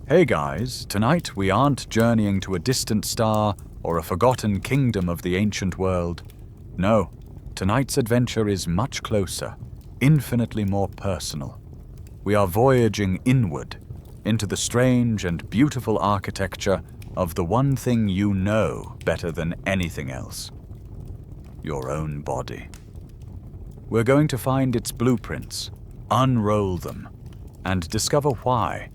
Hey guys, tonight we aren't journeying to a distant star or a forgotten kingdom of the ancient world. No, tonight's adventure is much closer, infinitely more personal. We are voyaging inward, into the strange and beautiful architecture of the one thing you know better than anything else: your own body. We're going to find its blueprints, unroll them, and discover why,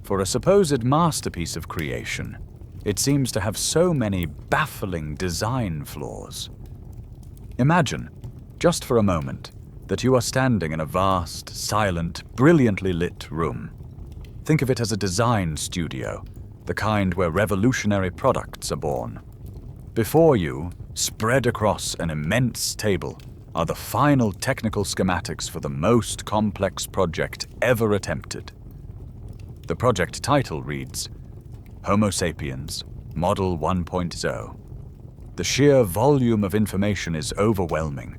for a supposed masterpiece of creation, it seems to have so many baffling design flaws. Imagine, just for a moment, that you are standing in a vast, silent, brilliantly lit room. Think of it as a design studio, the kind where revolutionary products are born. Before you, spread across an immense table, are the final technical schematics for the most complex project ever attempted. The project title reads, Homo sapiens, Model 1.0. The sheer volume of information is overwhelming.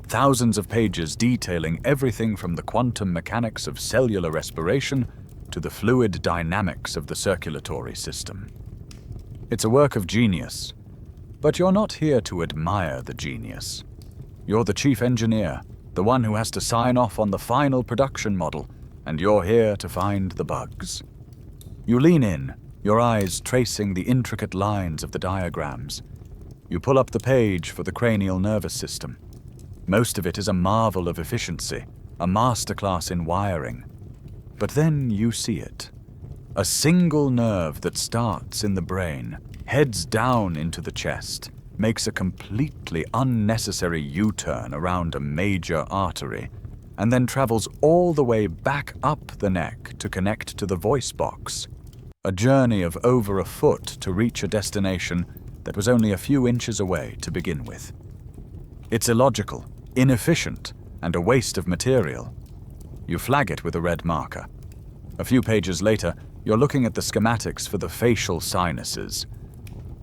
Thousands of pages detailing everything from the quantum mechanics of cellular respiration to the fluid dynamics of the circulatory system. It's a work of genius, but you're not here to admire the genius. You're the chief engineer, the one who has to sign off on the final production model, and you're here to find the bugs. You lean in, your eyes tracing the intricate lines of the diagrams. You pull up the page for the cranial nervous system. Most of it is a marvel of efficiency, a masterclass in wiring. But then you see it. A single nerve that starts in the brain, heads down into the chest, makes a completely unnecessary U-turn around a major artery, and then travels all the way back up the neck to connect to the voice box. A journey of over a foot to reach a destination that was only a few inches away to begin with. It's illogical, inefficient, and a waste of material. You flag it with a red marker. A few pages later, you're looking at the schematics for the facial sinuses.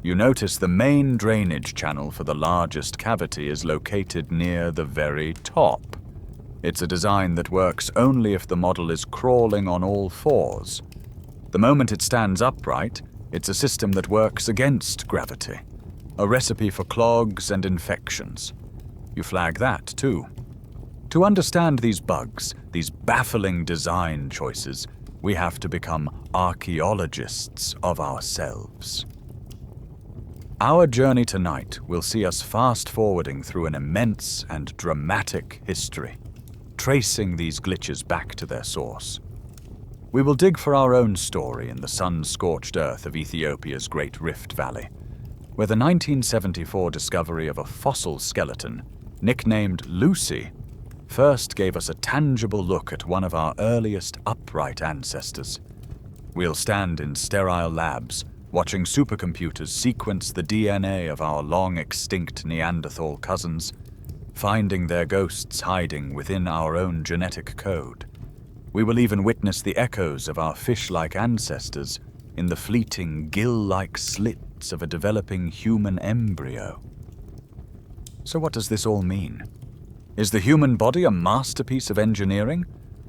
You notice the main drainage channel for the largest cavity is located near the very top. It's a design that works only if the model is crawling on all fours. The moment it stands upright, it's a system that works against gravity, a recipe for clogs and infections. You flag that too. To understand these bugs, these baffling design choices, we have to become archaeologists of ourselves. Our journey tonight will see us fast-forwarding through an immense and dramatic history, tracing these glitches back to their source. We will dig for our own story in the sun-scorched earth of Ethiopia's Great Rift Valley, where the 1974 discovery of a fossil skeleton, nicknamed Lucy, first gave us a tangible look at one of our earliest upright ancestors. We'll stand in sterile labs, watching supercomputers sequence the DNA of our long-extinct Neanderthal cousins, finding their ghosts hiding within our own genetic code. We will even witness the echoes of our fish-like ancestors in the fleeting gill-like slits of a developing human embryo. So what does this all mean? Is the human body a masterpiece of engineering,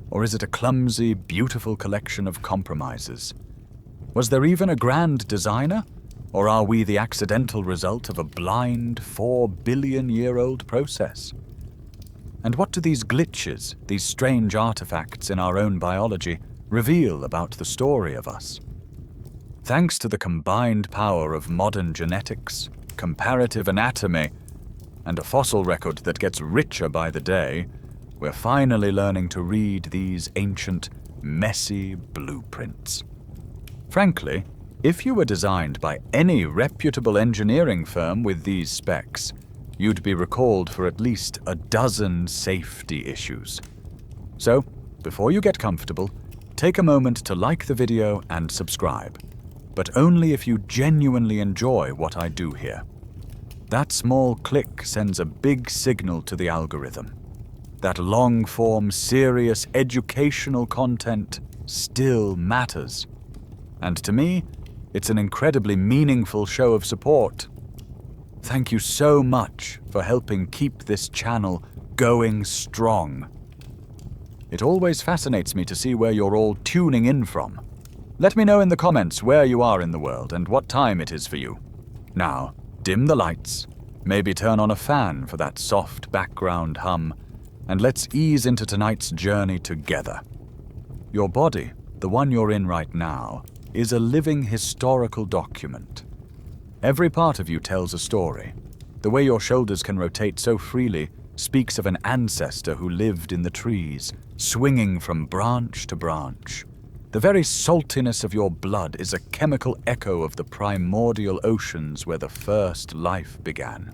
or is it a clumsy, beautiful collection of compromises? Was there even a grand designer, or are we the accidental result of a blind 4-billion-year-old process? And what do these glitches, these strange artifacts in our own biology, reveal about the story of us? Thanks to the combined power of modern genetics, comparative anatomy, and a fossil record that gets richer by the day, we're finally learning to read these ancient, messy blueprints. Frankly, if you were designed by any reputable engineering firm with these specs, you'd be recalled for at least a dozen safety issues. So, before you get comfortable, take a moment to like the video and subscribe, but only if you genuinely enjoy what I do here. That small click sends a big signal to the algorithm. That long-form, serious, educational content still matters. And to me, it's an incredibly meaningful show of support. Thank you so much for helping keep this channel going strong. It always fascinates me to see where you're all tuning in from. Let me know in the comments where you are in the world and what time it is for you. Now, dim the lights, maybe turn on a fan for that soft background hum, and let's ease into tonight's journey together. Your body, the one you're in right now, is a living historical document. Every part of you tells a story. The way your shoulders can rotate so freely speaks of an ancestor who lived in the trees, swinging from branch to branch. The very saltiness of your blood is a chemical echo of the primordial oceans where the first life began.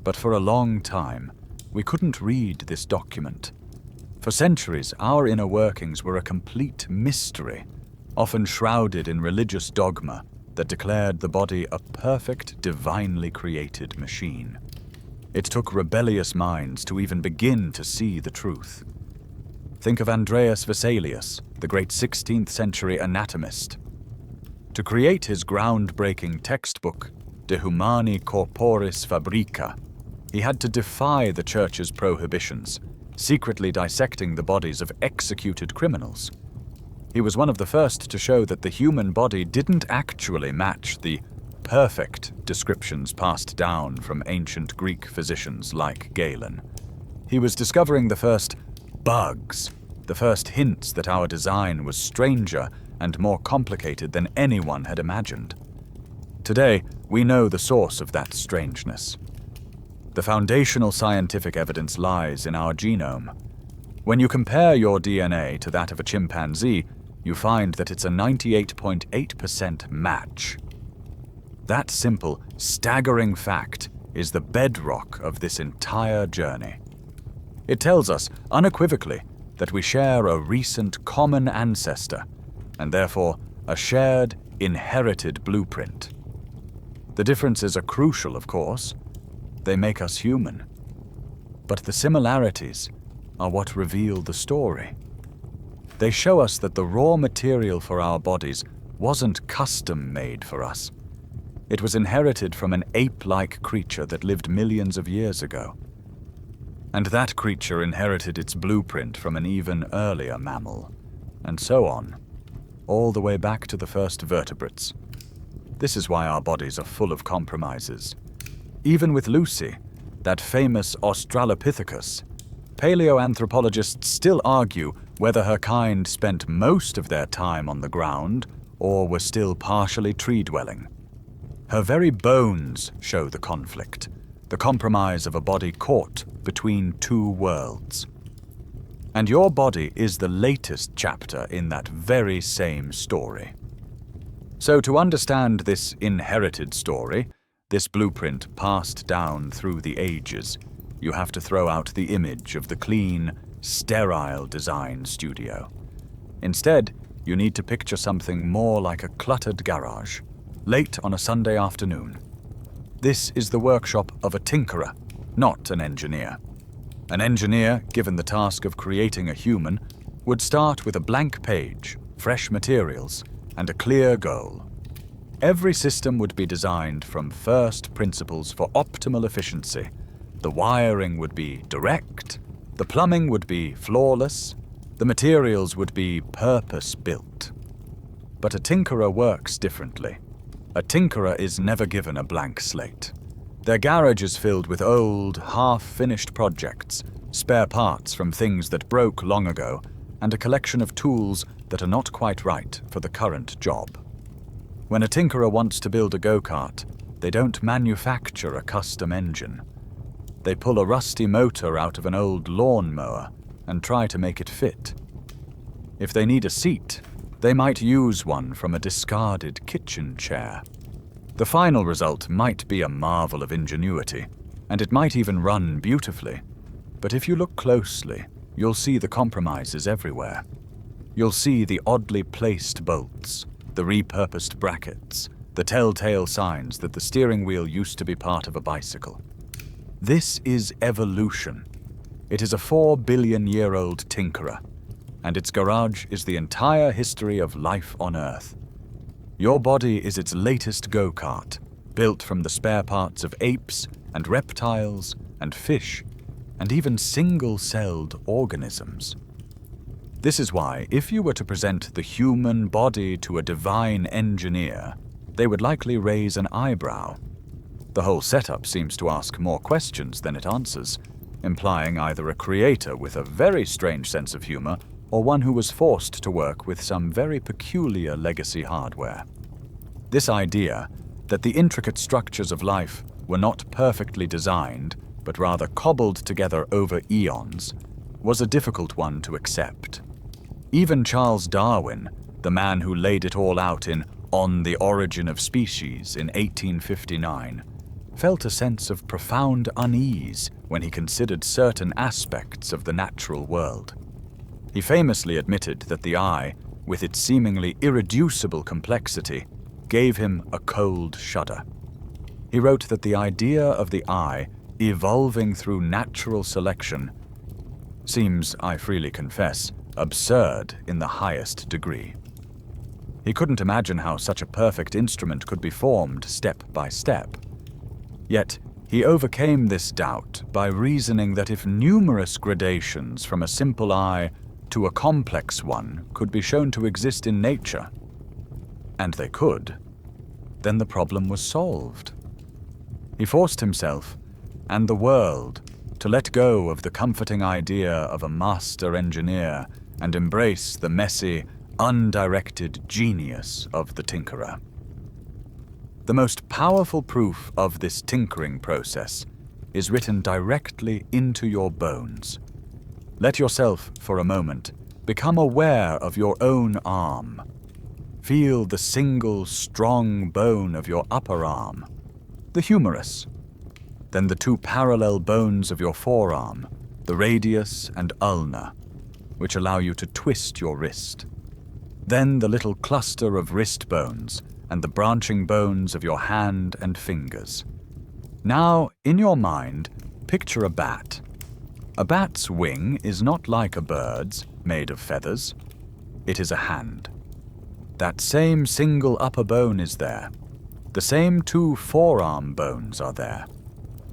But for a long time, we couldn't read this document. For centuries, our inner workings were a complete mystery, often shrouded in religious dogma that declared the body a perfect, divinely created machine. It took rebellious minds to even begin to see the truth. Think of Andreas Vesalius, the great 16th century anatomist. To create his groundbreaking textbook, De Humani Corporis Fabrica, he had to defy the Church's prohibitions, secretly dissecting the bodies of executed criminals. He was one of the first to show that the human body didn't actually match the perfect descriptions passed down from ancient Greek physicians like Galen. He was discovering the first bugs, the first hints that our design was stranger and more complicated than anyone had imagined. Today, we know the source of that strangeness. The foundational scientific evidence lies in our genome. When you compare your DNA to that of a chimpanzee, you find that it's a 98.8% match. That simple, staggering fact is the bedrock of this entire journey. It tells us, unequivocally, that we share a recent common ancestor, and therefore a shared, inherited blueprint. The differences are crucial, of course. They make us human. But the similarities are what reveal the story. They show us that the raw material for our bodies wasn't custom-made for us. It was inherited from an ape-like creature that lived millions of years ago. And that creature inherited its blueprint from an even earlier mammal, and so on, all the way back to the first vertebrates. This is why our bodies are full of compromises. Even with Lucy, that famous Australopithecus, paleoanthropologists still argue whether her kind spent most of their time on the ground or were still partially tree-dwelling. Her very bones show the conflict, the compromise of a body caught between two worlds. And your body is the latest chapter in that very same story. So to understand this inherited story, this blueprint passed down through the ages, you have to throw out the image of the clean, sterile design studio. Instead, you need to picture something more like a cluttered garage, late on a Sunday afternoon. This is the workshop of a tinkerer, not an engineer. An engineer, given the task of creating a human, would start with a blank page, fresh materials, and a clear goal. Every system would be designed from first principles for optimal efficiency. The wiring would be direct, the plumbing would be flawless, the materials would be purpose-built. But a tinkerer works differently. A tinkerer is never given a blank slate. Their garage is filled with old, half-finished projects, spare parts from things that broke long ago, and a collection of tools that are not quite right for the current job. When a tinkerer wants to build a go-kart, they don't manufacture a custom engine. They pull a rusty motor out of an old lawnmower and try to make it fit. If they need a seat, they might use one from a discarded kitchen chair. The final result might be a marvel of ingenuity, and it might even run beautifully. But if you look closely, you'll see the compromises everywhere. You'll see the oddly placed bolts, the repurposed brackets, the telltale signs that the steering wheel used to be part of a bicycle. This is evolution. It is a 4 billion-year-old tinkerer, and its garage is the entire history of life on Earth. Your body is its latest go-kart, built from the spare parts of apes and reptiles and fish, and even single-celled organisms. This is why, if you were to present the human body to a divine engineer, they would likely raise an eyebrow. The whole setup seems to ask more questions than it answers, implying either a creator with a very strange sense of humor or one who was forced to work with some very peculiar legacy hardware. This idea that the intricate structures of life were not perfectly designed, but rather cobbled together over eons, was a difficult one to accept. Even Charles Darwin, the man who laid it all out in On the Origin of Species in 1859, felt a sense of profound unease when he considered certain aspects of the natural world. He famously admitted that the eye, with its seemingly irreducible complexity, gave him a cold shudder. He wrote that the idea of the eye evolving through natural selection seems, I freely confess, absurd in the highest degree. He couldn't imagine how such a perfect instrument could be formed step by step. Yet, he overcame this doubt by reasoning that if numerous gradations from a simple eye to a complex one could be shown to exist in nature, and they could, then the problem was solved. He forced himself, and the world, to let go of the comforting idea of a master engineer and embrace the messy, undirected genius of the tinkerer. The most powerful proof of this tinkering process is written directly into your bones. Let yourself, for a moment, become aware of your own arm. Feel the single, strong bone of your upper arm, the humerus. Then the two parallel bones of your forearm, the radius and ulna, which allow you to twist your wrist. Then the little cluster of wrist bones and the branching bones of your hand and fingers. Now, in your mind, picture a bat. A bat's wing is not like a bird's, made of feathers. It is a hand. That same single upper bone is there. The same two forearm bones are there.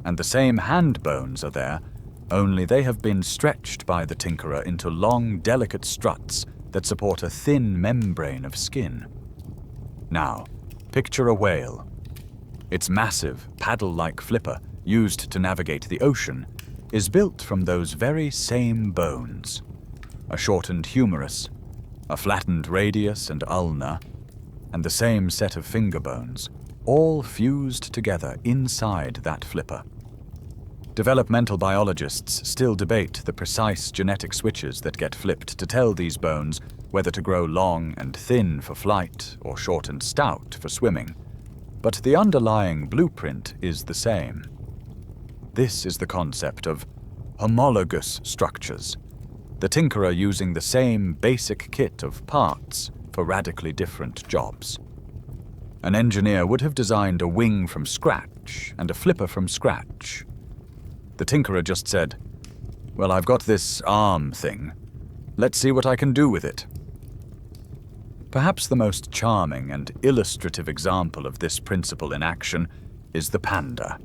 And the same hand bones are there, only they have been stretched by the tinkerer into long, delicate struts that support a thin membrane of skin. Now, picture a whale. Its massive, paddle-like flipper, used to navigate the ocean, is built from those very same bones. A shortened humerus, a flattened radius and ulna, and the same set of finger bones, all fused together inside that flipper. Developmental biologists still debate the precise genetic switches that get flipped to tell these bones whether to grow long and thin for flight or short and stout for swimming, but the underlying blueprint is the same. This is the concept of homologous structures, the tinkerer using the same basic kit of parts for radically different jobs. An engineer would have designed a wing from scratch and a flipper from scratch. The tinkerer just said, "Well, I've got this arm thing. Let's see what I can do with it." Perhaps the most charming and illustrative example of this principle in action is the panda.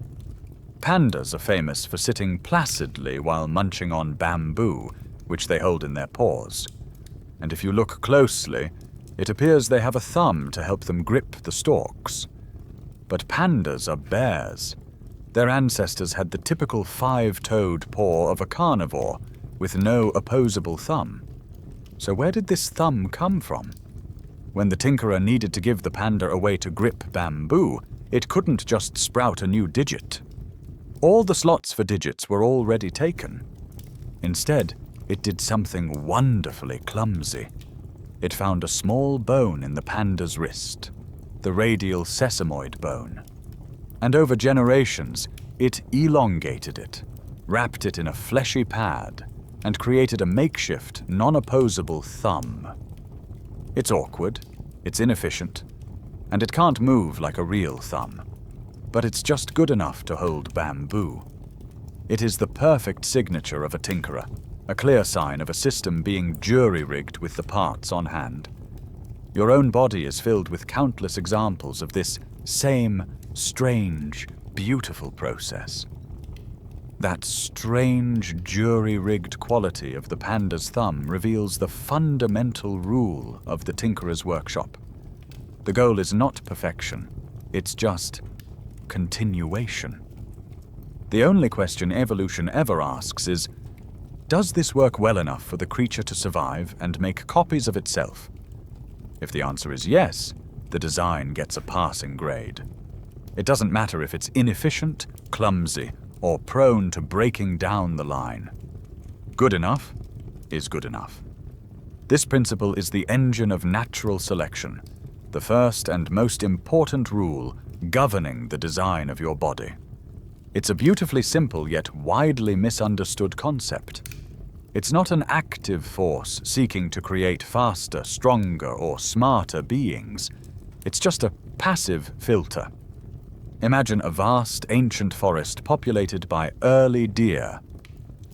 Pandas are famous for sitting placidly while munching on bamboo, which they hold in their paws. And if you look closely, it appears they have a thumb to help them grip the stalks. But pandas are bears. Their ancestors had the typical five-toed paw of a carnivore, with no opposable thumb. So where did this thumb come from? When the tinkerer needed to give the panda a way to grip bamboo, it couldn't just sprout a new digit. All the slots for digits were already taken. Instead, it did something wonderfully clumsy. It found a small bone in the panda's wrist, the radial sesamoid bone. And over generations, it elongated it, wrapped it in a fleshy pad, and created a makeshift, non-opposable thumb. It's awkward, it's inefficient, and it can't move like a real thumb, but it's just good enough to hold bamboo. It is the perfect signature of a tinkerer, a clear sign of a system being jury-rigged with the parts on hand. Your own body is filled with countless examples of this same strange, beautiful process. That strange, jury-rigged quality of the panda's thumb reveals the fundamental rule of the tinkerer's workshop. The goal is not perfection, it's just continuation. The only question evolution ever asks is, does this work well enough for the creature to survive and make copies of itself? If the answer is yes, the design gets a passing grade. It doesn't matter if it's inefficient, clumsy, or prone to breaking down the line. Good enough is good enough. This principle is the engine of natural selection, the first and most important rule governing the design of your body. It's a beautifully simple yet widely misunderstood concept. It's not an active force seeking to create faster, stronger, or smarter beings. It's just a passive filter. Imagine a vast, ancient forest populated by early deer.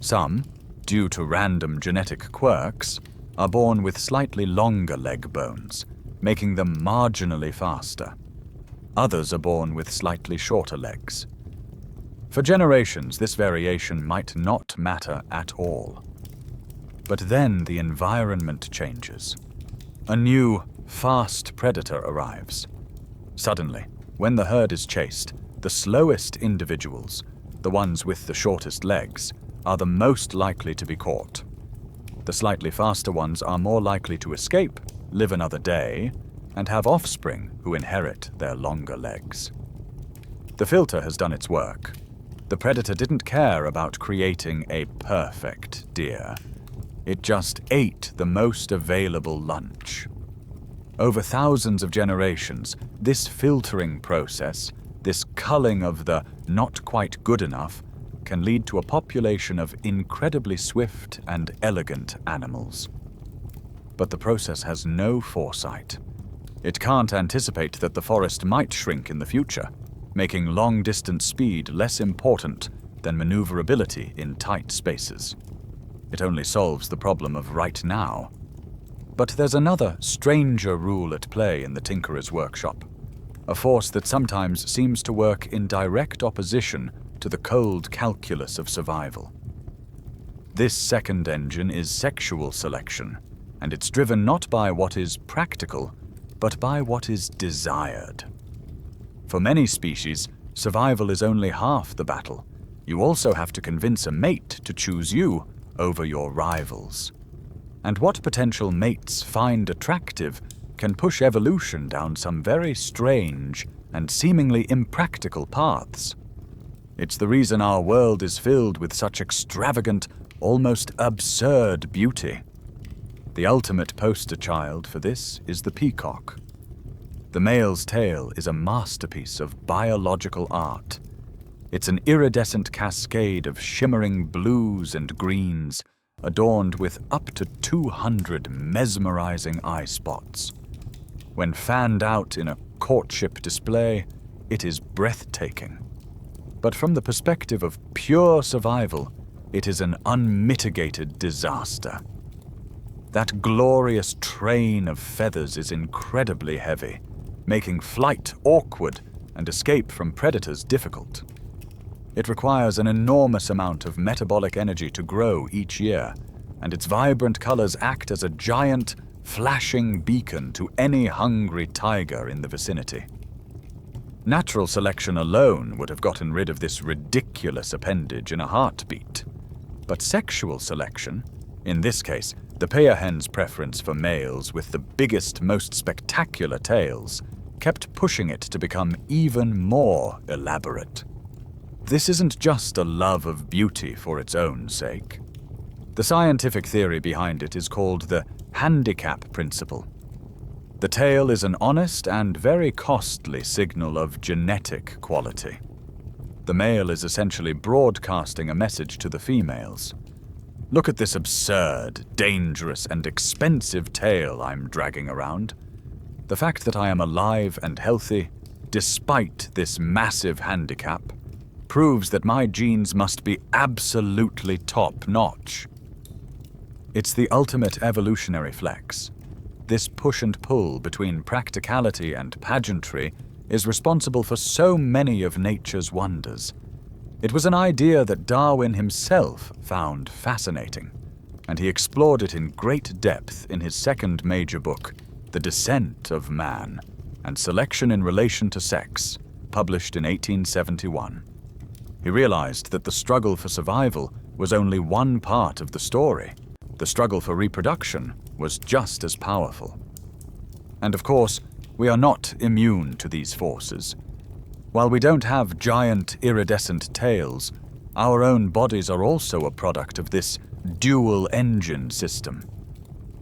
Some, due to random genetic quirks, are born with slightly longer leg bones, making them marginally faster. Others are born with slightly shorter legs. For generations, this variation might not matter at all. But then the environment changes. A new, fast predator arrives. Suddenly, when the herd is chased, the slowest individuals, the ones with the shortest legs, are the most likely to be caught. The slightly faster ones are more likely to escape, live another day, and have offspring who inherit their longer legs. The filter has done its work. The predator didn't care about creating a perfect deer. It just ate the most available lunch. Over thousands of generations, this filtering process, this culling of the not quite good enough, can lead to a population of incredibly swift and elegant animals. But the process has no foresight. It can't anticipate that the forest might shrink in the future, making long-distance speed less important than maneuverability in tight spaces. It only solves the problem of right now. But there's another, stranger rule at play in the tinkerer's workshop, a force that sometimes seems to work in direct opposition to the cold calculus of survival. This second engine is sexual selection, and it's driven not by what is practical, but by what is desired. For many species, survival is only half the battle. You also have to convince a mate to choose you over your rivals. And what potential mates find attractive can push evolution down some very strange and seemingly impractical paths. It's the reason our world is filled with such extravagant, almost absurd beauty. The ultimate poster child for this is the peacock. The male's tail is a masterpiece of biological art. It's an iridescent cascade of shimmering blues and greens, adorned with up to 200 mesmerizing eye spots. When fanned out in a courtship display, it is breathtaking. But from the perspective of pure survival, it is an unmitigated disaster. That glorious train of feathers is incredibly heavy, making flight awkward and escape from predators difficult. It requires an enormous amount of metabolic energy to grow each year, and its vibrant colors act as a giant, flashing beacon to any hungry tiger in the vicinity. Natural selection alone would have gotten rid of this ridiculous appendage in a heartbeat. But sexual selection, in this case, the peahen's preference for males with the biggest, most spectacular tails, kept pushing it to become even more elaborate. This isn't just a love of beauty for its own sake. The scientific theory behind it is called the handicap principle. The tail is an honest and very costly signal of genetic quality. The male is essentially broadcasting a message to the females. Look at this absurd, dangerous, and expensive tail I'm dragging around. The fact that I am alive and healthy, despite this massive handicap, proves that my genes must be absolutely top-notch. It's the ultimate evolutionary flex. This push and pull between practicality and pageantry is responsible for so many of nature's wonders. It was an idea that Darwin himself found fascinating, and he explored it in great depth in his second major book, The Descent of Man and Selection in Relation to Sex, published in 1871. He realized that the struggle for survival was only one part of the story. The struggle for reproduction was just as powerful. And of course, we are not immune to these forces. While we don't have giant iridescent tails, our own bodies are also a product of this dual-engine system.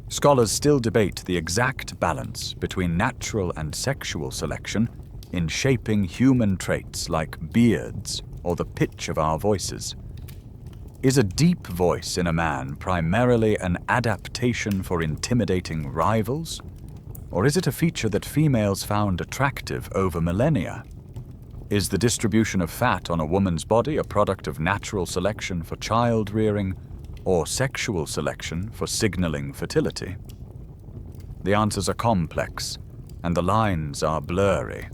Scholars still debate the exact balance between natural and sexual selection in shaping human traits like beards or the pitch of our voices. Is a deep voice in a man primarily an adaptation for intimidating rivals? Or is it a feature that females found attractive over millennia? Is the distribution of fat on a woman's body a product of natural selection for child rearing or sexual selection for signaling fertility? The answers are complex, and the lines are blurry.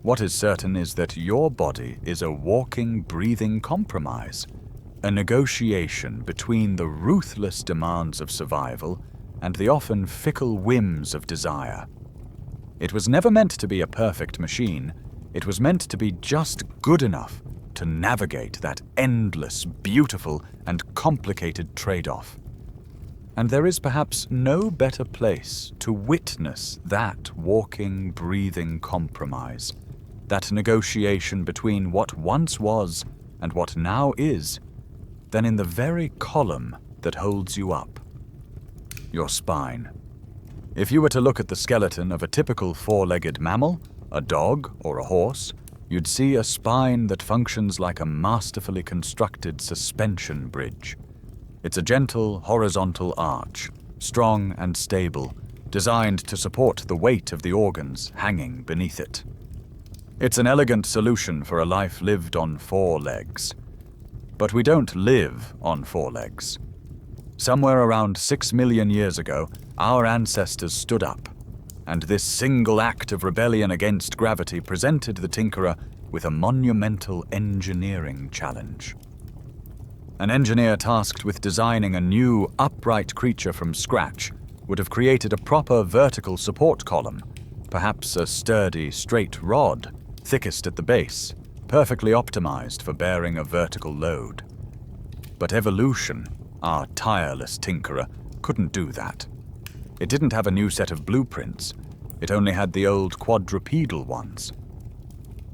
What is certain is that your body is a walking, breathing compromise, a negotiation between the ruthless demands of survival and the often fickle whims of desire. It was never meant to be a perfect machine. It was meant to be just good enough to navigate that endless, beautiful, and complicated trade-off. And there is perhaps no better place to witness that walking, breathing compromise, that negotiation between what once was and what now is, than in the very column that holds you up. Your spine. If you were to look at the skeleton of a typical four-legged mammal, a dog or a horse, you'd see a spine that functions like a masterfully constructed suspension bridge. It's a gentle, horizontal arch, strong and stable, designed to support the weight of the organs hanging beneath it. It's an elegant solution for a life lived on four legs. But we don't live on four legs. Somewhere around 6 million years ago, our ancestors stood up, and this single act of rebellion against gravity presented the tinkerer with a monumental engineering challenge. An engineer tasked with designing a new, upright creature from scratch would have created a proper vertical support column, perhaps a sturdy, straight rod, thickest at the base, perfectly optimized for bearing a vertical load. But evolution, our tireless tinkerer, couldn't do that. It didn't have a new set of blueprints. It only had the old quadrupedal ones.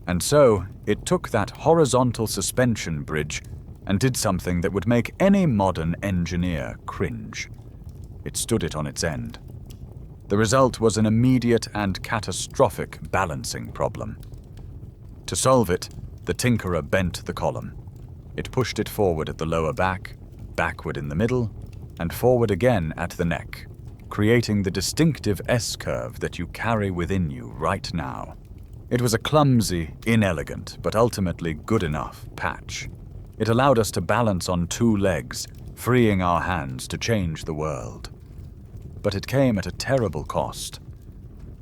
And so, it took that horizontal suspension bridge and did something that would make any modern engineer cringe. It stood it on its end. The result was an immediate and catastrophic balancing problem. To solve it, the tinkerer bent the column. It pushed it forward at the lower back, backward in the middle, and forward again at the neck, creating the distinctive S-curve that you carry within you right now. It was a clumsy, inelegant, but ultimately good enough patch. It allowed us to balance on two legs, freeing our hands to change the world. But it came at a terrible cost.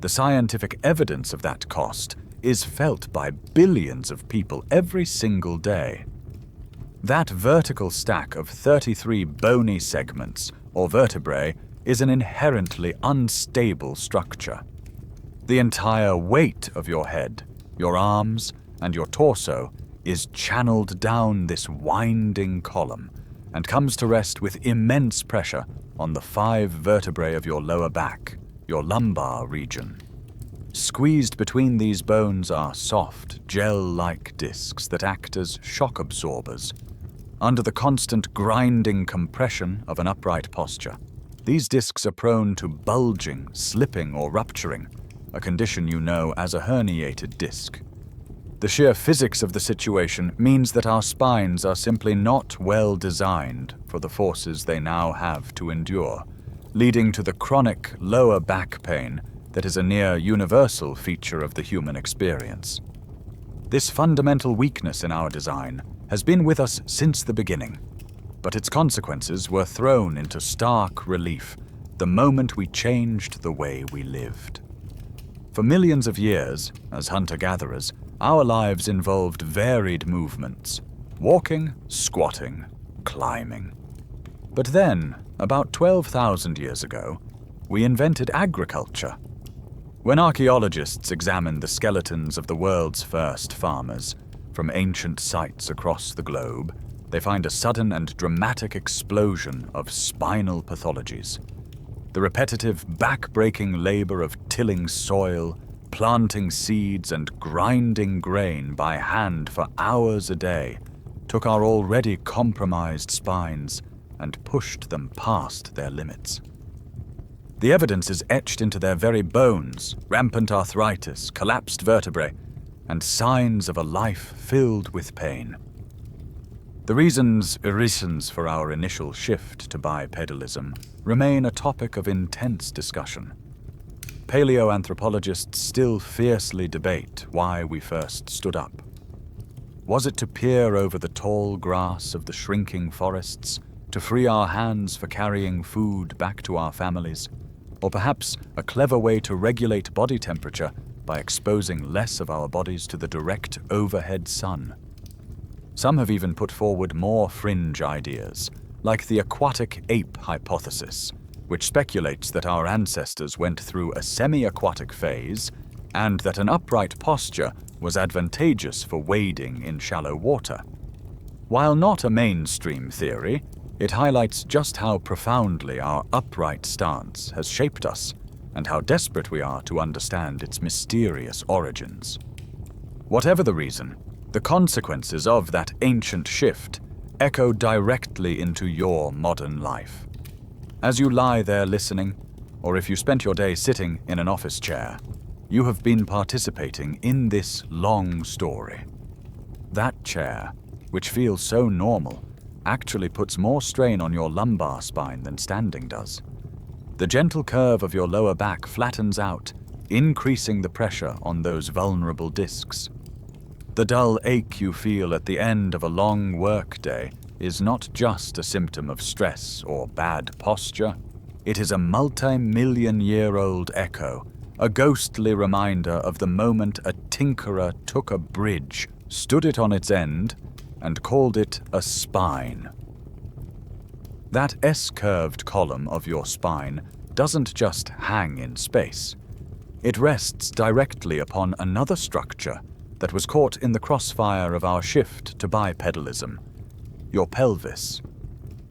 The scientific evidence of that cost is felt by billions of people every single day. That vertical stack of 33 bony segments, or vertebrae, is an inherently unstable structure. The entire weight of your head, your arms, and your torso is channeled down this winding column and comes to rest with immense pressure on the 5 vertebrae of your lower back, your lumbar region. Squeezed between these bones are soft, gel-like discs that act as shock absorbers. Under the constant grinding compression of an upright posture, these discs are prone to bulging, slipping, or rupturing, a condition you know as a herniated disc. The sheer physics of the situation means that our spines are simply not well designed for the forces they now have to endure, leading to the chronic lower back pain that is a near universal feature of the human experience. This fundamental weakness in our design has been with us since the beginning, but its consequences were thrown into stark relief the moment we changed the way we lived. For millions of years, as hunter-gatherers, our lives involved varied movements: walking, squatting, climbing. But then, about 12,000 years ago, we invented agriculture. When archaeologists examine the skeletons of the world's first farmers from ancient sites across the globe, they find a sudden and dramatic explosion of spinal pathologies. The repetitive, back-breaking labor of tilling soil, planting seeds, and grinding grain by hand for hours a day took our already compromised spines and pushed them past their limits. The evidence is etched into their very bones: rampant arthritis, collapsed vertebrae, and signs of a life filled with pain. The reasons for our initial shift to bipedalism remain a topic of intense discussion. Paleoanthropologists still fiercely debate why we first stood up. Was it to peer over the tall grass of the shrinking forests, to free our hands for carrying food back to our families, or perhaps a clever way to regulate body temperature by exposing less of our bodies to the direct overhead sun? Some have even put forward more fringe ideas, like the aquatic ape hypothesis, which speculates that our ancestors went through a semi-aquatic phase and that an upright posture was advantageous for wading in shallow water. While not a mainstream theory, it highlights just how profoundly our upright stance has shaped us and how desperate we are to understand its mysterious origins. Whatever the reason, the consequences of that ancient shift echo directly into your modern life. As you lie there listening, or if you spent your day sitting in an office chair, you have been participating in this long story. That chair, which feels so normal, actually puts more strain on your lumbar spine than standing does. The gentle curve of your lower back flattens out, increasing the pressure on those vulnerable discs. The dull ache you feel at the end of a long workday is not just a symptom of stress or bad posture. It is a multi-million-year-old echo, a ghostly reminder of the moment a tinkerer took a bridge, stood it on its end, and called it a spine. That S-curved column of your spine doesn't just hang in space. It rests directly upon another structure that was caught in the crossfire of our shift to bipedalism: your pelvis.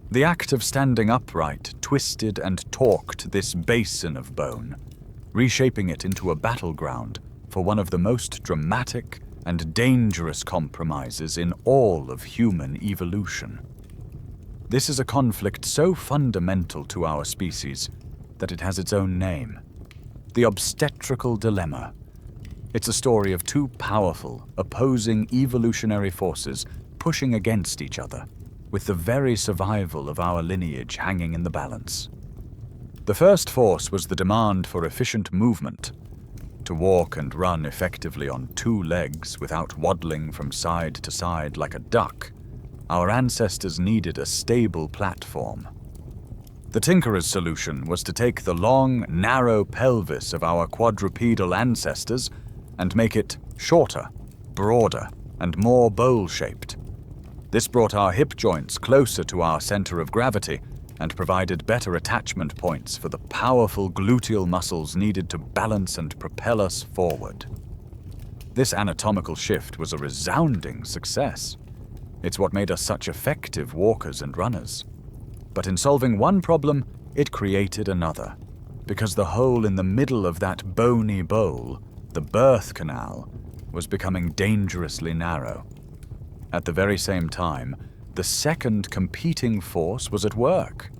The act of standing upright twisted and torqued this basin of bone, reshaping it into a battleground for one of the most dramatic and dangerous compromises in all of human evolution. This is a conflict so fundamental to our species that it has its own name: the obstetrical dilemma. It's a story of two powerful, opposing evolutionary forces pushing against each other, with the very survival of our lineage hanging in the balance. The first force was the demand for efficient movement. To walk and run effectively on two legs without waddling from side to side like a duck, our ancestors needed a stable platform. The tinkerer's solution was to take the long, narrow pelvis of our quadrupedal ancestors and make it shorter, broader, and more bowl-shaped. This brought our hip joints closer to our center of gravity and provided better attachment points for the powerful gluteal muscles needed to balance and propel us forward. This anatomical shift was a resounding success. It's what made us such effective walkers and runners. But in solving one problem, it created another, because the hole in the middle of that bony bowl, the birth canal, was becoming dangerously narrow. At the very same time, the second competing force was at work.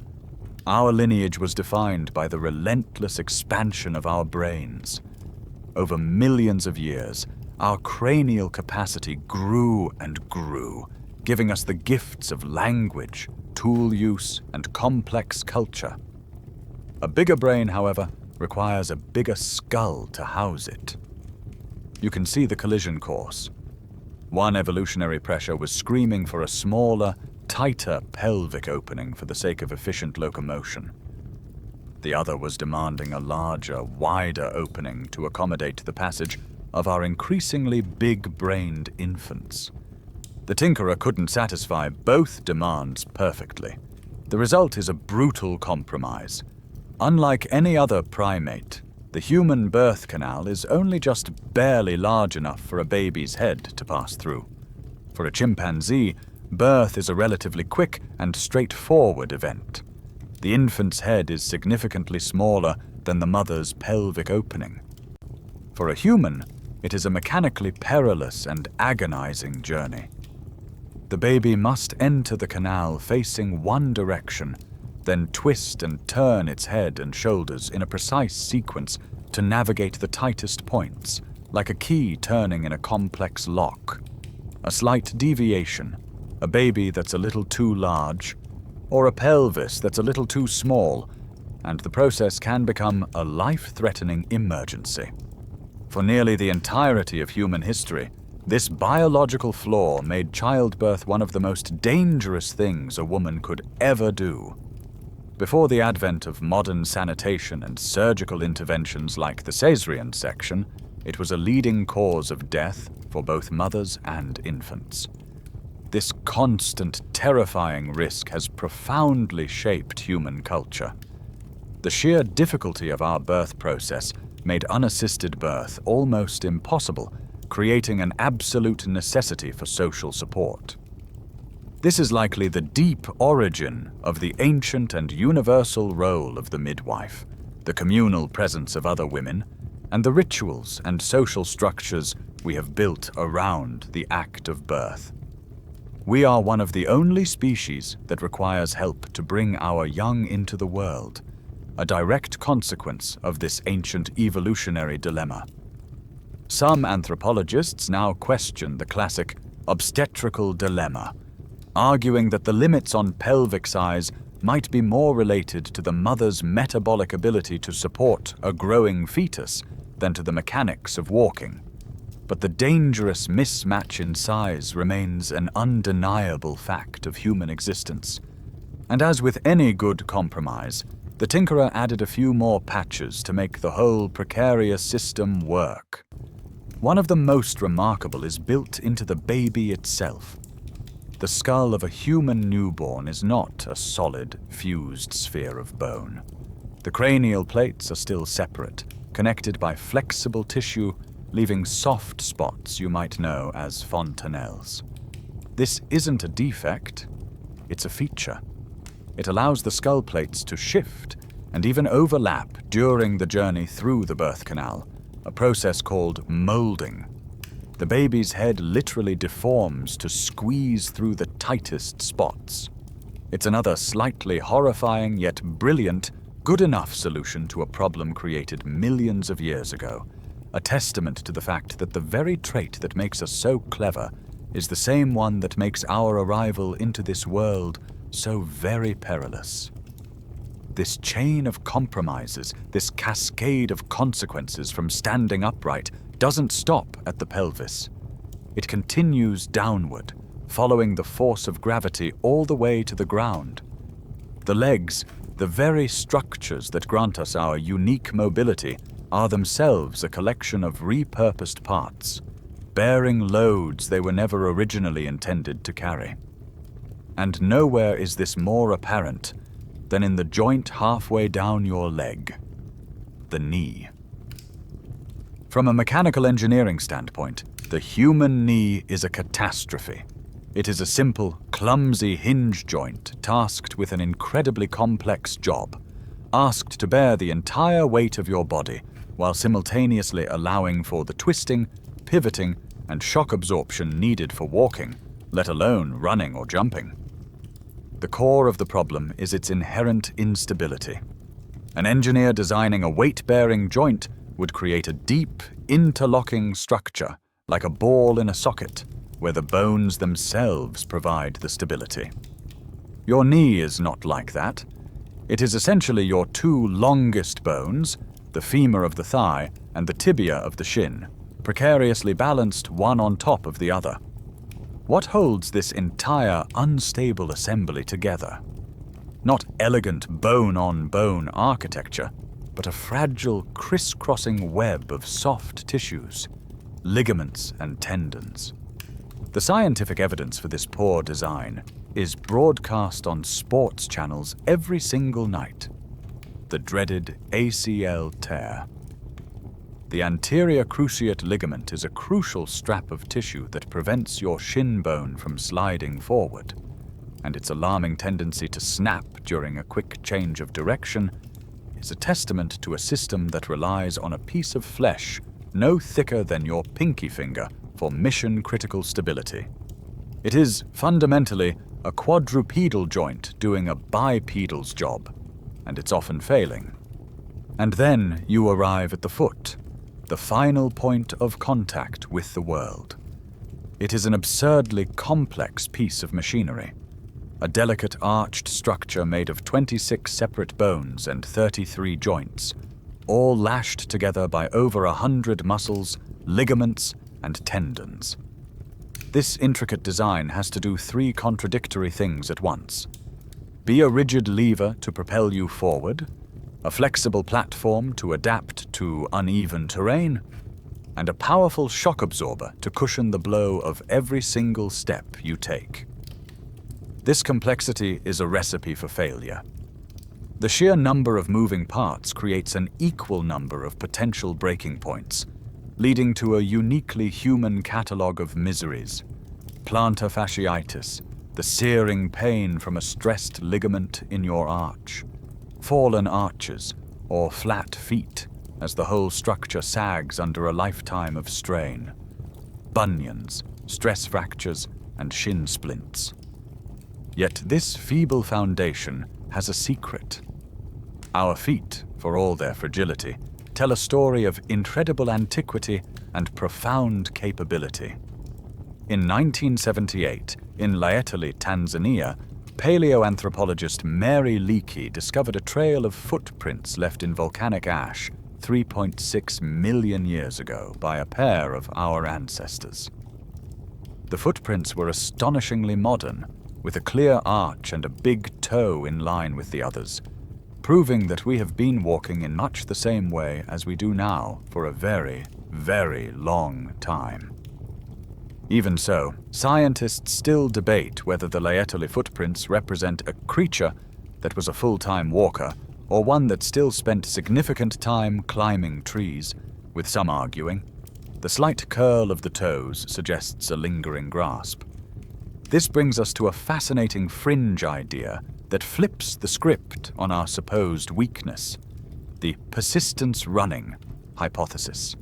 Our lineage was defined by the relentless expansion of our brains. Over millions of years, our cranial capacity grew and grew, giving us the gifts of language, tool use, and complex culture. A bigger brain, however, requires a bigger skull to house it. You can see the collision course. One evolutionary pressure was screaming for a smaller, tighter pelvic opening for the sake of efficient locomotion. The other was demanding a larger, wider opening to accommodate the passage of our increasingly big-brained infants. The tinkerer couldn't satisfy both demands perfectly. The result is a brutal compromise. Unlike any other primate, the human birth canal is only just barely large enough for a baby's head to pass through. For a chimpanzee, birth is a relatively quick and straightforward event. The infant's head is significantly smaller than the mother's pelvic opening. For a human, it is a mechanically perilous and agonizing journey. The baby must enter the canal facing one direction, then twist and turn its head and shoulders in a precise sequence to navigate the tightest points, like a key turning in a complex lock. A slight deviation, a baby that's a little too large, or a pelvis that's a little too small, and the process can become a life-threatening emergency. For nearly the entirety of human history, this biological flaw made childbirth one of the most dangerous things a woman could ever do. Before the advent of modern sanitation and surgical interventions like the caesarean section, it was a leading cause of death for both mothers and infants. This constant, terrifying risk has profoundly shaped human culture. The sheer difficulty of our birth process made unassisted birth almost impossible, creating an absolute necessity for social support. This is likely the deep origin of the ancient and universal role of the midwife, the communal presence of other women, and the rituals and social structures we have built around the act of birth. We are one of the only species that requires help to bring our young into the world, a direct consequence of this ancient evolutionary dilemma. Some anthropologists now question the classic obstetrical dilemma, arguing that the limits on pelvic size might be more related to the mother's metabolic ability to support a growing fetus than to the mechanics of walking. But the dangerous mismatch in size remains an undeniable fact of human existence. And as with any good compromise, the tinkerer added a few more patches to make the whole precarious system work. One of the most remarkable is built into the baby itself. The skull of a human newborn is not a solid, fused sphere of bone. The cranial plates are still separate, connected by flexible tissue, leaving soft spots you might know as fontanelles. This isn't a defect, it's a feature. It allows the skull plates to shift and even overlap during the journey through the birth canal, a process called molding. The baby's head literally deforms to squeeze through the tightest spots. It's another slightly horrifying yet brilliant, good enough solution to a problem created millions of years ago, a testament to the fact that the very trait that makes us so clever is the same one that makes our arrival into this world so very perilous. This chain of compromises, this cascade of consequences from standing upright, doesn't stop at the pelvis. It continues downward, following the force of gravity all the way to the ground. The legs, the very structures that grant us our unique mobility, are themselves a collection of repurposed parts, bearing loads they were never originally intended to carry. And nowhere is this more apparent than in the joint halfway down your leg, the knee. From a mechanical engineering standpoint, the human knee is a catastrophe. It is a simple, clumsy hinge joint tasked with an incredibly complex job, asked to bear the entire weight of your body while simultaneously allowing for the twisting, pivoting, and shock absorption needed for walking, let alone running or jumping. The core of the problem is its inherent instability. An engineer designing a weight-bearing joint would create a deep, interlocking structure, like a ball in a socket, where the bones themselves provide the stability. Your knee is not like that. It is essentially your two longest bones, the femur of the thigh and the tibia of the shin, precariously balanced one on top of the other. What holds this entire unstable assembly together? Not elegant bone-on-bone architecture, but a fragile, crisscrossing web of soft tissues. ligaments and tendons. The scientific evidence for this poor design is broadcast on sports channels every single night. The dreaded ACL tear. The anterior cruciate ligament is a crucial strap of tissue that prevents your shin bone from sliding forward, and its alarming tendency to snap during a quick change of direction is a testament to a system that relies on a piece of flesh no thicker than your pinky finger for mission-critical stability. It is fundamentally a quadrupedal joint doing a bipedal's job, and it's often failing. And then you arrive at the foot, the final point of contact with the world. It is an absurdly complex piece of machinery, a delicate arched structure made of 26 separate bones and 33 joints, all lashed together by over 100 muscles, ligaments, and tendons. This intricate design has to do three contradictory things at once: be a rigid lever to propel you forward, a flexible platform to adapt to uneven terrain, and a powerful shock absorber to cushion the blow of every single step you take. This complexity is a recipe for failure. The sheer number of moving parts creates an equal number of potential breaking points, leading to a uniquely human catalogue of miseries: plantar fasciitis, the searing pain from a stressed ligament in your arch; fallen arches, or flat feet, as the whole structure sags under a lifetime of strain; bunions, stress fractures, and shin splints. Yet this feeble foundation has a secret. Our feet, for all their fragility, tell a story of incredible antiquity and profound capability. In 1978, in Laetoli, Tanzania, paleoanthropologist Mary Leakey discovered a trail of footprints left in volcanic ash 3.6 million years ago by a pair of our ancestors. The footprints were astonishingly modern, with a clear arch and a big toe in line with the others, proving that we have been walking in much the same way as we do now for a very, very long time. Even so, scientists still debate whether the Laetoli footprints represent a creature that was a full-time walker or one that still spent significant time climbing trees, with some arguing. The slight curl of the toes suggests a lingering grasp. This brings us to a fascinating fringe idea that flips the script on our supposed weakness: the persistence running hypothesis.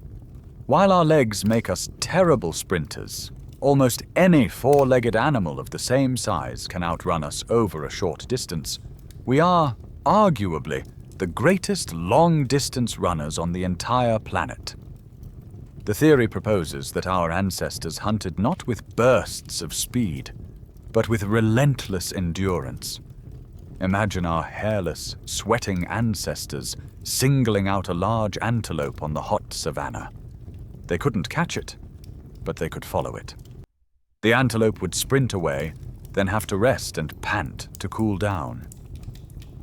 While our legs make us terrible sprinters, almost any four-legged animal of the same size can outrun us over a short distance. We are, arguably, the greatest long-distance runners on the entire planet. The theory proposes that our ancestors hunted not with bursts of speed, but with relentless endurance. Imagine our hairless, sweating ancestors singling out a large antelope on the hot savanna. They couldn't catch it, but they could follow it. The antelope would sprint away, then have to rest and pant to cool down.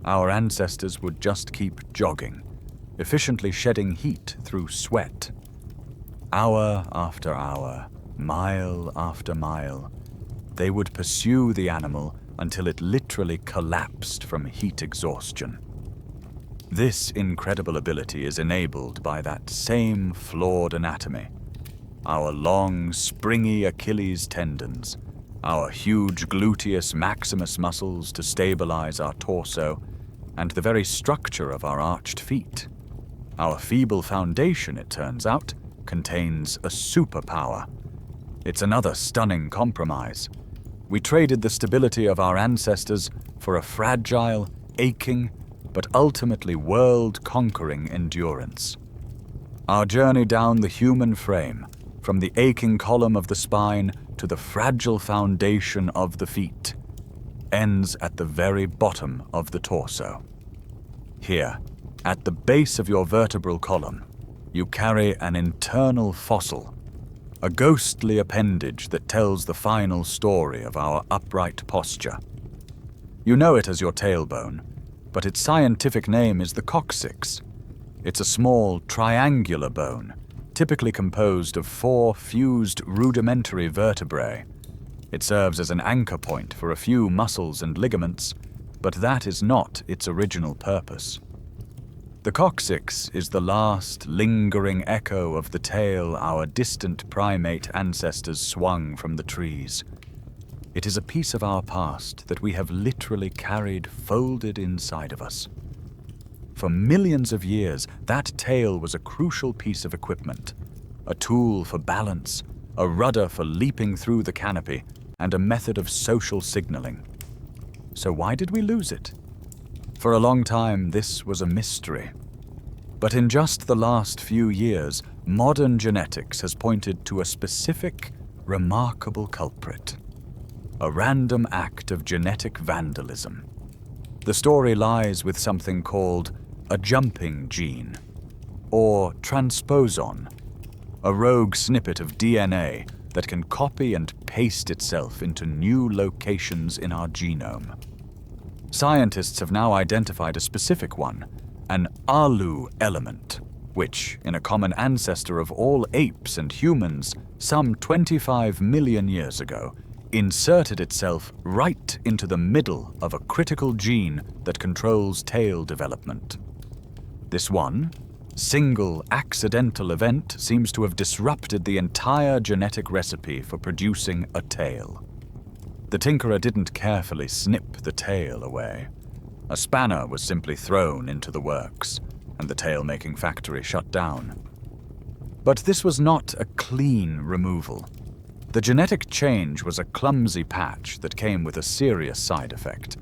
Our ancestors would just keep jogging, efficiently shedding heat through sweat. Hour after hour, mile after mile, they would pursue the animal until it literally collapsed from heat exhaustion. This incredible ability is enabled by that same flawed anatomy: our long, springy Achilles tendons, our huge gluteus maximus muscles to stabilize our torso, and the very structure of our arched feet. Our feeble foundation, it turns out, contains a superpower. It's another stunning compromise. We traded the stability of our ancestors for a fragile, aching, but ultimately world-conquering endurance. Our journey down the human frame, from the aching column of the spine to the fragile foundation of the feet, ends at the very bottom of the torso. Here, at the base of your vertebral column, you carry an internal fossil, a ghostly appendage that tells the final story of our upright posture. You know it as your tailbone, but its scientific name is the coccyx. It's a small, triangular bone, typically composed of 4 fused rudimentary vertebrae. It serves as an anchor point for a few muscles and ligaments, but that is not its original purpose. The coccyx is the last lingering echo of the tail our distant primate ancestors swung from the trees. It is a piece of our past that we have literally carried folded inside of us. For millions of years, that tail was a crucial piece of equipment, a tool for balance, a rudder for leaping through the canopy, and a method of social signaling. So why did we lose it? For a long time, this was a mystery. But in just the last few years, modern genetics has pointed to a specific, remarkable culprit. A random act of genetic vandalism. The story lies with something called a jumping gene, or transposon, a rogue snippet of DNA that can copy and paste itself into new locations in our genome. Scientists have now identified a specific one, an ALU element, which, in a common ancestor of all apes and humans some 25 million years ago, inserted itself right into the middle of a critical gene that controls tail development. This one, single accidental event seems to have disrupted the entire genetic recipe for producing a tail. The tinkerer didn't carefully snip the tail away. A spanner was simply thrown into the works, and the tail-making factory shut down. But this was not a clean removal. The genetic change was a clumsy patch that came with a serious side effect.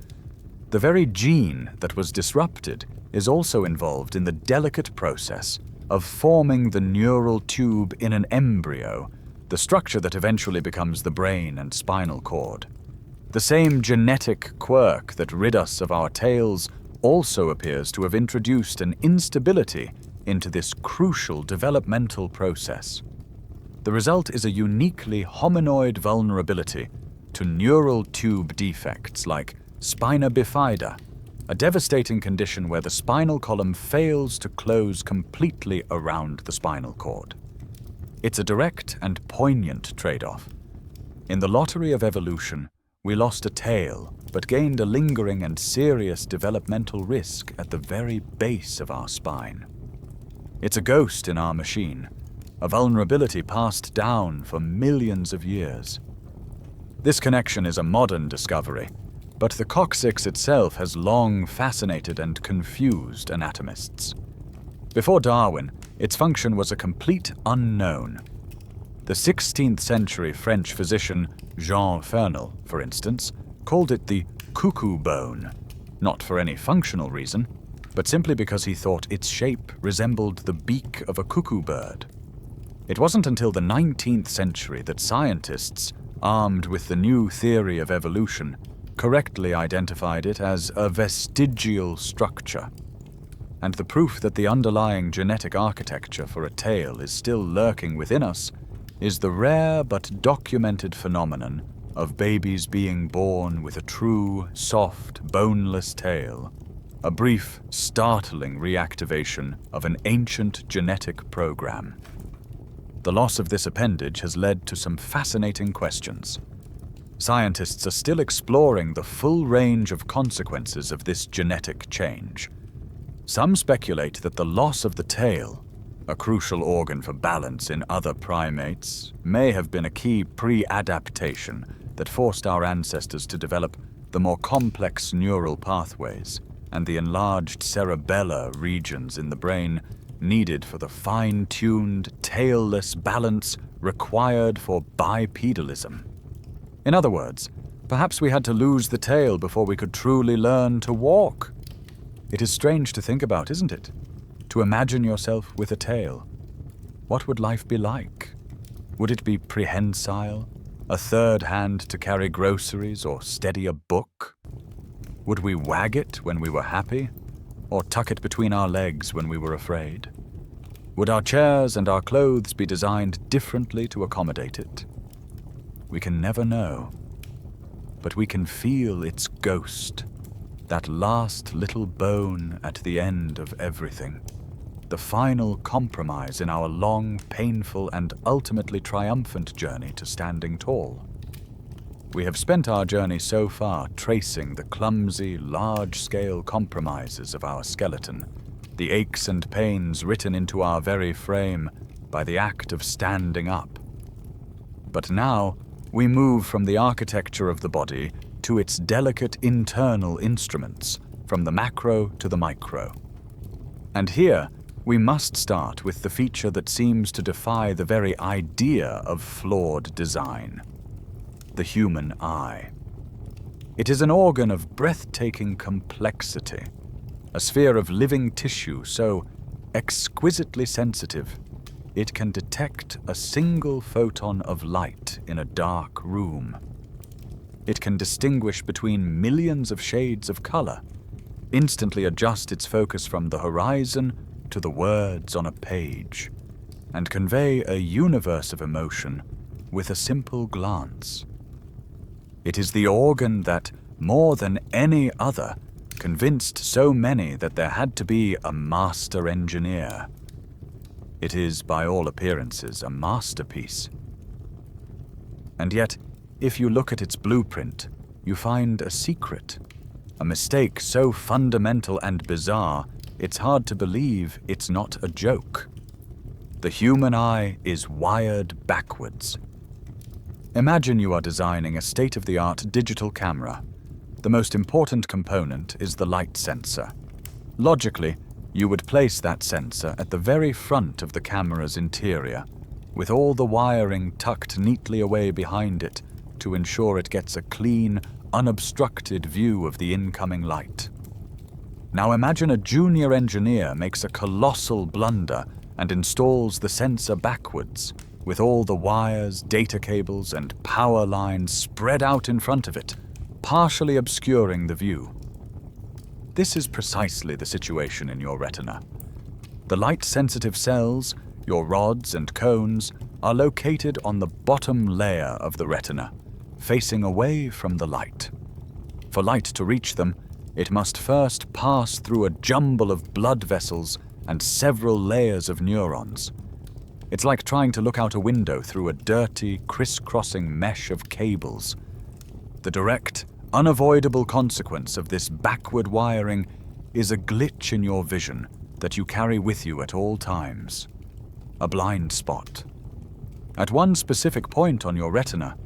The very gene that was disrupted is also involved in the delicate process of forming the neural tube in an embryo, the structure that eventually becomes the brain and spinal cord. The same genetic quirk that rid us of our tails also appears to have introduced an instability into this crucial developmental process. The result is a uniquely hominoid vulnerability to neural tube defects like spina bifida, a devastating condition where the spinal column fails to close completely around the spinal cord. It's a direct and poignant trade-off. In the lottery of evolution, we lost a tail, but gained a lingering and serious developmental risk at the very base of our spine. It's a ghost in our machine, a vulnerability passed down for millions of years. This connection is a modern discovery, but the coccyx itself has long fascinated and confused anatomists. Before Darwin, its function was a complete unknown. The 16th century French physician Jean Fernel, for instance, called it the cuckoo bone, not for any functional reason, but simply because he thought its shape resembled the beak of a cuckoo bird. It wasn't until the 19th century that scientists, armed with the new theory of evolution, correctly identified it as a vestigial structure. And the proof that the underlying genetic architecture for a tail is still lurking within us is the rare but documented phenomenon of babies being born with a true, soft, boneless tail, a brief, startling reactivation of an ancient genetic program. The loss of this appendage has led to some fascinating questions. Scientists are still exploring the full range of consequences of this genetic change. Some speculate that the loss of the tail, a crucial organ for balance in other primates, may have been a key pre-adaptation that forced our ancestors to develop the more complex neural pathways and the enlarged cerebellar regions in the brain needed for the fine-tuned, tailless balance required for bipedalism. In other words, perhaps we had to lose the tail before we could truly learn to walk. It is strange to think about, isn't it? To imagine yourself with a tail. What would life be like? Would it be prehensile, a third hand to carry groceries or steady a book? Would we wag it when we were happy, or tuck it between our legs when we were afraid? Would our chairs and our clothes be designed differently to accommodate it? We can never know, but we can feel its ghost, that last little bone at the end of everything. the final compromise in our long, painful, and ultimately triumphant journey to standing tall. We have spent our journey so far tracing the clumsy, large-scale compromises of our skeleton, the aches and pains written into our very frame by the act of standing up. But now, we move from the architecture of the body to its delicate internal instruments, from the macro to the micro. And here, we must start with the feature that seems to defy the very idea of flawed design: the human eye. It is an organ of breathtaking complexity, a sphere of living tissue so exquisitely sensitive it can detect a single photon of light in a dark room. It can distinguish between millions of shades of color, instantly adjust its focus from the horizon to the words on a page, and convey a universe of emotion with a simple glance. It is the organ that, more than any other, convinced so many that there had to be a master engineer. It is, by all appearances, a masterpiece. And yet, if you look at its blueprint, you find a secret, a mistake so fundamental and bizarre, it's hard to believe it's not a joke. The human eye is wired backwards. Imagine you are designing a state-of-the-art digital camera. The most important component is the light sensor. Logically, you would place that sensor at the very front of the camera's interior, with all the wiring tucked neatly away behind it to ensure it gets a clean, unobstructed view of the incoming light. Now imagine a junior engineer makes a colossal blunder and installs the sensor backwards, with all the wires, data cables, and power lines spread out in front of it, partially obscuring the view. This is precisely the situation in your retina. The light-sensitive cells, your rods and cones, are located on the bottom layer of the retina, facing away from the light. For light to reach them, it must first pass through a jumble of blood vessels and several layers of neurons. It's like trying to look out a window through a dirty, crisscrossing mesh of cables. The direct, unavoidable consequence of this backward wiring is a glitch in your vision that you carry with you at all times. A blind spot. At one specific point on your retina,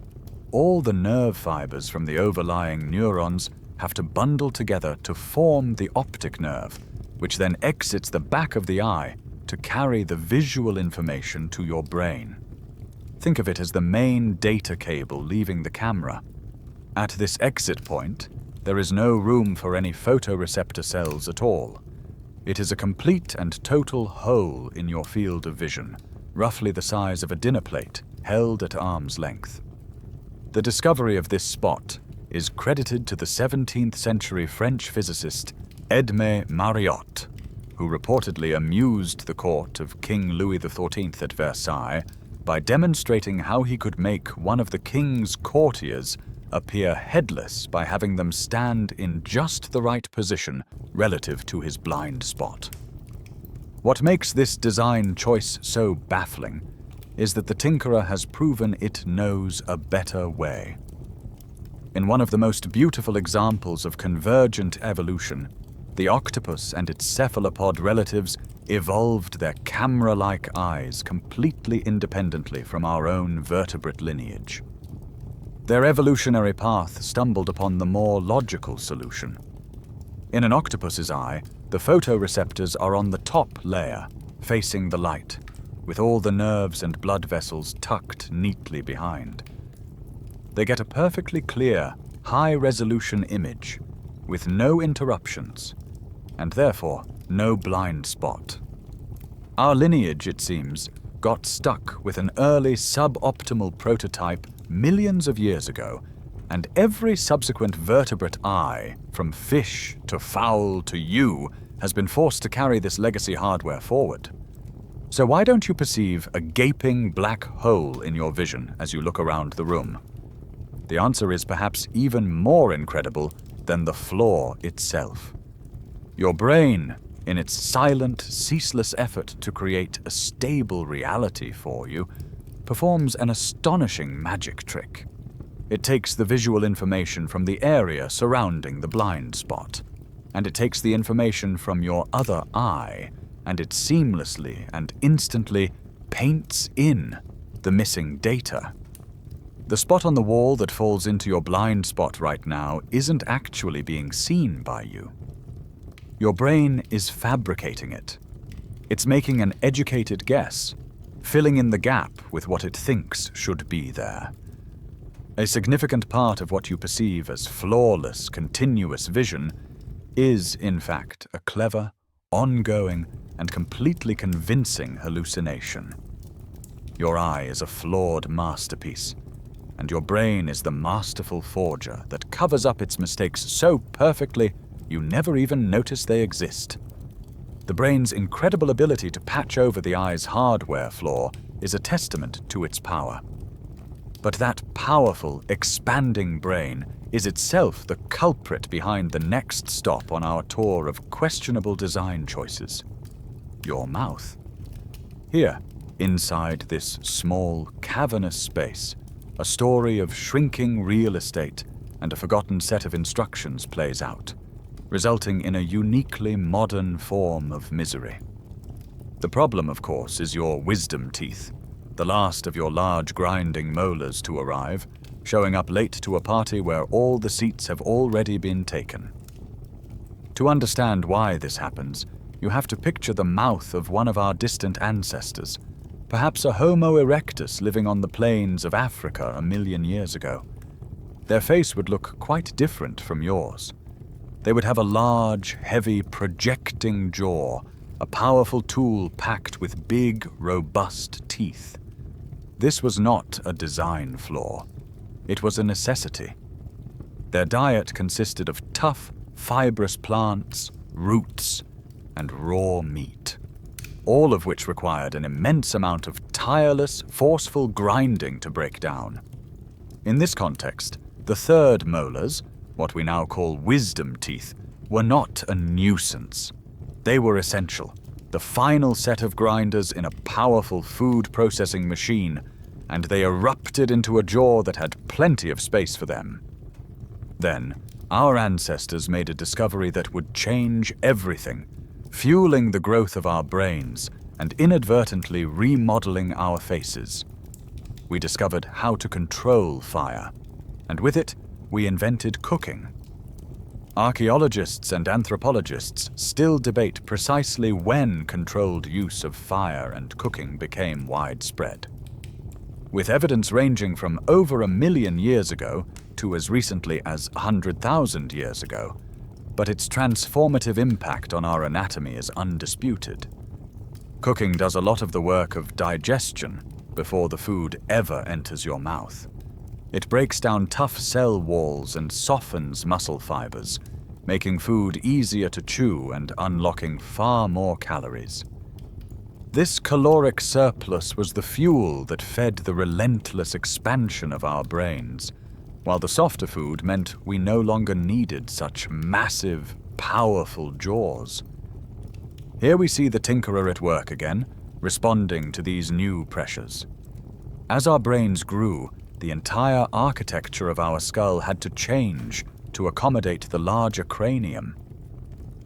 all the nerve fibers from the overlying neurons have to bundle together to form the optic nerve, which then exits the back of the eye to carry the visual information to your brain. Think of it as the main data cable leaving the camera. At this exit point, there is no room for any photoreceptor cells at all. It is a complete and total hole in your field of vision, roughly the size of a dinner plate, held at arm's length. The discovery of this spot is credited to the 17th century French physicist Edmé Mariotte, who reportedly amused the court of King Louis XIV at Versailles by demonstrating how he could make one of the king's courtiers appear headless by having them stand in just the right position relative to his blind spot. What makes this design choice so baffling is that the tinkerer has proven it knows a better way. In one of the most beautiful examples of convergent evolution, the octopus and its cephalopod relatives evolved their camera-like eyes completely independently from our own vertebrate lineage. Their evolutionary path stumbled upon the more logical solution. In an octopus's eye, the photoreceptors are on the top layer, facing the light, with all the nerves and blood vessels tucked neatly behind. They get a perfectly clear, high-resolution image, with no interruptions, and therefore no blind spot. Our lineage, it seems, got stuck with an early suboptimal prototype millions of years ago, and every subsequent vertebrate eye, from fish to fowl to you, has been forced to carry this legacy hardware forward. So why don't you perceive a gaping black hole in your vision as you look around the room? The answer is perhaps even more incredible than the flaw itself. Your brain, in its silent, ceaseless effort to create a stable reality for you, performs an astonishing magic trick. It takes the visual information from the area surrounding the blind spot, and it takes the information from your other eye, and it seamlessly and instantly paints in the missing data. The spot on the wall that falls into your blind spot right now isn't actually being seen by you. Your brain is fabricating it. It's making an educated guess, filling in the gap with what it thinks should be there. A significant part of what you perceive as flawless, continuous vision is, in fact, a clever, ongoing, and completely convincing hallucination. Your eye is a flawed masterpiece, and your brain is the masterful forger that covers up its mistakes so perfectly you never even notice they exist. The brain's incredible ability to patch over the eye's hardware flaw is a testament to its power. But that powerful, expanding brain is itself the culprit behind the next stop on our tour of questionable design choices: your mouth. Here, inside this small, cavernous space, a story of shrinking real estate and a forgotten set of instructions plays out, resulting in a uniquely modern form of misery. The problem, of course, is your wisdom teeth, the last of your large grinding molars to arrive, showing up late to a party where all the seats have already been taken. To understand why this happens, you have to picture the mouth of one of our distant ancestors, perhaps a Homo erectus living on the plains of Africa 1,000,000 years ago. Their face would look quite different from yours. They would have a large, heavy, projecting jaw, a powerful tool packed with big, robust teeth. This was not a design flaw. It was a necessity. Their diet consisted of tough, fibrous plants, roots, and raw meat, all of which required an immense amount of tireless, forceful grinding to break down. In this context, the third molars, what we now call wisdom teeth, were not a nuisance. They were essential, the final set of grinders in a powerful food processing machine, and they erupted into a jaw that had plenty of space for them. Then, our ancestors made a discovery that would change everything, fueling the growth of our brains and inadvertently remodeling our faces. We discovered how to control fire, and with it, we invented cooking. Archaeologists and anthropologists still debate precisely when controlled use of fire and cooking became widespread. With evidence ranging from over 1,000,000 years ago to as recently as 100,000 years ago, but its transformative impact on our anatomy is undisputed. Cooking does a lot of the work of digestion before the food ever enters your mouth. It breaks down tough cell walls and softens muscle fibers, making food easier to chew and unlocking far more calories. This caloric surplus was the fuel that fed the relentless expansion of our brains, while the softer food meant we no longer needed such massive, powerful jaws. Here we see the tinkerer at work again, responding to these new pressures. As our brains grew, the entire architecture of our skull had to change to accommodate the larger cranium.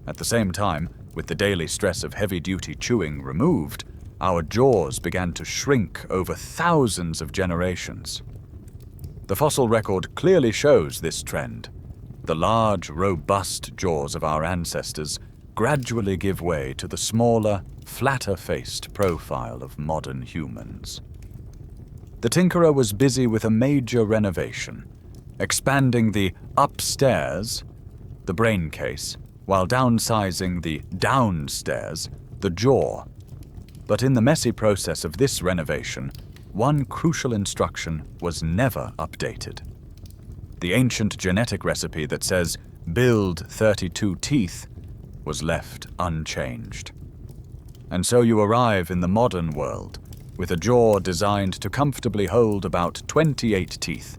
At the same time, with the daily stress of heavy-duty chewing removed, our jaws began to shrink over thousands of generations. The fossil record clearly shows this trend. The large, robust jaws of our ancestors gradually give way to the smaller, flatter-faced profile of modern humans. The tinkerer was busy with a major renovation, expanding the upstairs, the brain case, while downsizing the downstairs, the jaw. But in the messy process of this renovation, one crucial instruction was never updated. The ancient genetic recipe that says, "build 32 teeth," was left unchanged. And so you arrive in the modern world, with a jaw designed to comfortably hold about 28 teeth,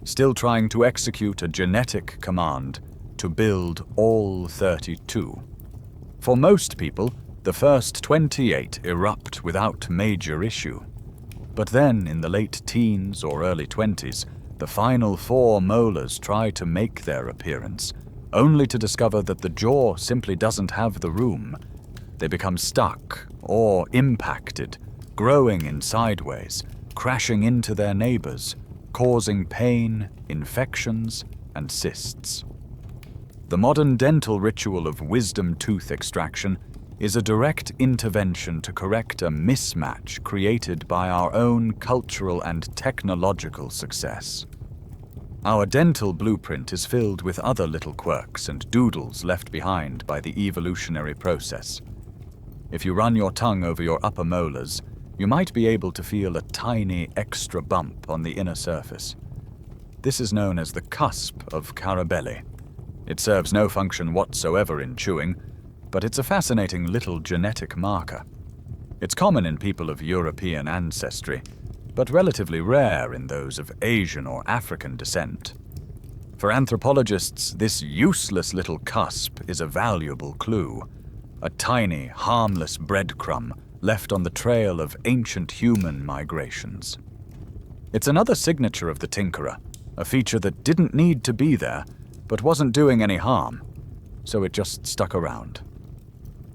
still trying to execute a genetic command to build all 32. For most people, the first 28 erupt without major issue. But then, in the late teens or early 20s, the final 4 molars try to make their appearance, only to discover that the jaw simply doesn't have the room. They become stuck or impacted, growing in sideways, crashing into their neighbors, causing pain, infections, and cysts. The modern dental ritual of wisdom tooth extraction is a direct intervention to correct a mismatch created by our own cultural and technological success. Our dental blueprint is filled with other little quirks and doodles left behind by the evolutionary process. If you run your tongue over your upper molars, you might be able to feel a tiny extra bump on the inner surface. This is known as the cusp of Carabelli. It serves no function whatsoever in chewing, but it's a fascinating little genetic marker. It's common in people of European ancestry, but relatively rare in those of Asian or African descent. For anthropologists, this useless little cusp is a valuable clue, a tiny, harmless breadcrumb left on the trail of ancient human migrations. It's another signature of the tinkerer, a feature that didn't need to be there, but wasn't doing any harm, so it just stuck around.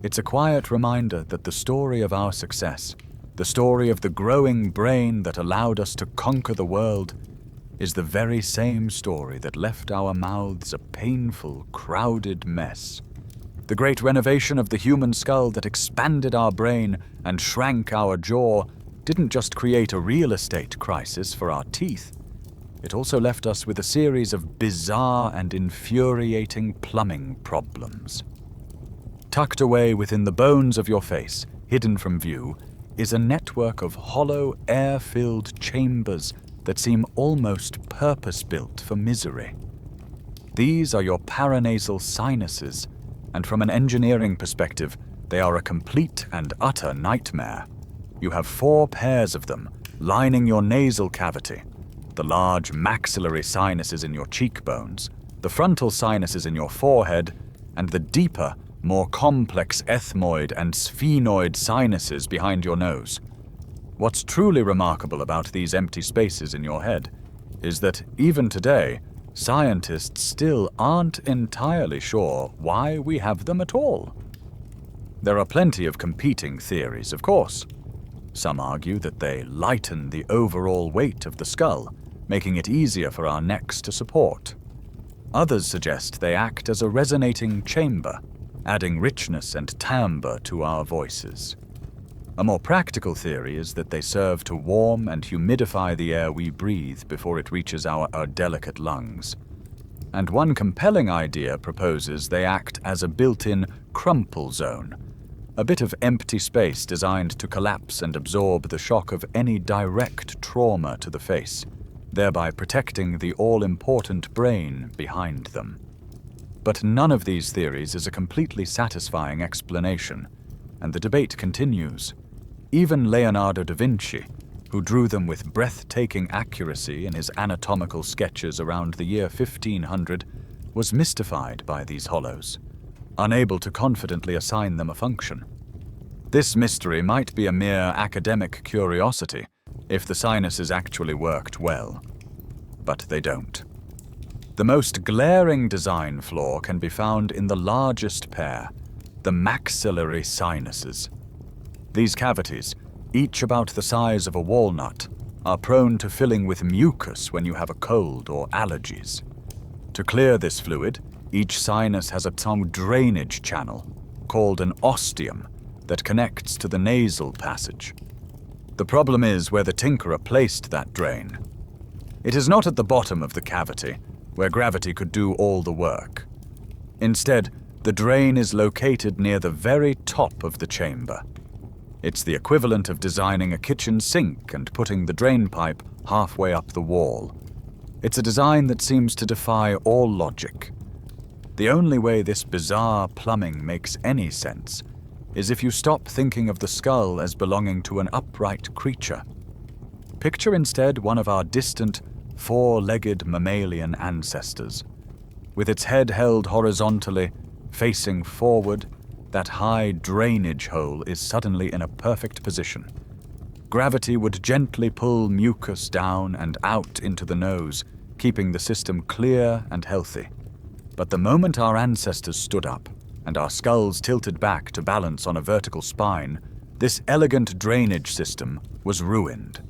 It's a quiet reminder that the story of our success, the story of the growing brain that allowed us to conquer the world, is the very same story that left our mouths a painful, crowded mess. The great renovation of the human skull that expanded our brain and shrank our jaw didn't just create a real estate crisis for our teeth. It also left us with a series of bizarre and infuriating plumbing problems. Tucked away within the bones of your face, hidden from view, is a network of hollow, air-filled chambers that seem almost purpose-built for misery. These are your paranasal sinuses, and from an engineering perspective, they are a complete and utter nightmare. You have 4 pairs of them lining your nasal cavity, the large maxillary sinuses in your cheekbones, the frontal sinuses in your forehead, and the deeper, more complex ethmoid and sphenoid sinuses behind your nose. What's truly remarkable about these empty spaces in your head is that, even today, scientists still aren't entirely sure why we have them at all. There are plenty of competing theories, of course. Some argue that they lighten the overall weight of the skull, making it easier for our necks to support. Others suggest they act as a resonating chamber, adding richness and timbre to our voices. A more practical theory is that they serve to warm and humidify the air we breathe before it reaches our delicate lungs. And one compelling idea proposes they act as a built-in crumple zone, a bit of empty space designed to collapse and absorb the shock of any direct trauma to the face, thereby protecting the all-important brain behind them. But none of these theories is a completely satisfying explanation, and the debate continues. Even Leonardo da Vinci, who drew them with breathtaking accuracy in his anatomical sketches around the year 1500, was mystified by these hollows, unable to confidently assign them a function. This mystery might be a mere academic curiosity if the sinuses actually worked well, but they don't. The most glaring design flaw can be found in the largest pair, the maxillary sinuses. These cavities, each about the size of a walnut, are prone to filling with mucus when you have a cold or allergies. To clear this fluid, each sinus has a tongue drainage channel, called an ostium, that connects to the nasal passage. The problem is where the tinkerer placed that drain. It is not at the bottom of the cavity, where gravity could do all the work. Instead, the drain is located near the very top of the chamber. It's the equivalent of designing a kitchen sink and putting the drain pipe halfway up the wall. It's a design that seems to defy all logic. The only way this bizarre plumbing makes any sense is if you stop thinking of the skull as belonging to an upright creature. Picture instead one of our distant, 4-legged mammalian ancestors, with its head held horizontally, facing forward, that high drainage hole is suddenly in a perfect position. Gravity would gently pull mucus down and out into the nose, keeping the system clear and healthy. But the moment our ancestors stood up and our skulls tilted back to balance on a vertical spine, this elegant drainage system was ruined.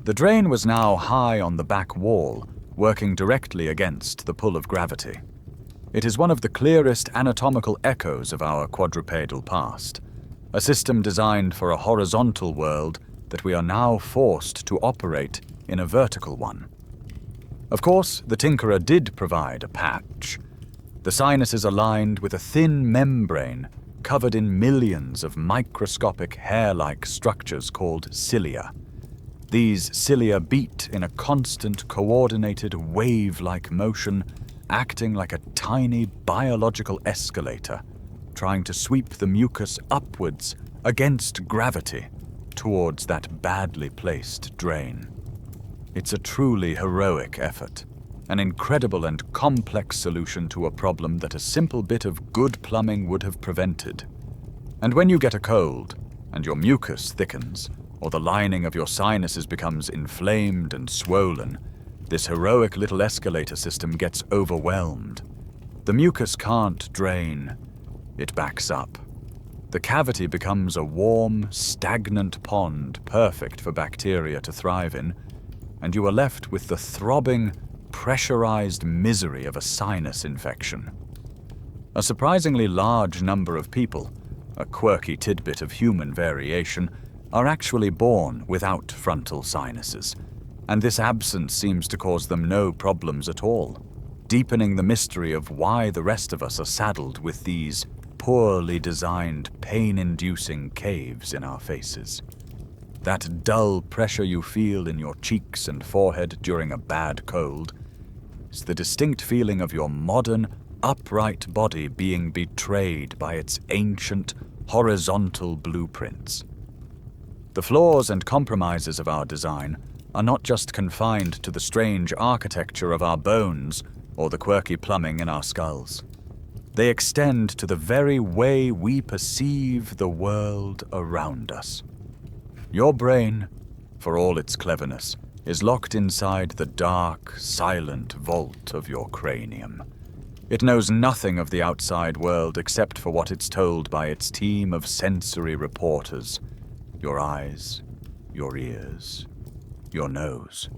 The drain was now high on the back wall, working directly against the pull of gravity. It is one of the clearest anatomical echoes of our quadrupedal past, a system designed for a horizontal world that we are now forced to operate in a vertical one. Of course, the tinkerer did provide a patch. The sinuses are lined with a thin membrane covered in millions of microscopic hair-like structures called cilia. These cilia beat in a constant, coordinated, wave-like motion, acting like a tiny biological escalator, trying to sweep the mucus upwards against gravity towards that badly placed drain. It's a truly heroic effort, an incredible and complex solution to a problem that a simple bit of good plumbing would have prevented. And when you get a cold, and your mucus thickens, or the lining of your sinuses becomes inflamed and swollen, this heroic little escalator system gets overwhelmed. The mucus can't drain. It backs up. The cavity becomes a warm, stagnant pond perfect for bacteria to thrive in, and you are left with the throbbing, pressurized misery of a sinus infection. A surprisingly large number of people, a quirky tidbit of human variation, are actually born without frontal sinuses, and this absence seems to cause them no problems at all, deepening the mystery of why the rest of us are saddled with these poorly designed, pain-inducing caves in our faces. That dull pressure you feel in your cheeks and forehead during a bad cold is the distinct feeling of your modern, upright body being betrayed by its ancient, horizontal blueprints. The flaws and compromises of our design are not just confined to the strange architecture of our bones or the quirky plumbing in our skulls. They extend to the very way we perceive the world around us. Your brain, for all its cleverness, is locked inside the dark, silent vault of your cranium. It knows nothing of the outside world except for what it's told by its team of sensory reporters. Your eyes, your ears, your nose.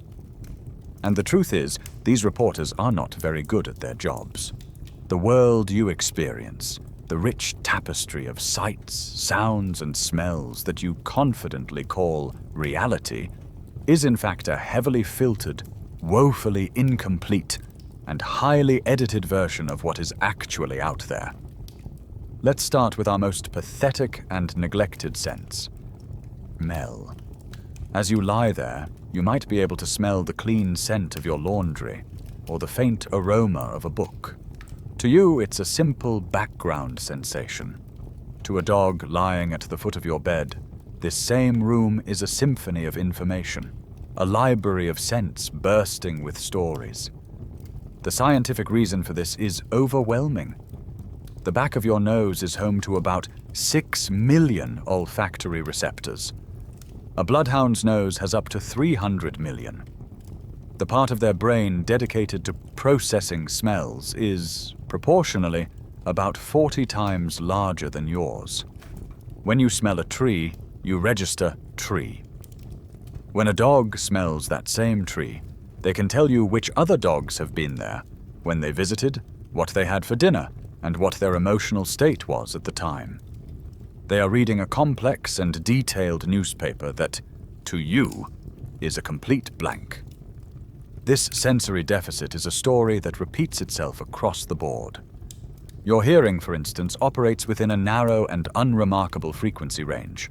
And the truth is, these reporters are not very good at their jobs. The world you experience, the rich tapestry of sights, sounds, and smells that you confidently call reality, is in fact a heavily filtered, woefully incomplete, and highly edited version of what is actually out there. Let's start with our most pathetic and neglected sense: smell. As you lie there, you might be able to smell the clean scent of your laundry, or the faint aroma of a book. To you, it's a simple background sensation. To a dog lying at the foot of your bed, this same room is a symphony of information, a library of scents bursting with stories. The scientific reason for this is overwhelming. The back of your nose is home to about 6 million olfactory receptors. A bloodhound's nose has up to 300 million. The part of their brain dedicated to processing smells is, proportionally, about 40 times larger than yours. When you smell a tree, you register tree. When a dog smells that same tree, they can tell you which other dogs have been there, when they visited, what they had for dinner, and what their emotional state was at the time. They are reading a complex and detailed newspaper that, to you, is a complete blank. This sensory deficit is a story that repeats itself across the board. Your hearing, for instance, operates within a narrow and unremarkable frequency range.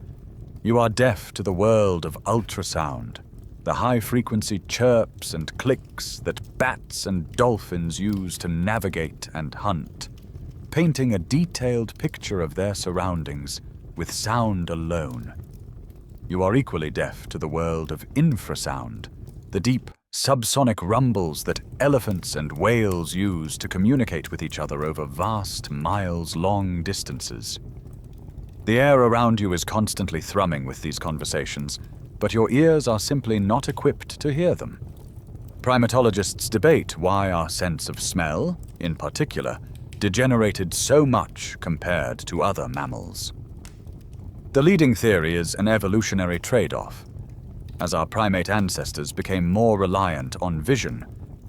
You are deaf to the world of ultrasound, the high-frequency chirps and clicks that bats and dolphins use to navigate and hunt, painting a detailed picture of their surroundings with sound alone. You are equally deaf to the world of infrasound, the deep, subsonic rumbles that elephants and whales use to communicate with each other over vast, miles-long distances. The air around you is constantly thrumming with these conversations, but your ears are simply not equipped to hear them. Primatologists debate why our sense of smell, in particular, degenerated so much compared to other mammals. The leading theory is an evolutionary trade-off. As our primate ancestors became more reliant on vision,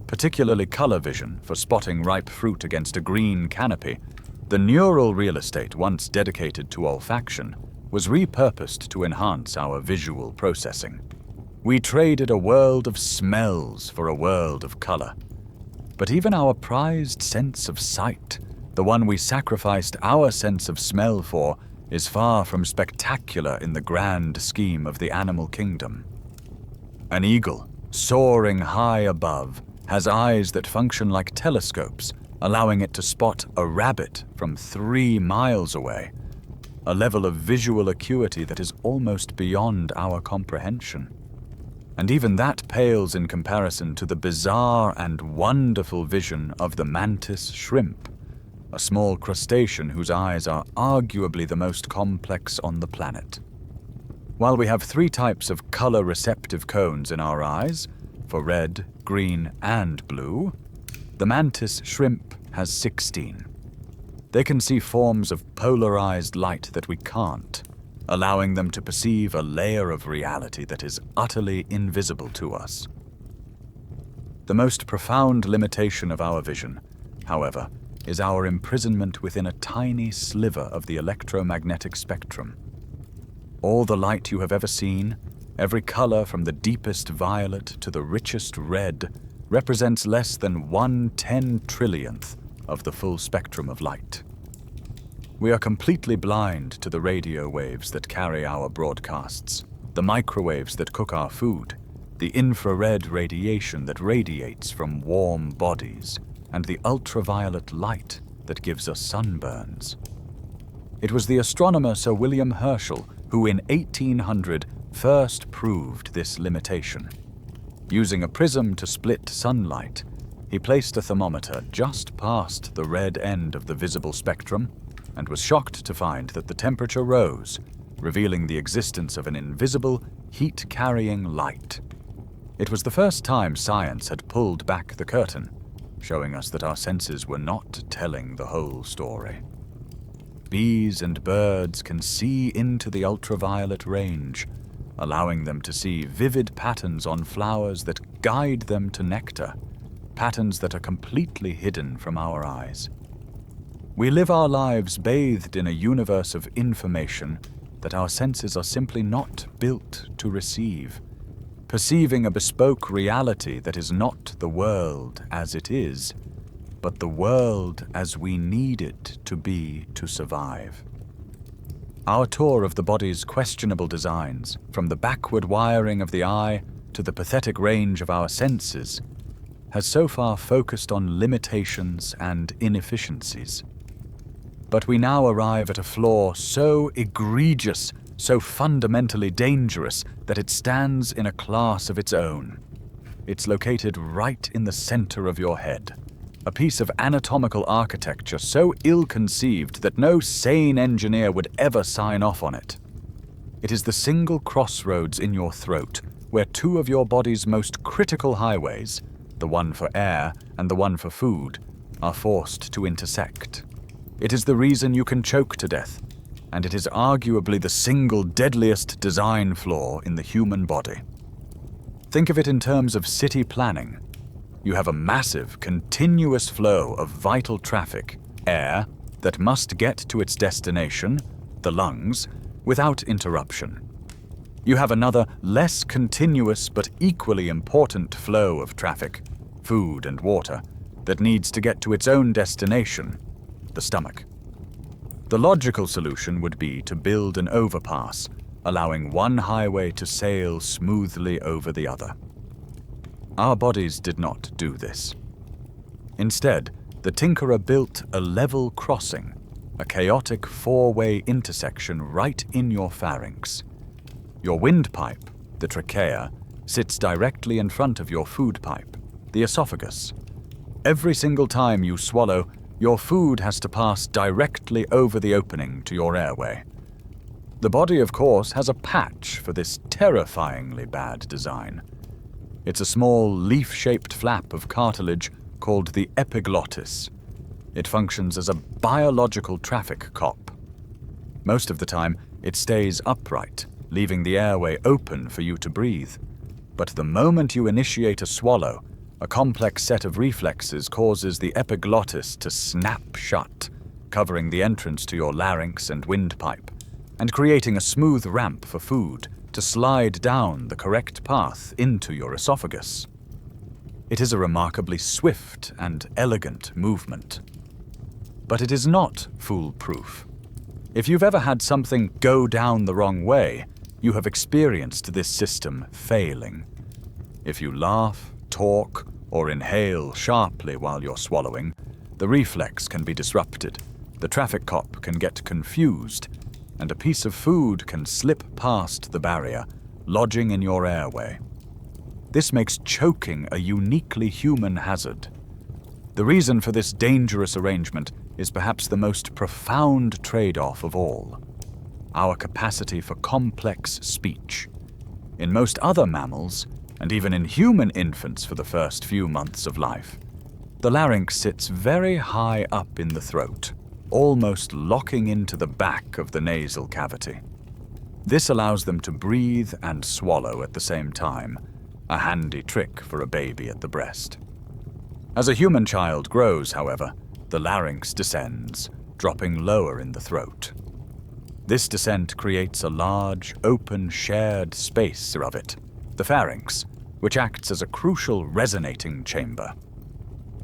particularly color vision for spotting ripe fruit against a green canopy, the neural real estate once dedicated to olfaction was repurposed to enhance our visual processing. We traded a world of smells for a world of color. But even our prized sense of sight, the one we sacrificed our sense of smell for, is far from spectacular in the grand scheme of the animal kingdom. An eagle, soaring high above, has eyes that function like telescopes, allowing it to spot a rabbit from 3 miles away, a level of visual acuity that is almost beyond our comprehension. And even that pales in comparison to the bizarre and wonderful vision of the mantis shrimp, a small crustacean whose eyes are arguably the most complex on the planet. While we have 3 types of color-receptive cones in our eyes, for red, green, and blue, the mantis shrimp has 16. They can see forms of polarized light that we can't, allowing them to perceive a layer of reality that is utterly invisible to us. The most profound limitation of our vision, however, is our imprisonment within a tiny sliver of the electromagnetic spectrum. All the light you have ever seen, every color from the deepest violet to the richest red, represents less than 1/10,000,000,000th of the full spectrum of light. We are completely blind to the radio waves that carry our broadcasts, the microwaves that cook our food, the infrared radiation that radiates from warm bodies, and the ultraviolet light that gives us sunburns. It was the astronomer Sir William Herschel who in 1800 first proved this limitation. Using a prism to split sunlight, he placed a thermometer just past the red end of the visible spectrum and was shocked to find that the temperature rose, revealing the existence of an invisible, heat-carrying light. It was the first time science had pulled back the curtain, showing us that our senses were not telling the whole story. Bees and birds can see into the ultraviolet range, allowing them to see vivid patterns on flowers that guide them to nectar, patterns that are completely hidden from our eyes. We live our lives bathed in a universe of information that our senses are simply not built to receive, perceiving a bespoke reality that is not the world as it is, but the world as we need it to be to survive. Our tour of the body's questionable designs, from the backward wiring of the eye to the pathetic range of our senses, has so far focused on limitations and inefficiencies. But we now arrive at a flaw so egregious, so fundamentally dangerous, that it stands in a class of its own. It's located right in the center of your head, a piece of anatomical architecture so ill-conceived that no sane engineer would ever sign off on it. It is the single crossroads in your throat, where 2 of your body's most critical highways, the one for air and the one for food, are forced to intersect. It is the reason you can choke to death, and it is arguably the single deadliest design flaw in the human body. Think of it in terms of city planning. You have a massive, continuous flow of vital traffic, air, that must get to its destination, the lungs, without interruption. You have another, less continuous but equally important flow of traffic, food and water, that needs to get to its own destination, the stomach. The logical solution would be to build an overpass, allowing one highway to sail smoothly over the other. Our bodies did not do this. Instead, the tinkerer built a level crossing, a chaotic 4-way intersection right in your pharynx. Your windpipe, the trachea, sits directly in front of your food pipe, the esophagus. Every single time you swallow, your food has to pass directly over the opening to your airway. The body, of course, has a patch for this terrifyingly bad design. It's a small leaf-shaped flap of cartilage called the epiglottis. It functions as a biological traffic cop. Most of the time, it stays upright, leaving the airway open for you to breathe. But the moment you initiate a swallow, a complex set of reflexes causes the epiglottis to snap shut, covering the entrance to your larynx and windpipe, and creating a smooth ramp for food to slide down the correct path into your esophagus. It is a remarkably swift and elegant movement. But it is not foolproof. If you've ever had something go down the wrong way, you have experienced this system failing. If you laugh, talk, or inhale sharply while you're swallowing, the reflex can be disrupted, the traffic cop can get confused, and a piece of food can slip past the barrier, lodging in your airway. This makes choking a uniquely human hazard. The reason for this dangerous arrangement is perhaps the most profound trade-off of all: our capacity for complex speech. In most other mammals, and even in human infants for the first few months of life, the larynx sits very high up in the throat, almost locking into the back of the nasal cavity. This allows them to breathe and swallow at the same time, a handy trick for a baby at the breast. As a human child grows, however, the larynx descends, dropping lower in the throat. This descent creates a large, open, shared space above it, the pharynx, which acts as a crucial resonating chamber.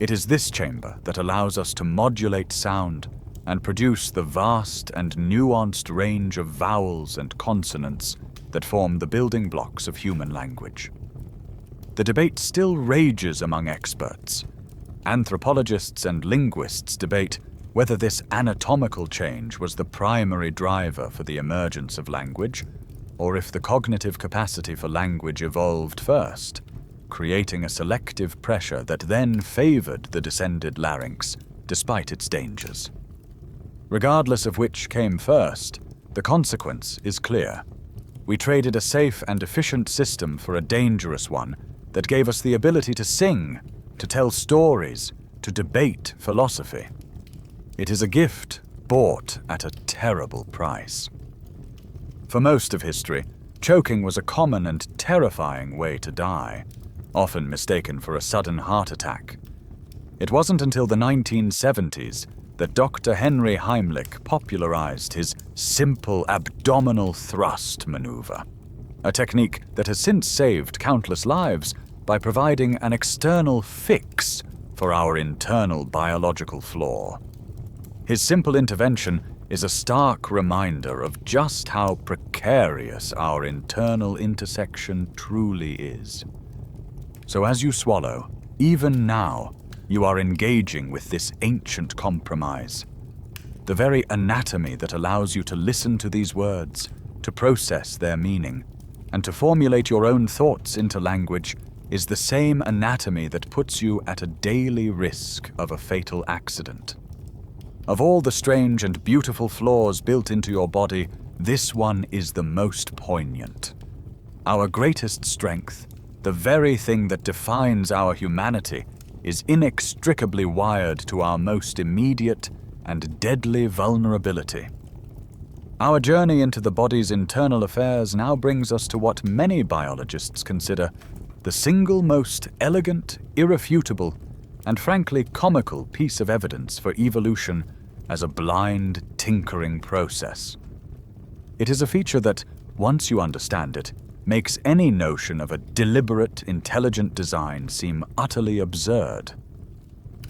It is this chamber that allows us to modulate sound and produce the vast and nuanced range of vowels and consonants that form the building blocks of human language. The debate still rages among experts. Anthropologists and linguists debate whether this anatomical change was the primary driver for the emergence of language, or if the cognitive capacity for language evolved first, creating a selective pressure that then favored the descended larynx, despite its dangers. Regardless of which came first, the consequence is clear. We traded a safe and efficient system for a dangerous one that gave us the ability to sing, to tell stories, to debate philosophy. It is a gift bought at a terrible price. For most of history, choking was a common and terrifying way to die, often mistaken for a sudden heart attack. It wasn't until the 1970s that Dr. Henry Heimlich popularized his simple abdominal thrust maneuver, a technique that has since saved countless lives by providing an external fix for our internal biological flaw. His simple intervention is a stark reminder of just how precarious our internal intersection truly is. So as you swallow, even now, you are engaging with this ancient compromise. The very anatomy that allows you to listen to these words, to process their meaning, and to formulate your own thoughts into language is the same anatomy that puts you at a daily risk of a fatal accident. Of all the strange and beautiful flaws built into your body, this one is the most poignant. Our greatest strength, the very thing that defines our humanity, is inextricably wired to our most immediate and deadly vulnerability. Our journey into the body's internal affairs now brings us to what many biologists consider the single most elegant, irrefutable, and frankly comical piece of evidence for evolution as a blind, tinkering process. It is a feature that, once you understand it, makes any notion of a deliberate, intelligent design seem utterly absurd.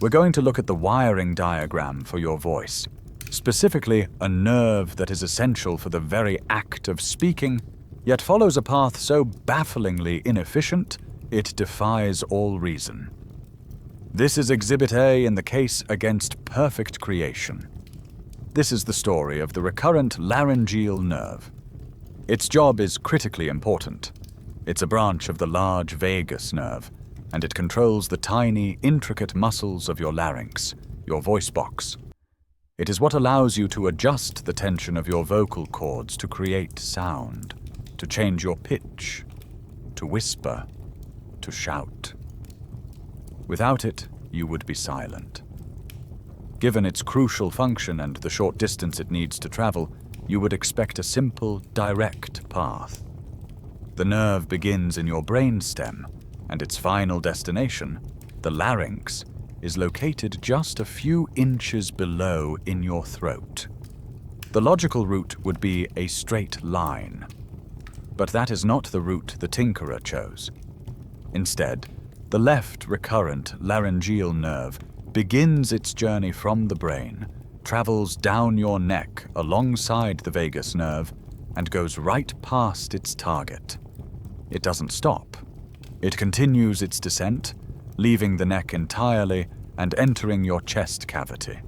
We're going to look at the wiring diagram for your voice, specifically a nerve that is essential for the very act of speaking, yet follows a path so bafflingly inefficient it defies all reason. This is Exhibit A in the case against perfect creation. This is the story of the recurrent laryngeal nerve. Its job is critically important. It's a branch of the large vagus nerve, and it controls the tiny, intricate muscles of your larynx, your voice box. It is what allows you to adjust the tension of your vocal cords to create sound, to change your pitch, to whisper, to shout. Without it, you would be silent. Given its crucial function and the short distance it needs to travel, you would expect a simple, direct path. The nerve begins in your brainstem, and its final destination, the larynx, is located just a few inches below in your throat. The logical route would be a straight line, but that is not the route the tinkerer chose. Instead, the left recurrent laryngeal nerve begins its journey from the brain, travels down your neck alongside the vagus nerve, and goes right past its target. It doesn't stop. It continues its descent, leaving the neck entirely and entering your chest cavity.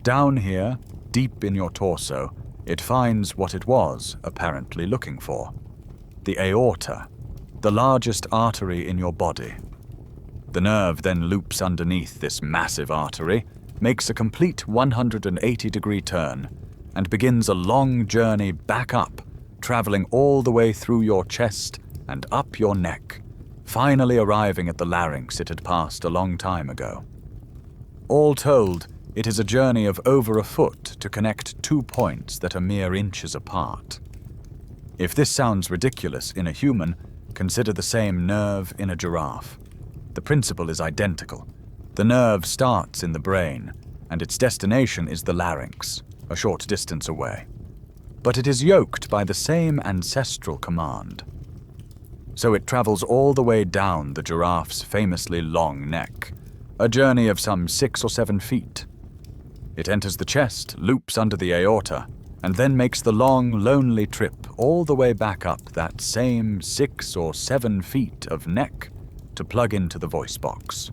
Down here, deep in your torso, it finds what it was apparently looking for: the aorta, the largest artery in your body. The nerve then loops underneath this massive artery, makes a complete 180-degree turn, and begins a long journey back up, traveling all the way through your chest and up your neck, finally arriving at the larynx it had passed a long time ago. All told, it is a journey of over a foot to connect 2 points that are mere inches apart. If this sounds ridiculous in a human, consider the same nerve in a giraffe. The principle is identical. The nerve starts in the brain, and its destination is the larynx, a short distance away. But it is yoked by the same ancestral command. So it travels all the way down the giraffe's famously long neck, a journey of some 6 or 7 feet. It enters the chest, loops under the aorta, and then makes the long, lonely trip all the way back up that same 6 or 7 feet of neck to plug into the voice box.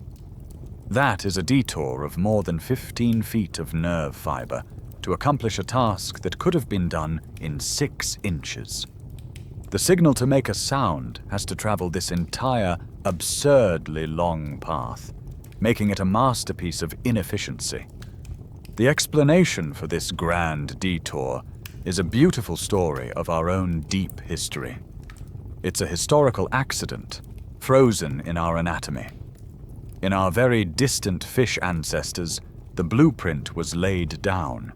That is a detour of more than 15 feet of nerve fiber to accomplish a task that could have been done in 6 inches. The signal to make a sound has to travel this entire, absurdly long path, making it a masterpiece of inefficiency. The explanation for this grand detour is a beautiful story of our own deep history. It's a historical accident, frozen in our anatomy. In our very distant fish ancestors, the blueprint was laid down.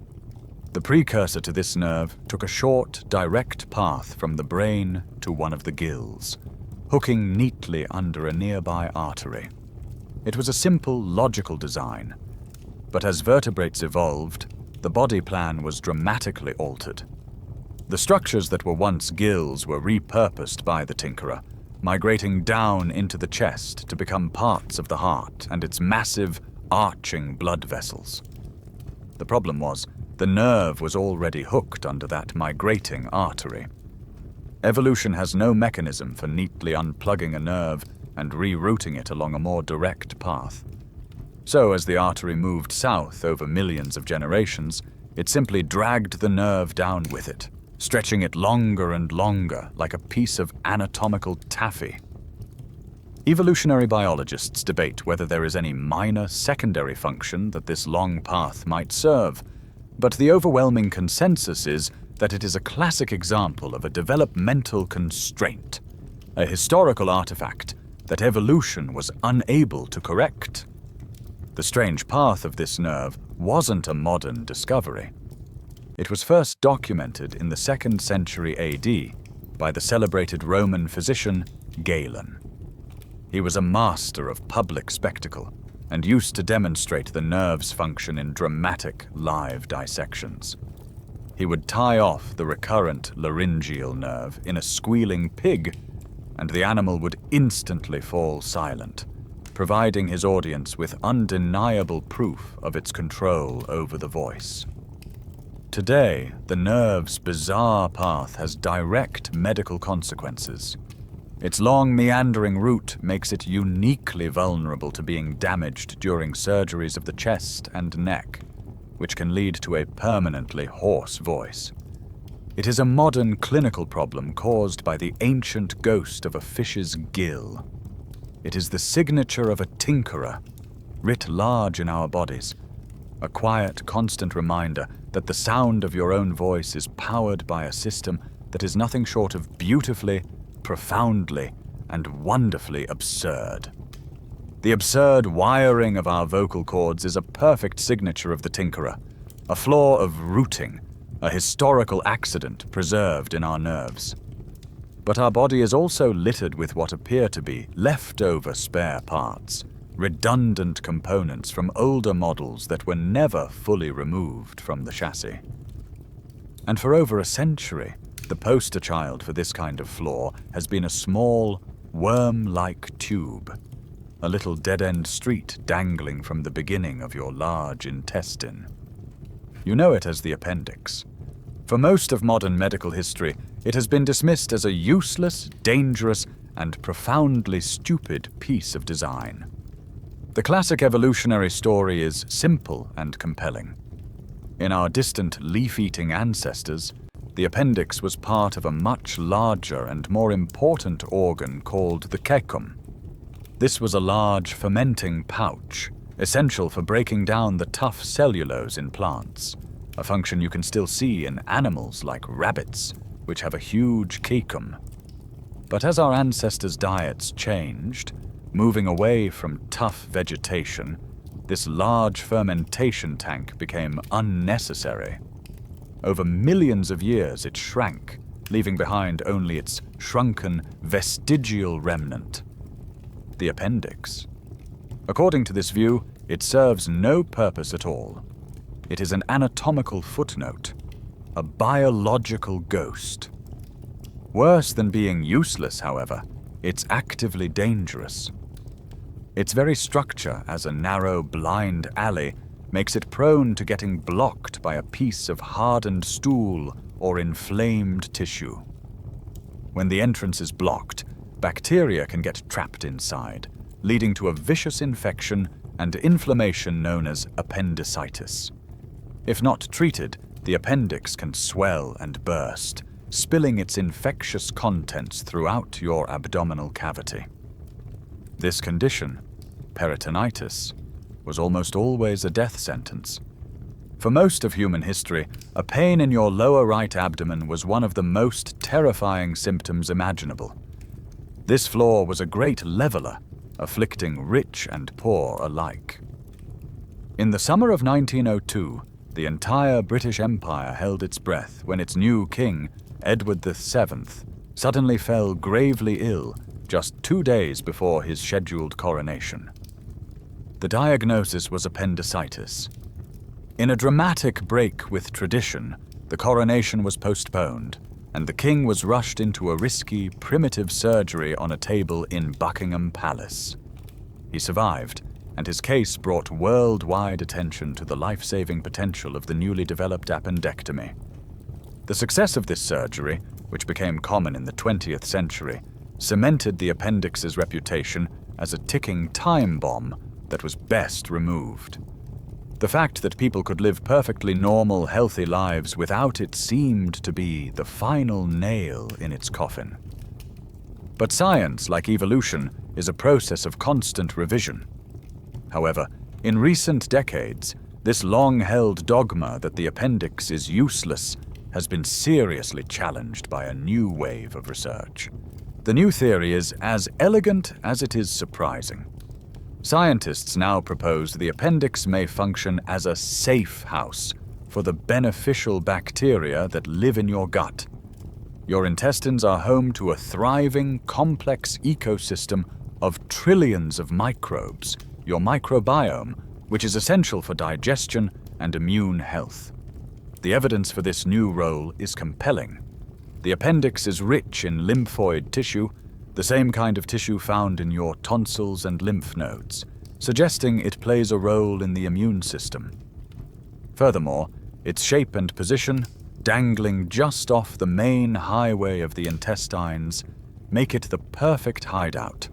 The precursor to this nerve took a short, direct path from the brain to one of the gills, hooking neatly under a nearby artery. It was a simple, logical design. But as vertebrates evolved, the body plan was dramatically altered. The structures that were once gills were repurposed by the tinkerer, migrating down into the chest to become parts of the heart and its massive, arching blood vessels. The problem was, the nerve was already hooked under that migrating artery. Evolution has no mechanism for neatly unplugging a nerve and rerouting it along a more direct path. So as the artery moved south over millions of generations, it simply dragged the nerve down with it, stretching it longer and longer like a piece of anatomical taffy. Evolutionary biologists debate whether there is any minor secondary function that this long path might serve, but the overwhelming consensus is that it is a classic example of a developmental constraint, a historical artifact that evolution was unable to correct. The strange path of this nerve wasn't a modern discovery. It was first documented in the 2nd century AD by the celebrated Roman physician Galen. He was a master of public spectacle and used to demonstrate the nerve's function in dramatic live dissections. He would tie off the recurrent laryngeal nerve in a squealing pig, and the animal would instantly fall silent, providing his audience with undeniable proof of its control over the voice. Today, the nerve's bizarre path has direct medical consequences. Its long, meandering route makes it uniquely vulnerable to being damaged during surgeries of the chest and neck, which can lead to a permanently hoarse voice. It is a modern clinical problem caused by the ancient ghost of a fish's gill. It is the signature of a tinkerer, writ large in our bodies, a quiet, constant reminder that the sound of your own voice is powered by a system that is nothing short of beautifully, profoundly, and wonderfully absurd. The absurd wiring of our vocal cords is a perfect signature of the tinkerer, a flaw of rooting, a historical accident preserved in our nerves. But our body is also littered with what appear to be leftover spare parts, redundant components from older models that were never fully removed from the chassis. And for over a century, the poster child for this kind of flaw has been a small, worm-like tube, a little dead-end street dangling from the beginning of your large intestine. You know it as the appendix. For most of modern medical history, it has been dismissed as a useless, dangerous, and profoundly stupid piece of design. The classic evolutionary story is simple and compelling. In our distant leaf-eating ancestors, the appendix was part of a much larger and more important organ called the cecum. This was a large fermenting pouch, essential for breaking down the tough cellulose in plants, a function you can still see in animals like rabbits, which have a huge cecum. But as our ancestors' diets changed, moving away from tough vegetation, this large fermentation tank became unnecessary. Over millions of years it shrank, leaving behind only its shrunken vestigial remnant, the appendix. According to this view, it serves no purpose at all. It is an anatomical footnote, a biological ghost. Worse than being useless, however, it's actively dangerous. Its very structure as a narrow, blind alley makes it prone to getting blocked by a piece of hardened stool or inflamed tissue. When the entrance is blocked, bacteria can get trapped inside, leading to a vicious infection and inflammation known as appendicitis. If not treated, the appendix can swell and burst, spilling its infectious contents throughout your abdominal cavity. This condition, peritonitis, was almost always a death sentence. For most of human history, a pain in your lower right abdomen was one of the most terrifying symptoms imaginable. This flaw was a great leveler, afflicting rich and poor alike. In the summer of 1902, the entire British Empire held its breath when its new king, Edward VII, suddenly fell gravely ill just 2 days before his scheduled coronation. The diagnosis was appendicitis. In a dramatic break with tradition, the coronation was postponed, and the king was rushed into a risky, primitive surgery on a table in Buckingham Palace. He survived, and his case brought worldwide attention to the life-saving potential of the newly developed appendectomy. The success of this surgery, which became common in the 20th century, cemented the appendix's reputation as a ticking time bomb that was best removed. The fact that people could live perfectly normal, healthy lives without it seemed to be the final nail in its coffin. But science, like evolution, is a process of constant revision. However, in recent decades, this long-held dogma that the appendix is useless has been seriously challenged by a new wave of research. The new theory is as elegant as it is surprising. Scientists now propose the appendix may function as a safe house for the beneficial bacteria that live in your gut. Your intestines are home to a thriving, complex ecosystem of trillions of microbes, your microbiome, which is essential for digestion and immune health. The evidence for this new role is compelling. The appendix is rich in lymphoid tissue, the same kind of tissue found in your tonsils and lymph nodes, suggesting it plays a role in the immune system. Furthermore, its shape and position, dangling just off the main highway of the intestines, make it the perfect hideout,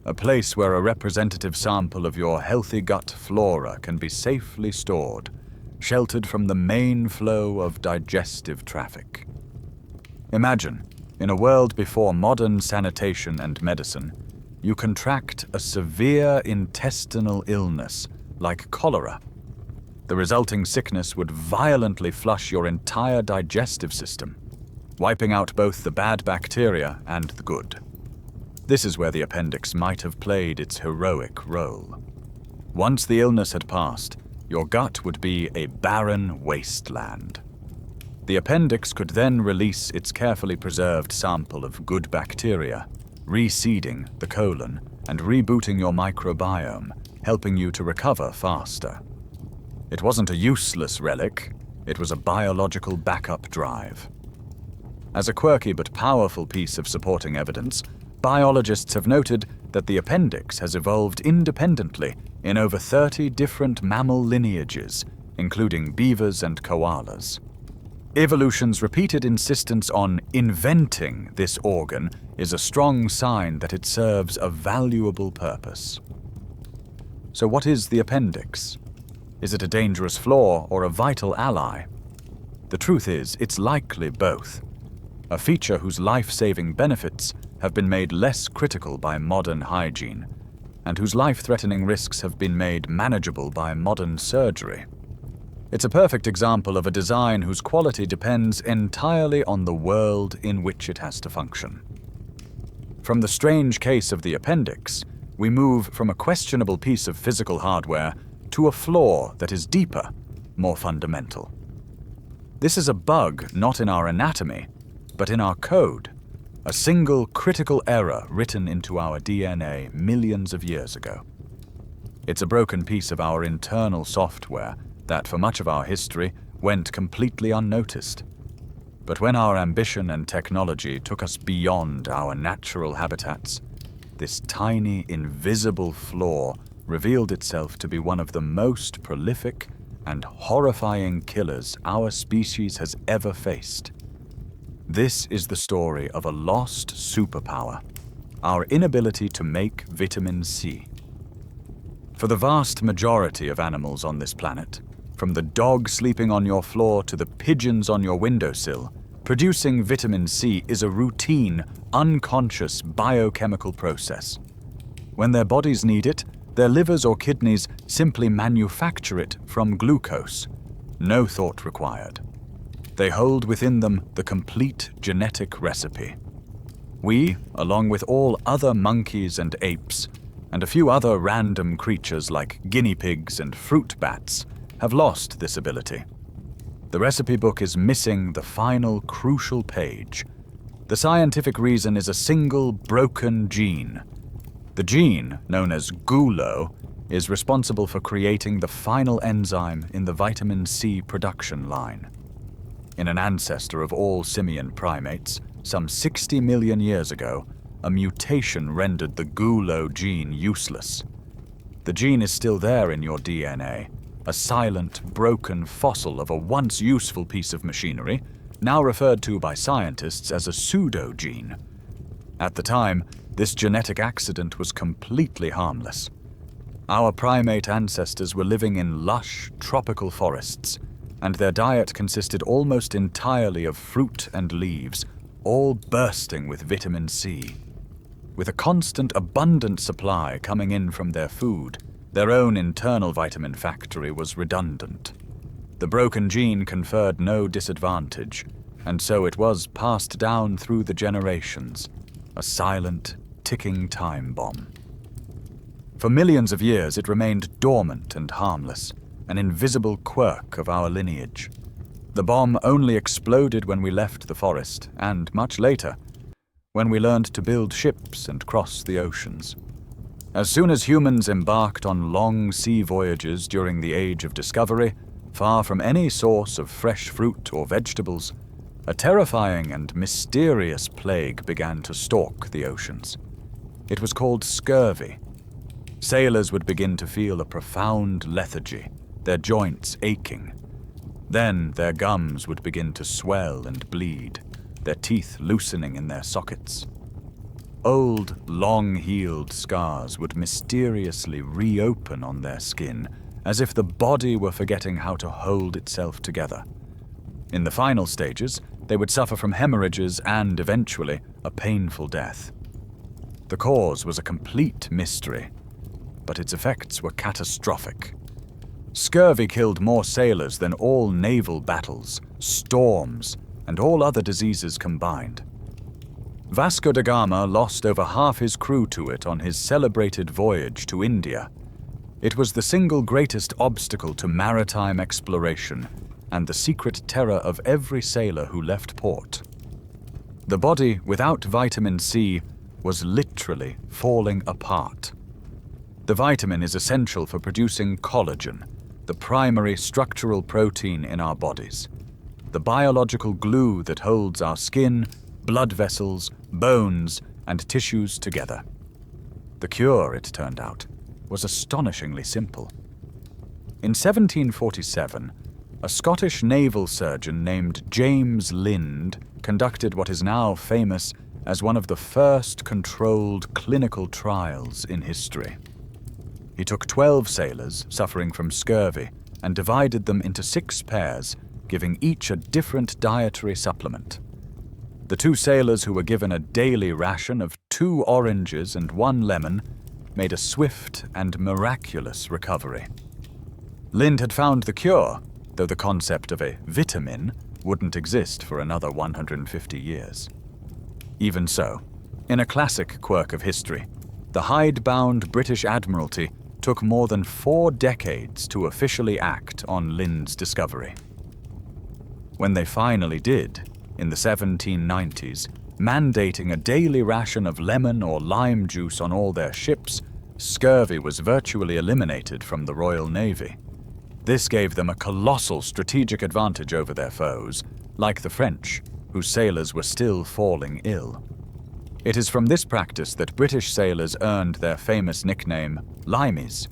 a place where a representative sample of your healthy gut flora can be safely stored, sheltered from the main flow of digestive traffic. Imagine, in a world before modern sanitation and medicine, you contract a severe intestinal illness like cholera. The resulting sickness would violently flush your entire digestive system, wiping out both the bad bacteria and the good. This is where the appendix might have played its heroic role. Once the illness had passed, your gut would be a barren wasteland. The appendix could then release its carefully preserved sample of good bacteria, reseeding the colon and rebooting your microbiome, helping you to recover faster. It wasn't a useless relic, it was a biological backup drive. As a quirky but powerful piece of supporting evidence, biologists have noted that the appendix has evolved independently in over 30 different mammal lineages, including beavers and koalas. Evolution's repeated insistence on inventing this organ is a strong sign that it serves a valuable purpose. So what is the appendix? Is it a dangerous flaw or a vital ally? The truth is, it's likely both. A feature whose life-saving benefits have been made less critical by modern hygiene, and whose life-threatening risks have been made manageable by modern surgery. It's a perfect example of a design whose quality depends entirely on the world in which it has to function. From the strange case of the appendix, we move from a questionable piece of physical hardware to a flaw that is deeper, more fundamental. This is a bug not in our anatomy, but in our code, a single critical error written into our DNA millions of years ago. It's a broken piece of our internal software that for much of our history went completely unnoticed. But when our ambition and technology took us beyond our natural habitats, this tiny, invisible flaw revealed itself to be one of the most prolific and horrifying killers our species has ever faced. This is the story of a lost superpower, our inability to make vitamin C. For the vast majority of animals on this planet, from the dog sleeping on your floor to the pigeons on your windowsill, producing vitamin C is a routine, unconscious biochemical process. When their bodies need it, their livers or kidneys simply manufacture it from glucose. No thought required. They hold within them the complete genetic recipe. We, along with all other monkeys and apes, and a few other random creatures like guinea pigs and fruit bats, have lost this ability. The recipe book is missing the final crucial page. The scientific reason is a single broken gene. The gene, known as gulo, is responsible for creating the final enzyme in the vitamin C production line. In an ancestor of all simian primates, some 60 million years ago, a mutation rendered the gulo gene useless. The gene is still there in your DNA, a silent, broken fossil of a once useful piece of machinery, now referred to by scientists as a pseudogene. At the time, this genetic accident was completely harmless. Our primate ancestors were living in lush, tropical forests, and their diet consisted almost entirely of fruit and leaves, all bursting with vitamin C. With a constant, abundant supply coming in from their food, their own internal vitamin factory was redundant. The broken gene conferred no disadvantage, and so it was passed down through the generations, a silent, ticking time bomb. For millions of years it remained dormant and harmless, an invisible quirk of our lineage. The bomb only exploded when we left the forest, and much later, when we learned to build ships and cross the oceans. As soon as humans embarked on long sea voyages during the Age of Discovery, far from any source of fresh fruit or vegetables, a terrifying and mysterious plague began to stalk the oceans. It was called scurvy. Sailors would begin to feel a profound lethargy, their joints aching. Then their gums would begin to swell and bleed, their teeth loosening in their sockets. Old, long-healed scars would mysteriously reopen on their skin, as if the body were forgetting how to hold itself together. In the final stages, They would suffer from hemorrhages and, eventually, a painful death. The cause was a complete mystery, but its effects were catastrophic. Scurvy killed more sailors than all naval battles, storms, and all other diseases combined. Vasco da Gama lost over half his crew to it on his celebrated voyage to India. It was the single greatest obstacle to maritime exploration and the secret terror of every sailor who left port. The body without vitamin C was literally falling apart. The vitamin is essential for producing collagen, the primary structural protein in our bodies, the biological glue that holds our skin, blood vessels, bones, and tissues together. The cure, it turned out, was astonishingly simple. In 1747, a Scottish naval surgeon named James Lind conducted what is now famous as one of the first controlled clinical trials in history. He took 12 sailors suffering from scurvy and divided them into 6 pairs, giving each a different dietary supplement. The 2 sailors who were given a daily ration of 2 oranges and 1 lemon made a swift and miraculous recovery. Lind had found the cure, though the concept of a vitamin wouldn't exist for another 150 years. Even so, in a classic quirk of history, the hidebound British Admiralty took more than 4 decades to officially act on Lind's discovery. When they finally did, in the 1790s, mandating a daily ration of lemon or lime juice on all their ships, scurvy was virtually eliminated from the Royal Navy. This gave them a colossal strategic advantage over their foes, like the French, whose sailors were still falling ill. It is from this practice that British sailors earned their famous nickname, limeys.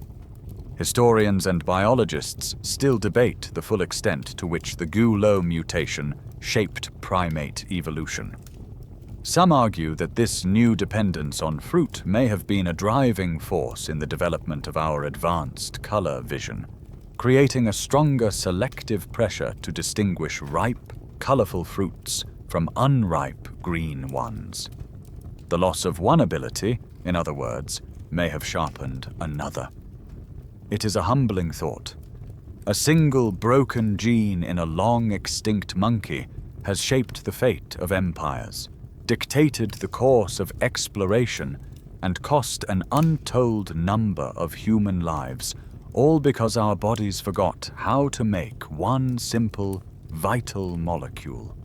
Historians and biologists still debate the full extent to which the Goulot mutation shaped primate evolution. Some argue that this new dependence on fruit may have been a driving force in the development of our advanced color vision, creating a stronger selective pressure to distinguish ripe, colorful fruits from unripe green ones. The loss of one ability, in other words, may have sharpened another. It is a humbling thought. A single broken gene in a long-extinct monkey has shaped the fate of empires, dictated the course of exploration, and cost an untold number of human lives, all because our bodies forgot how to make one simple, vital molecule.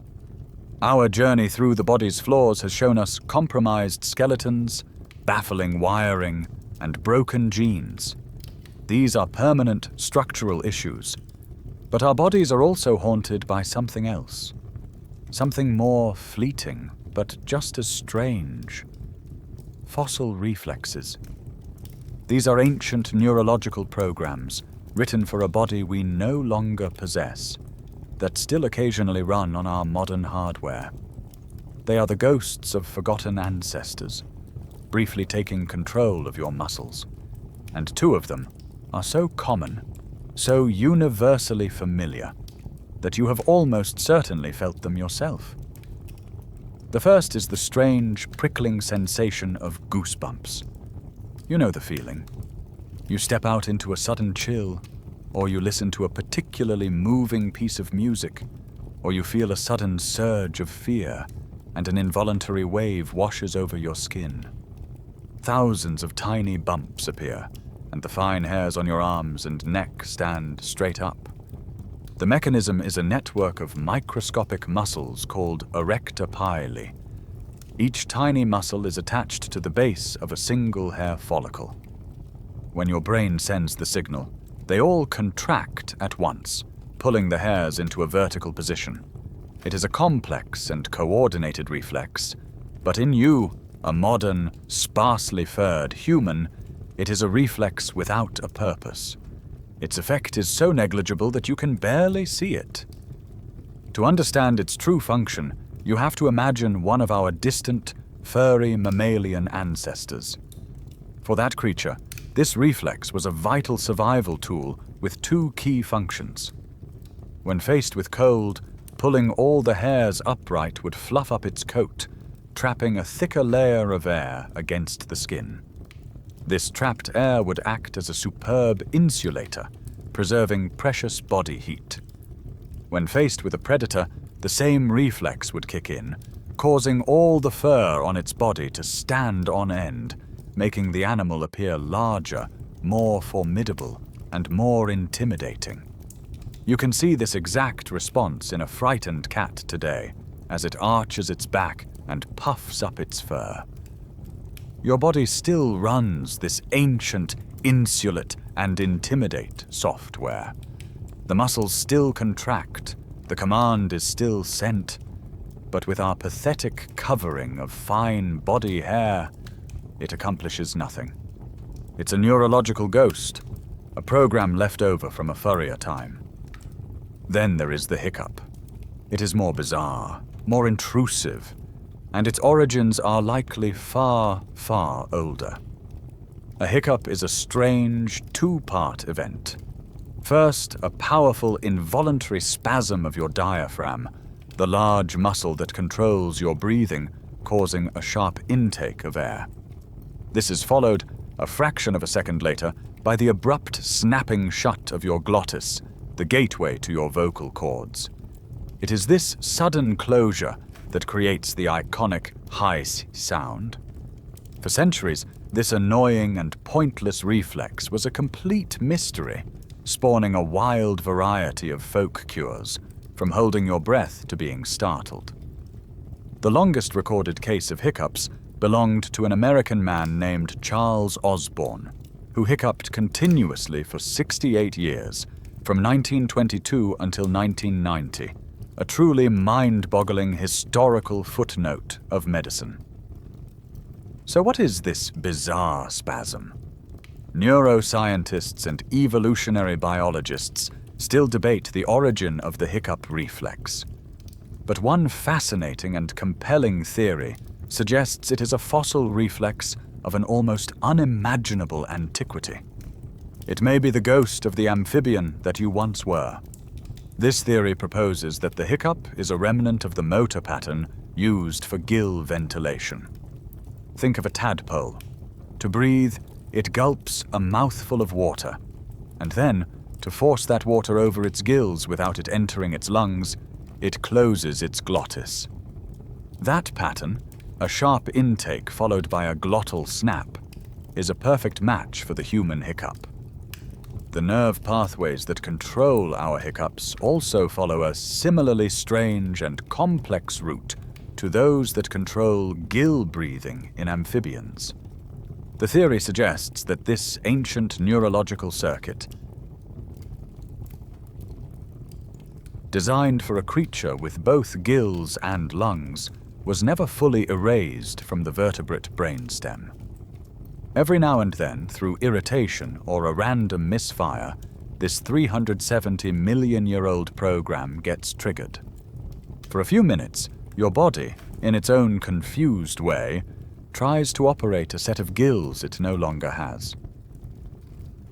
Our journey through the body's flaws has shown us compromised skeletons, baffling wiring, and broken genes. These are permanent structural issues, but our bodies are also haunted by something else. Something more fleeting, but just as strange. Fossil reflexes. These are ancient neurological programs written for a body we no longer possess, that still occasionally run on our modern hardware. They are the ghosts of forgotten ancestors, briefly taking control of your muscles. And 2 of them are so common, so universally familiar, that you have almost certainly felt them yourself. The first is the strange, prickling sensation of goosebumps. You know the feeling. You step out into a sudden chill, or you listen to a particularly moving piece of music, or you feel a sudden surge of fear, and an involuntary wave washes over your skin. Thousands of tiny bumps appear, and the fine hairs on your arms and neck stand straight up. The mechanism is a network of microscopic muscles called erector pili. Each tiny muscle is attached to the base of a single hair follicle. When your brain sends the signal, they all contract at once, pulling the hairs into a vertical position. It is a complex and coordinated reflex, but in you, a modern, sparsely furred human, it is a reflex without a purpose. Its effect is so negligible that you can barely see it. To understand its true function, you have to imagine one of our distant, furry mammalian ancestors. For that creature, this reflex was a vital survival tool with 2 key functions. When faced with cold, pulling all the hairs upright would fluff up its coat, trapping a thicker layer of air against the skin. This trapped air would act as a superb insulator, preserving precious body heat. When faced with a predator, the same reflex would kick in, causing all the fur on its body to stand on end, making the animal appear larger, more formidable, and more intimidating. You can see this exact response in a frightened cat today, as it arches its back and puffs up its fur. Your body still runs this ancient, insulate, and intimidate software. The muscles still contract, the command is still sent, but with our pathetic covering of fine body hair, it accomplishes nothing. It's a neurological ghost, a program left over from a furrier time. Then there is the hiccup. It is more bizarre, more intrusive, and its origins are likely far, far older. A hiccup is a strange, two-part event. First, a powerful involuntary spasm of your diaphragm, the large muscle that controls your breathing, causing a sharp intake of air. This is followed, a fraction of a second later, by the abrupt snapping shut of your glottis, the gateway to your vocal cords. It is this sudden closure that creates the iconic hiss sound. For centuries, this annoying and pointless reflex was a complete mystery, spawning a wild variety of folk cures, from holding your breath to being startled. The longest recorded case of hiccups belonged to an American man named Charles Osborne, who hiccuped continuously for 68 years, from 1922 until 1990, a truly mind-boggling historical footnote of medicine. So what is this bizarre spasm? Neuroscientists and evolutionary biologists still debate the origin of the hiccup reflex. But one fascinating and compelling theory suggests it is a fossil reflex of an almost unimaginable antiquity. It may be the ghost of the amphibian that you once were. This theory proposes that the hiccup is a remnant of the motor pattern used for gill ventilation. Think of a tadpole. To breathe, it gulps a mouthful of water, and then, to force that water over its gills without it entering its lungs, it closes its glottis. That pattern, a sharp intake followed by a glottal snap, is a perfect match for the human hiccup. The nerve pathways that control our hiccups also follow a similarly strange and complex route to those that control gill breathing in amphibians. The theory suggests that this ancient neurological circuit, designed for a creature with both gills and lungs, was never fully erased from the vertebrate brainstem. Every now and then, through irritation or a random misfire, this 370 million-year-old program gets triggered. For a few minutes, your body, in its own confused way, tries to operate a set of gills it no longer has.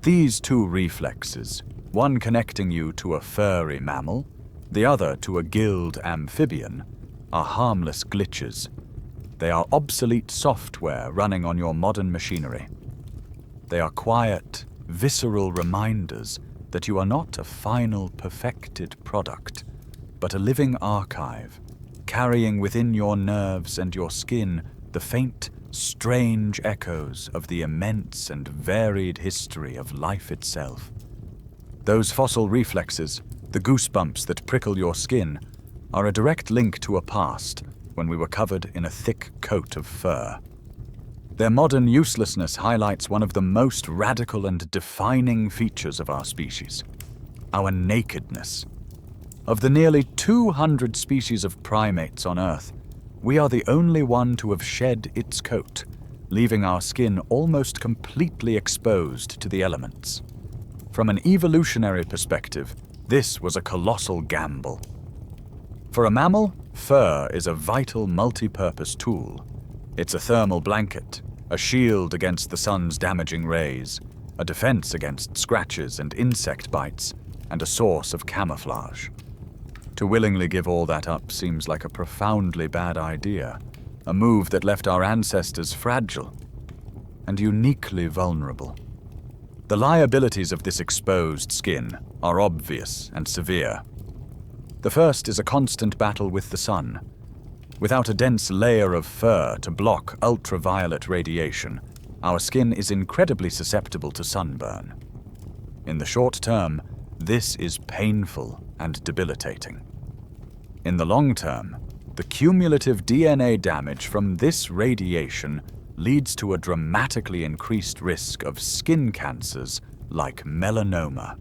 These two reflexes, one connecting you to a furry mammal, the other to a gilled amphibian, are harmless glitches. They are obsolete software running on your modern machinery. They are quiet, visceral reminders that you are not a final, perfected product, but a living archive, carrying within your nerves and your skin the faint, strange echoes of the immense and varied history of life itself. Those fossil reflexes, the goosebumps that prickle your skin, are a direct link to a past when we were covered in a thick coat of fur. Their modern uselessness highlights one of the most radical and defining features of our species: our nakedness. Of the nearly 200 species of primates on Earth, we are the only one to have shed its coat, leaving our skin almost completely exposed to the elements. From an evolutionary perspective, this was a colossal gamble. For a mammal, fur is a vital multi-purpose tool. It's a thermal blanket, a shield against the sun's damaging rays, a defense against scratches and insect bites, and a source of camouflage. To To willingly give all that up seems like a profoundly bad idea, a move that left our ancestors fragile and uniquely vulnerable. The liabilities of this exposed skin are obvious and severe. The first is a constant battle with the sun. Without a dense layer of fur to block ultraviolet radiation, our skin is incredibly susceptible to sunburn. In the short term, this is painful and debilitating. In the long term, the cumulative DNA damage from this radiation leads to a dramatically increased risk of skin cancers like melanoma.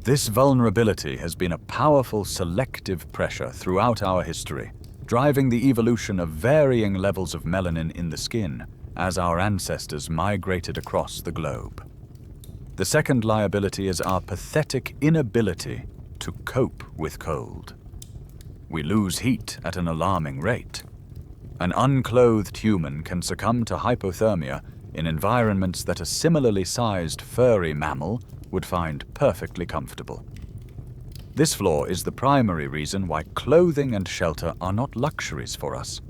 This vulnerability has been a powerful selective pressure throughout our history, driving the evolution of varying levels of melanin in the skin as our ancestors migrated across the globe. The second liability is our pathetic inability to cope with cold. We lose heat at an alarming rate. An unclothed human can succumb to hypothermia in environments that a similarly sized furry mammal would find perfectly comfortable. This flaw is the primary reason why clothing and shelter are not luxuries for us.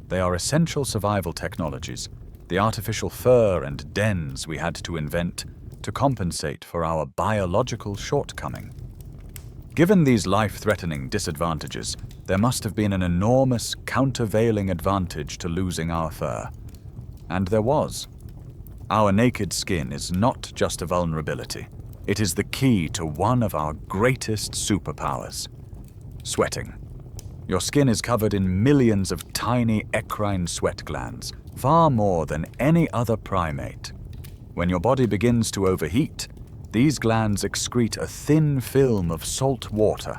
They are essential survival technologies, the artificial fur and dens we had to invent to compensate for our biological shortcoming. Given these life-threatening disadvantages, there must have been an enormous countervailing advantage to losing our fur. And there was. Our naked skin is not just a vulnerability. It is the key to one of our greatest superpowers: sweating. Your skin is covered in millions of tiny eccrine sweat glands, far more than any other primate. When your body begins to overheat, these glands excrete a thin film of salt water.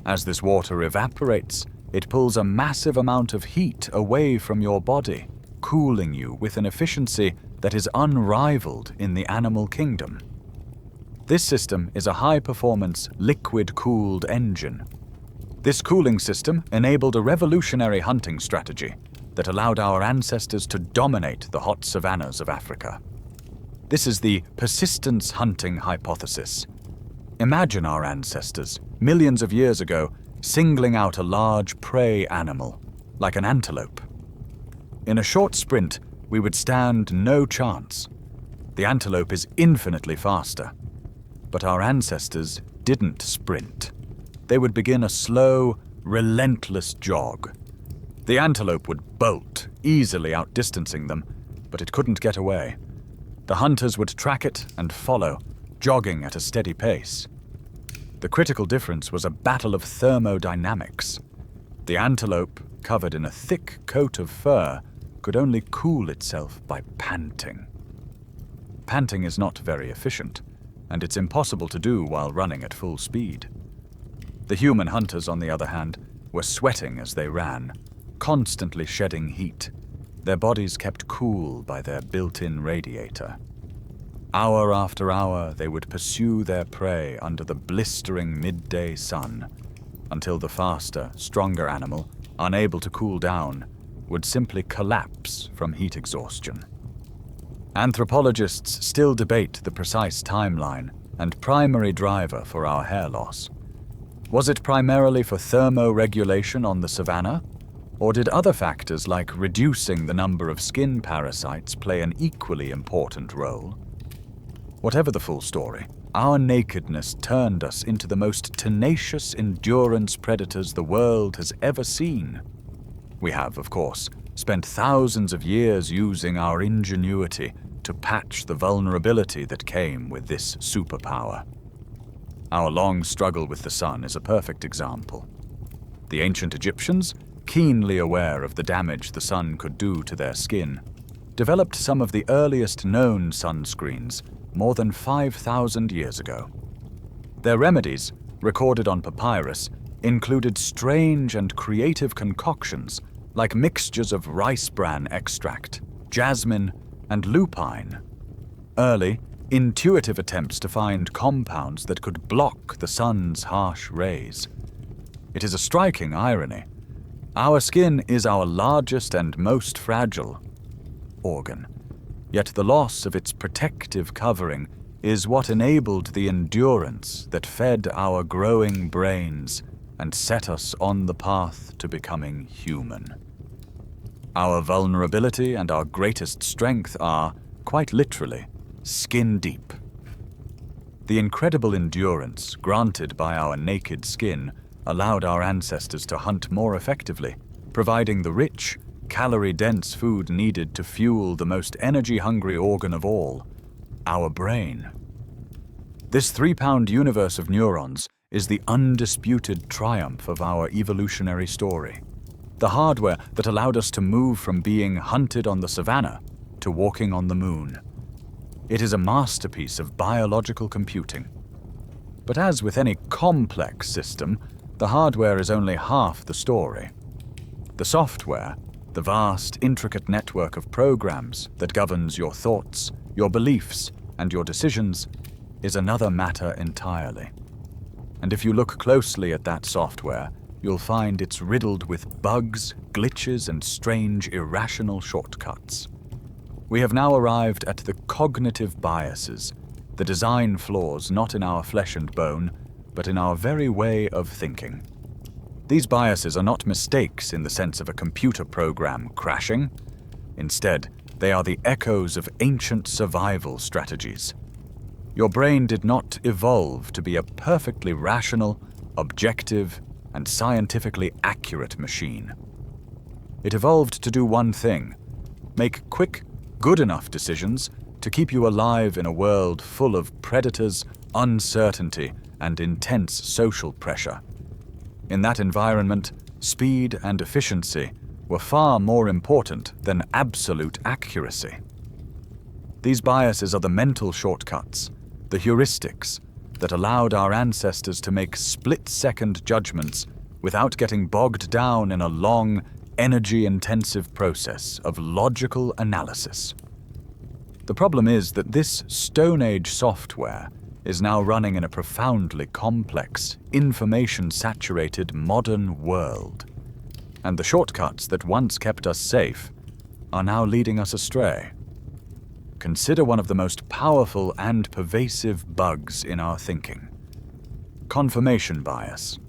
As this water evaporates, it pulls a massive amount of heat away from your body, cooling you with an efficiency that is unrivaled in the animal kingdom. This system is a high-performance, liquid-cooled engine. This cooling system enabled a revolutionary hunting strategy that allowed our ancestors to dominate the hot savannas of Africa. This is the persistence hunting hypothesis. Imagine our ancestors, millions of years ago, singling out a large prey animal, like an antelope. In a short sprint, we would stand no chance. The antelope is infinitely faster. But our ancestors didn't sprint. They would begin a slow, relentless jog. The antelope would bolt, easily outdistancing them, but it couldn't get away. The hunters would track it and follow, jogging at a steady pace. The critical difference was a battle of thermodynamics. The antelope, covered in a thick coat of fur, could only cool itself by panting. Panting is not very efficient, and it's impossible to do while running at full speed. The human hunters, on the other hand, were sweating as they ran, constantly shedding heat, their bodies kept cool by their built-in radiator. Hour after hour, they would pursue their prey under the blistering midday sun, until the faster, stronger animal, unable to cool down, would simply collapse from heat exhaustion. Anthropologists still debate the precise timeline and primary driver for our hair loss. Was it primarily for thermoregulation on the savanna, or did other factors like reducing the number of skin parasites play an equally important role? Whatever the full story, our nakedness turned us into the most tenacious endurance predators the world has ever seen. We have, of course, spent thousands of years using our ingenuity to patch the vulnerability that came with this superpower. Our long struggle with the sun is a perfect example. The ancient Egyptians, keenly aware of the damage the sun could do to their skin, developed some of the earliest known sunscreens more than 5,000 years ago. Their remedies, recorded on papyrus, included strange and creative concoctions like mixtures of rice bran extract, jasmine, and lupine. Early, intuitive attempts to find compounds that could block the sun's harsh rays. It is a striking irony. Our skin is our largest and most fragile organ, yet the loss of its protective covering is what enabled the endurance that fed our growing brains and set us on the path to becoming human. Our vulnerability and our greatest strength are, quite literally, skin deep. The incredible endurance granted by our naked skin allowed our ancestors to hunt more effectively, providing the rich, calorie-dense food needed to fuel the most energy-hungry organ of all, our brain. This 3-pound universe of neurons is the undisputed triumph of our evolutionary story. The hardware that allowed us to move from being hunted on the savannah to walking on the moon. It is a masterpiece of biological computing. But as with any complex system, the hardware is only half the story. The software, the vast, intricate network of programs that governs your thoughts, your beliefs, and your decisions, is another matter entirely. And if you look closely at that software, you'll find it's riddled with bugs, glitches, and strange, irrational shortcuts. We have now arrived at the cognitive biases, the design flaws not in our flesh and bone, but in our very way of thinking. These biases are not mistakes in the sense of a computer program crashing. Instead, they are the echoes of ancient survival strategies. Your brain did not evolve to be a perfectly rational, objective, and scientifically accurate machine. It evolved to do one thing: make quick, good enough decisions to keep you alive in a world full of predators, uncertainty, and intense social pressure. In that environment, speed and efficiency were far more important than absolute accuracy. These biases are the mental shortcuts, the heuristics, that allowed our ancestors to make split-second judgments without getting bogged down in a long, energy-intensive process of logical analysis. The problem is that this Stone Age software is now running in a profoundly complex, information-saturated modern world. And the shortcuts that once kept us safe are now leading us astray. Consider one of the most powerful and pervasive bugs in our thinking: confirmation bias.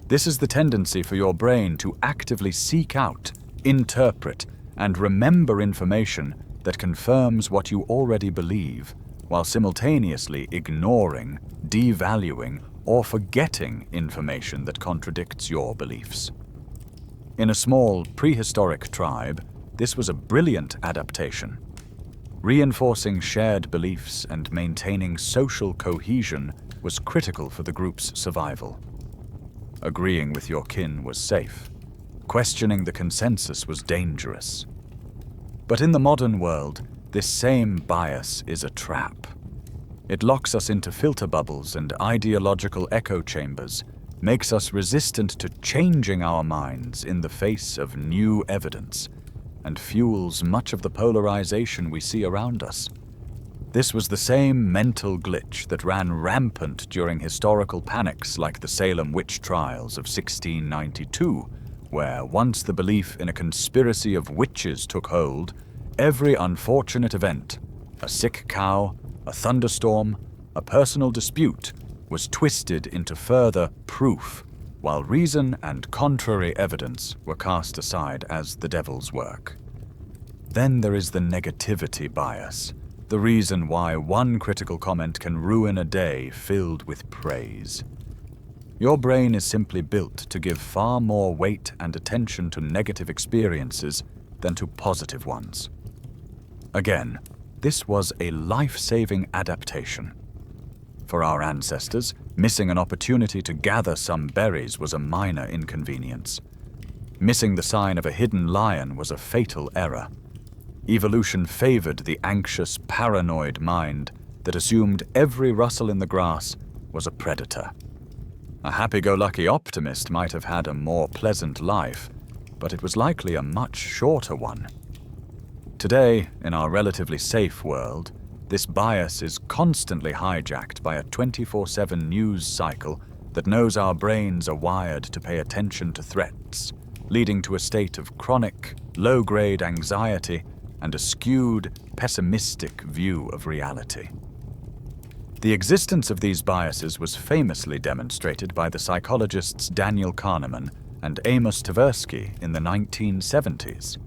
This is the tendency for your brain to actively seek out, interpret, and remember information that confirms what you already believe, while simultaneously ignoring, devaluing, or forgetting information that contradicts your beliefs. In a small, prehistoric tribe, this was a brilliant adaptation. Reinforcing shared beliefs and maintaining social cohesion was critical for the group's survival. Agreeing with your kin was safe. Questioning the consensus was dangerous. But in the modern world, this same bias is a trap. It locks us into filter bubbles and ideological echo chambers, makes us resistant to changing our minds in the face of new evidence, and fuels much of the polarization we see around us. This was the same mental glitch that ran rampant during historical panics like the Salem witch trials of 1692, where once the belief in a conspiracy of witches took hold, every unfortunate event, a sick cow, a thunderstorm, a personal dispute, was twisted into further proof, while reason and contrary evidence were cast aside as the devil's work. Then there is the negativity bias, the reason why one critical comment can ruin a day filled with praise. Your brain is simply built to give far more weight and attention to negative experiences than to positive ones. Again, this was a life-saving adaptation. For our ancestors, missing an opportunity to gather some berries was a minor inconvenience. Missing the sign of a hidden lion was a fatal error. Evolution favored the anxious, paranoid mind that assumed every rustle in the grass was a predator. A happy-go-lucky optimist might have had a more pleasant life, but it was likely a much shorter one. Today, in our relatively safe world, this bias is constantly hijacked by a 24/7 news cycle that knows our brains are wired to pay attention to threats, leading to a state of chronic, low-grade anxiety and a skewed, pessimistic view of reality. The existence of these biases was famously demonstrated by the psychologists Daniel Kahneman and Amos Tversky in the 1970s,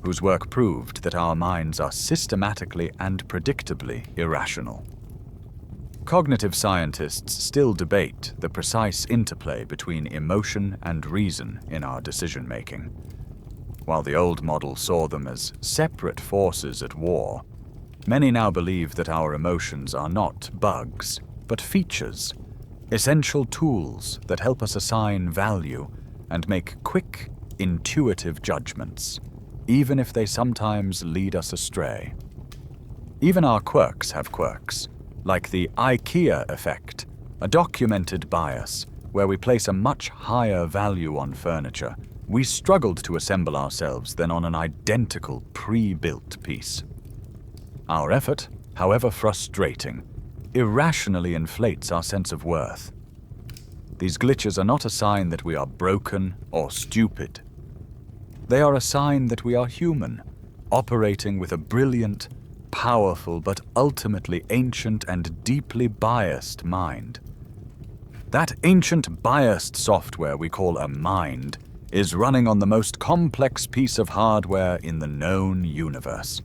whose work proved that our minds are systematically and predictably irrational. Cognitive scientists still debate the precise interplay between emotion and reason in our decision-making. While the old model saw them as separate forces at war, many now believe that our emotions are not bugs, but features, essential tools that help us assign value and make quick, intuitive judgments, even if they sometimes lead us astray. Even our quirks have quirks, like the IKEA effect, a documented bias where we place a much higher value on furniture we struggled to assemble ourselves than on an identical pre-built piece. Our effort, however frustrating, irrationally inflates our sense of worth. These glitches are not a sign that we are broken or stupid. They are a sign that we are human, operating with a brilliant, powerful, but ultimately ancient and deeply biased mind. That ancient biased software we call a mind is running on the most complex piece of hardware in the known universe.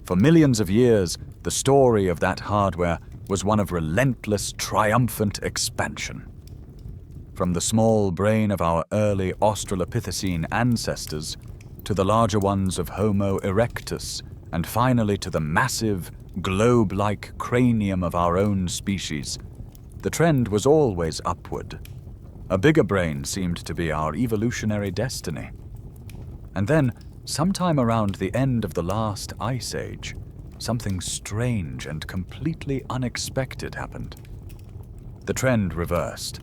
For millions of years, the story of that hardware was one of relentless, triumphant expansion. From the small brain of our early Australopithecine ancestors to the larger ones of Homo erectus, and finally to the massive, globe-like cranium of our own species, the trend was always upward. A bigger brain seemed to be our evolutionary destiny. And then, sometime around the end of the last ice age, something strange and completely unexpected happened. The trend reversed.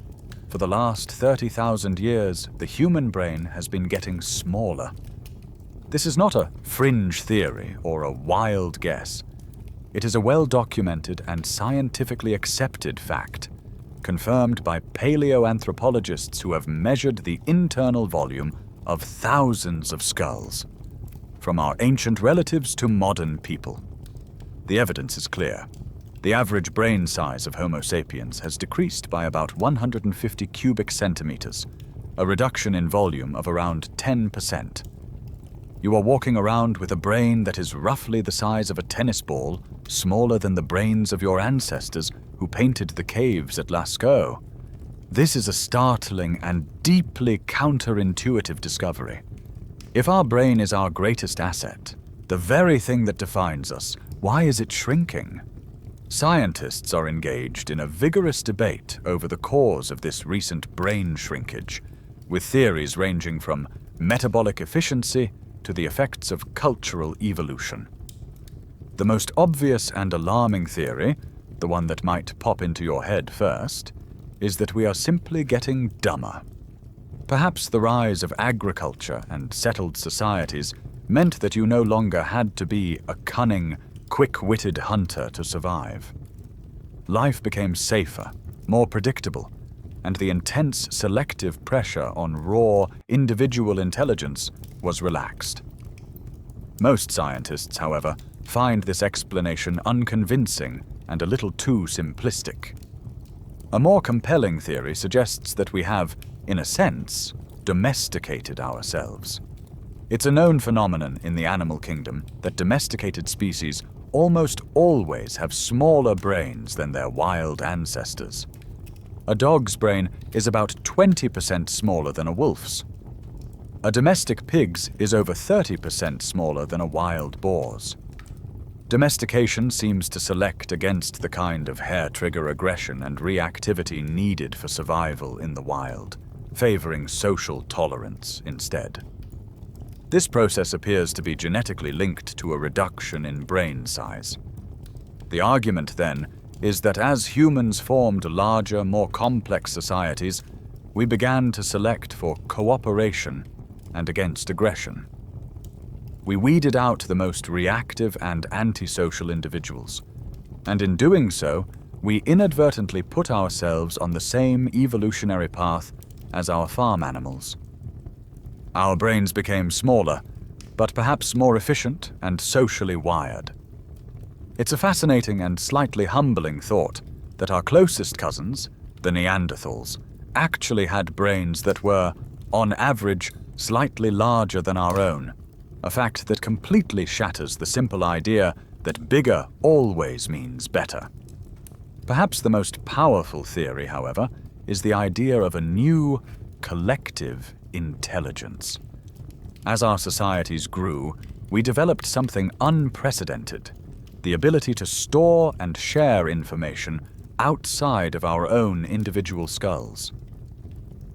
For the last 30,000 years, the human brain has been getting smaller. This is not a fringe theory or a wild guess. It is a well-documented and scientifically accepted fact, confirmed by paleoanthropologists who have measured the internal volume of thousands of skulls, from our ancient relatives to modern people. The evidence is clear. The average brain size of Homo sapiens has decreased by about 150 cubic centimeters, a reduction in volume of around 10%. You are walking around with a brain that is roughly the size of a tennis ball, smaller than the brains of your ancestors who painted the caves at Lascaux. This is a startling and deeply counterintuitive discovery. If our brain is our greatest asset, the very thing that defines us, why is it shrinking? Scientists are engaged in a vigorous debate over the cause of this recent brain shrinkage, with theories ranging from metabolic efficiency to the effects of cultural evolution. The most obvious and alarming theory, the one that might pop into your head first, is that we are simply getting dumber. Perhaps the rise of agriculture and settled societies meant that you no longer had to be a cunning, quick-witted hunter to survive. Life became safer, more predictable, and the intense selective pressure on raw, individual intelligence was relaxed. Most scientists, however, find this explanation unconvincing and a little too simplistic. A more compelling theory suggests that we have, in a sense, domesticated ourselves. It's a known phenomenon in the animal kingdom that domesticated species almost always have smaller brains than their wild ancestors. A dog's brain is about 20% smaller than a wolf's. A domestic pig's is over 30% smaller than a wild boar's. Domestication seems to select against the kind of hair-trigger aggression and reactivity needed for survival in the wild, favoring social tolerance instead. This process appears to be genetically linked to a reduction in brain size. The argument, then, is that as humans formed larger, more complex societies, we began to select for cooperation and against aggression. We weeded out the most reactive and antisocial individuals, and in doing so, we inadvertently put ourselves on the same evolutionary path as our farm animals. Our brains became smaller, but perhaps more efficient and socially wired. It's a fascinating and slightly humbling thought that our closest cousins, the Neanderthals, actually had brains that were, on average, slightly larger than our own, a fact that completely shatters the simple idea that bigger always means better. Perhaps the most powerful theory, however, is the idea of a new, collective intelligence. As our societies grew, we developed something unprecedented: the ability to store and share information outside of our own individual skulls.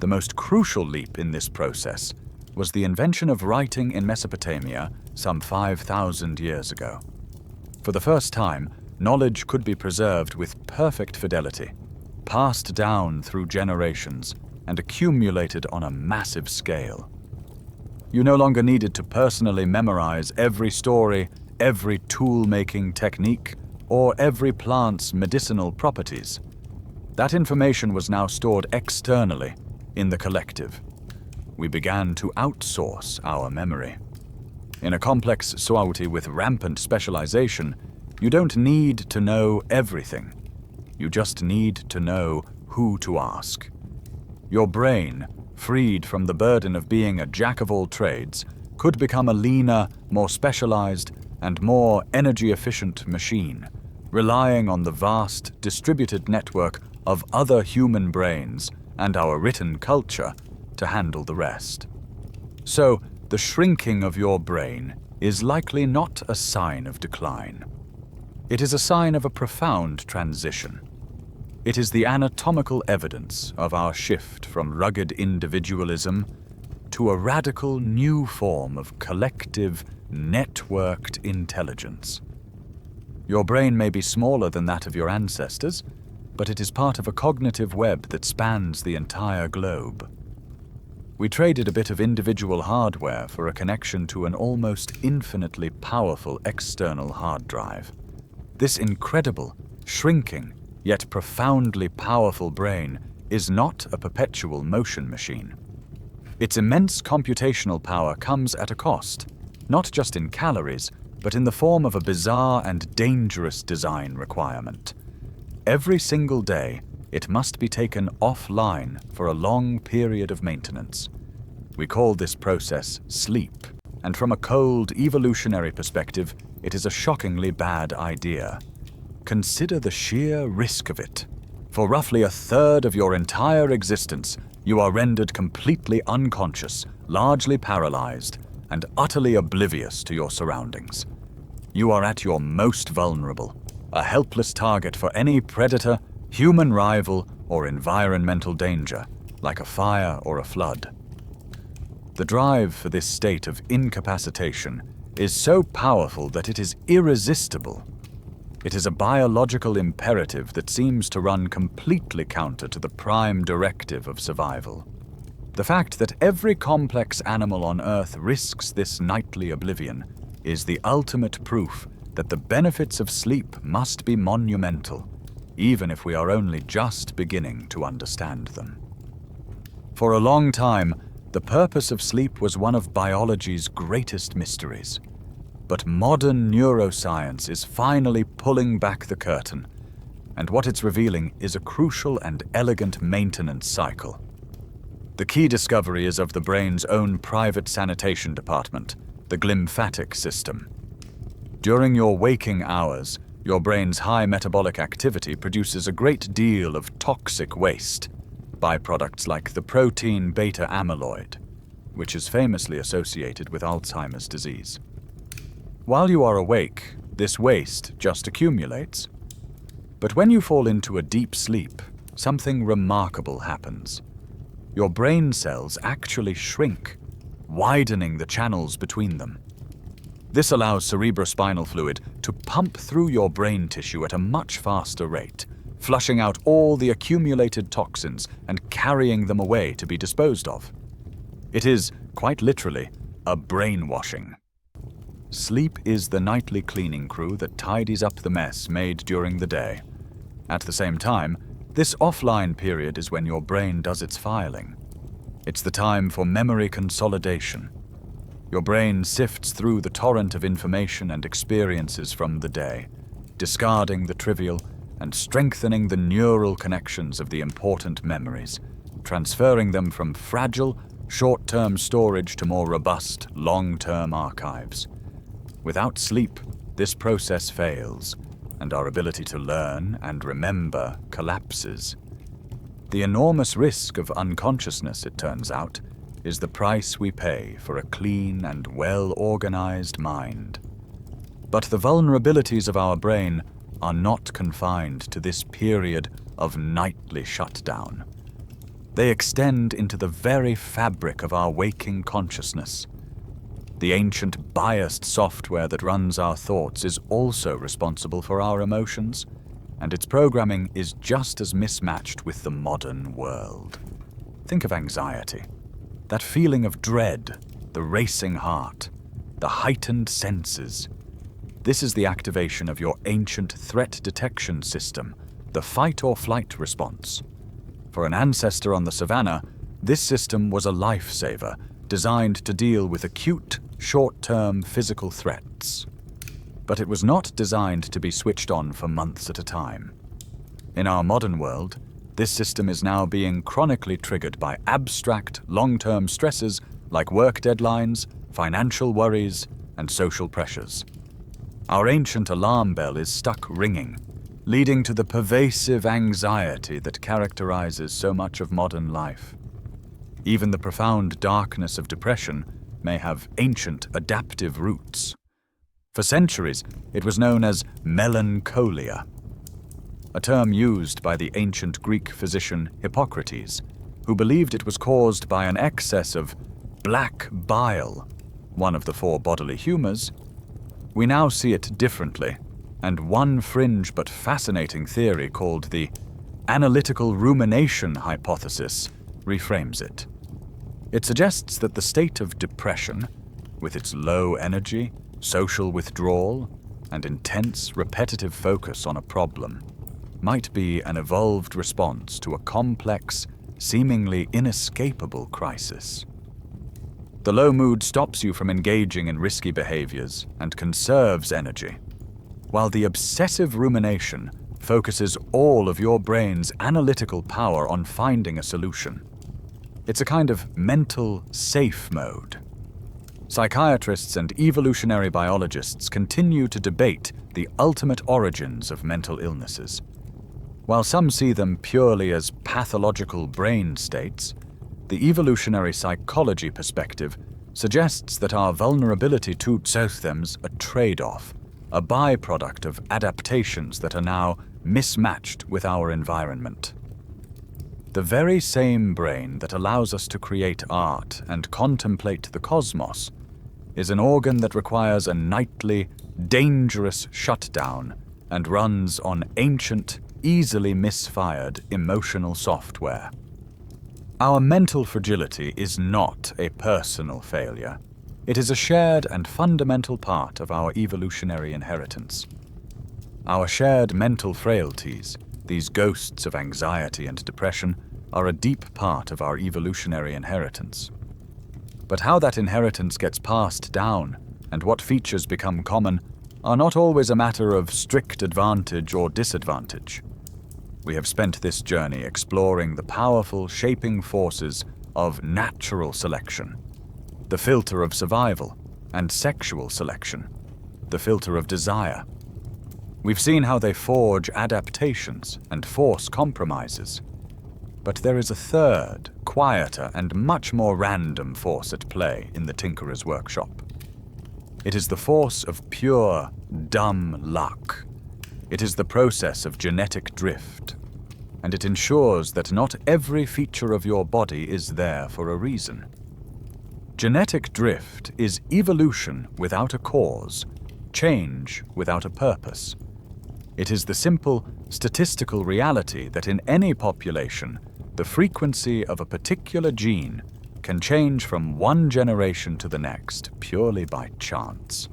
The most crucial leap in this process was the invention of writing in Mesopotamia some 5,000 years ago. For the first time, knowledge could be preserved with perfect fidelity, passed down through generations, and accumulated on a massive scale. You no longer needed to personally memorize every story, every tool-making technique, or every plant's medicinal properties. That information was now stored externally, in the collective. We began to outsource our memory. In a complex society with rampant specialization, you don't need to know everything. You just need to know who to ask. Your brain, freed from the burden of being a jack of all trades, could become a leaner, more specialized, and more energy-efficient machine, relying on the vast, distributed network of other human brains and our written culture to handle the rest. So, the shrinking of your brain is likely not a sign of decline. It is a sign of a profound transition. It is the anatomical evidence of our shift from rugged individualism to a radical new form of collective, networked intelligence. Your brain may be smaller than that of your ancestors, but it is part of a cognitive web that spans the entire globe. We traded a bit of individual hardware for a connection to an almost infinitely powerful external hard drive. This incredible, shrinking, yet profoundly powerful brain is not a perpetual motion machine. Its immense computational power comes at a cost, not just in calories, but in the form of a bizarre and dangerous design requirement. Every single day, it must be taken offline for a long period of maintenance. We call this process sleep, and from a cold, evolutionary perspective, it is a shockingly bad idea. Consider the sheer risk of it. For roughly a third of your entire existence, you are rendered completely unconscious, largely paralyzed, and utterly oblivious to your surroundings. You are at your most vulnerable, a helpless target for any predator, human rival, or environmental danger, like a fire or a flood. The drive for this state of incapacitation is so powerful that it is irresistible. It is a biological imperative that seems to run completely counter to the prime directive of survival. The fact that every complex animal on Earth risks this nightly oblivion is the ultimate proof that the benefits of sleep must be monumental, even if we are only just beginning to understand them. For a long time, the purpose of sleep was one of biology's greatest mysteries. But modern neuroscience is finally pulling back the curtain, and what it's revealing is a crucial and elegant maintenance cycle. The key discovery is of the brain's own private sanitation department, the glymphatic system. During your waking hours, your brain's high metabolic activity produces a great deal of toxic waste, byproducts like the protein beta amyloid, which is famously associated with Alzheimer's disease. While you are awake, this waste just accumulates. But when you fall into a deep sleep, something remarkable happens. Your brain cells actually shrink, widening the channels between them. This allows cerebrospinal fluid to pump through your brain tissue at a much faster rate, flushing out all the accumulated toxins and carrying them away to be disposed of. It is, quite literally, a brainwashing. Sleep is the nightly cleaning crew that tidies up the mess made during the day. At the same time, this offline period is when your brain does its filing. It's the time for memory consolidation. Your brain sifts through the torrent of information and experiences from the day, discarding the trivial and strengthening the neural connections of the important memories, transferring them from fragile, short-term storage to more robust, long-term archives. Without sleep, this process fails, and our ability to learn and remember collapses. The enormous risk of unconsciousness, it turns out, is the price we pay for a clean and well-organized mind. But the vulnerabilities of our brain are not confined to this period of nightly shutdown. They extend into the very fabric of our waking consciousness. The ancient biased software that runs our thoughts is also responsible for our emotions, and its programming is just as mismatched with the modern world. Think of anxiety. That feeling of dread, the racing heart, the heightened senses. This is the activation of your ancient threat detection system, the fight-or-flight response. For an ancestor on the savannah, this system was a lifesaver, designed to deal with acute, short-term physical threats. But it was not designed to be switched on for months at a time. In our modern world, this system is now being chronically triggered by abstract, long-term stresses like work deadlines, financial worries, and social pressures. Our ancient alarm bell is stuck ringing, leading to the pervasive anxiety that characterizes so much of modern life. Even the profound darkness of depression may have ancient adaptive roots. For centuries, it was known as melancholia, a term used by the ancient Greek physician Hippocrates, who believed it was caused by an excess of black bile, one of the 4 bodily humors. We now see it differently, and one fringe but fascinating theory called the analytical rumination hypothesis reframes it. It suggests that the state of depression, with its low energy, social withdrawal, and intense repetitive focus on a problem, might be an evolved response to a complex, seemingly inescapable crisis. The low mood stops you from engaging in risky behaviors and conserves energy, while the obsessive rumination focuses all of your brain's analytical power on finding a solution. It's a kind of mental safe mode. Psychiatrists and evolutionary biologists continue to debate the ultimate origins of mental illnesses. While some see them purely as pathological brain states, the evolutionary psychology perspective suggests that our vulnerability to them's a trade-off, a byproduct of adaptations that are now mismatched with our environment. The very same brain that allows us to create art and contemplate the cosmos is an organ that requires a nightly, dangerous shutdown and runs on ancient, easily misfired emotional software. Our mental fragility is not a personal failure. It is a shared and fundamental part of our evolutionary inheritance. Our shared mental frailties, these ghosts of anxiety and depression, are a deep part of our evolutionary inheritance. But how that inheritance gets passed down and what features become common are not always a matter of strict advantage or disadvantage. We have spent this journey exploring the powerful shaping forces of natural selection, the filter of survival, and sexual selection, the filter of desire. We've seen how they forge adaptations and force compromises. But there is a third, quieter, and much more random force at play in the tinkerer's workshop. It is the force of pure, dumb luck. It is the process of genetic drift, and it ensures that not every feature of your body is there for a reason. Genetic drift is evolution without a cause, change without a purpose. It is the simple, statistical reality that in any population, the frequency of a particular gene can change from one generation to the next purely by chance.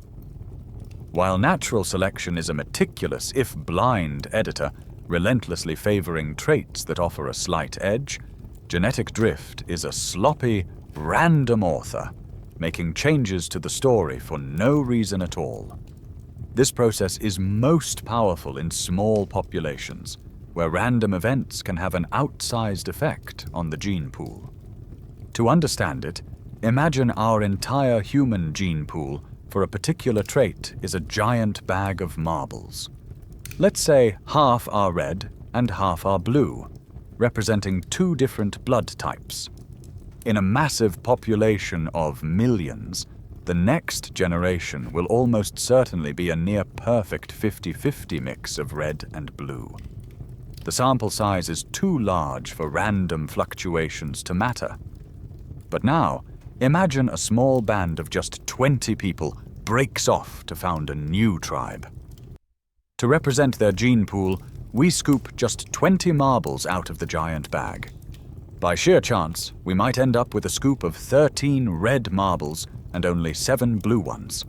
While natural selection is a meticulous, if blind, editor, relentlessly favoring traits that offer a slight edge, genetic drift is a sloppy, random author, making changes to the story for no reason at all. This process is most powerful in small populations, where random events can have an outsized effect on the gene pool. To understand it, imagine our entire human gene pool for a particular trait is a giant bag of marbles. Let's say half are red and half are blue, representing two different blood types. In a massive population of millions, the next generation will almost certainly be a near-perfect 50-50 mix of red and blue. The sample size is too large for random fluctuations to matter. But now, imagine a small band of just 20 people breaks off to found a new tribe. To represent their gene pool, we scoop just 20 marbles out of the giant bag. By sheer chance, we might end up with a scoop of 13 red marbles and only 7 blue ones.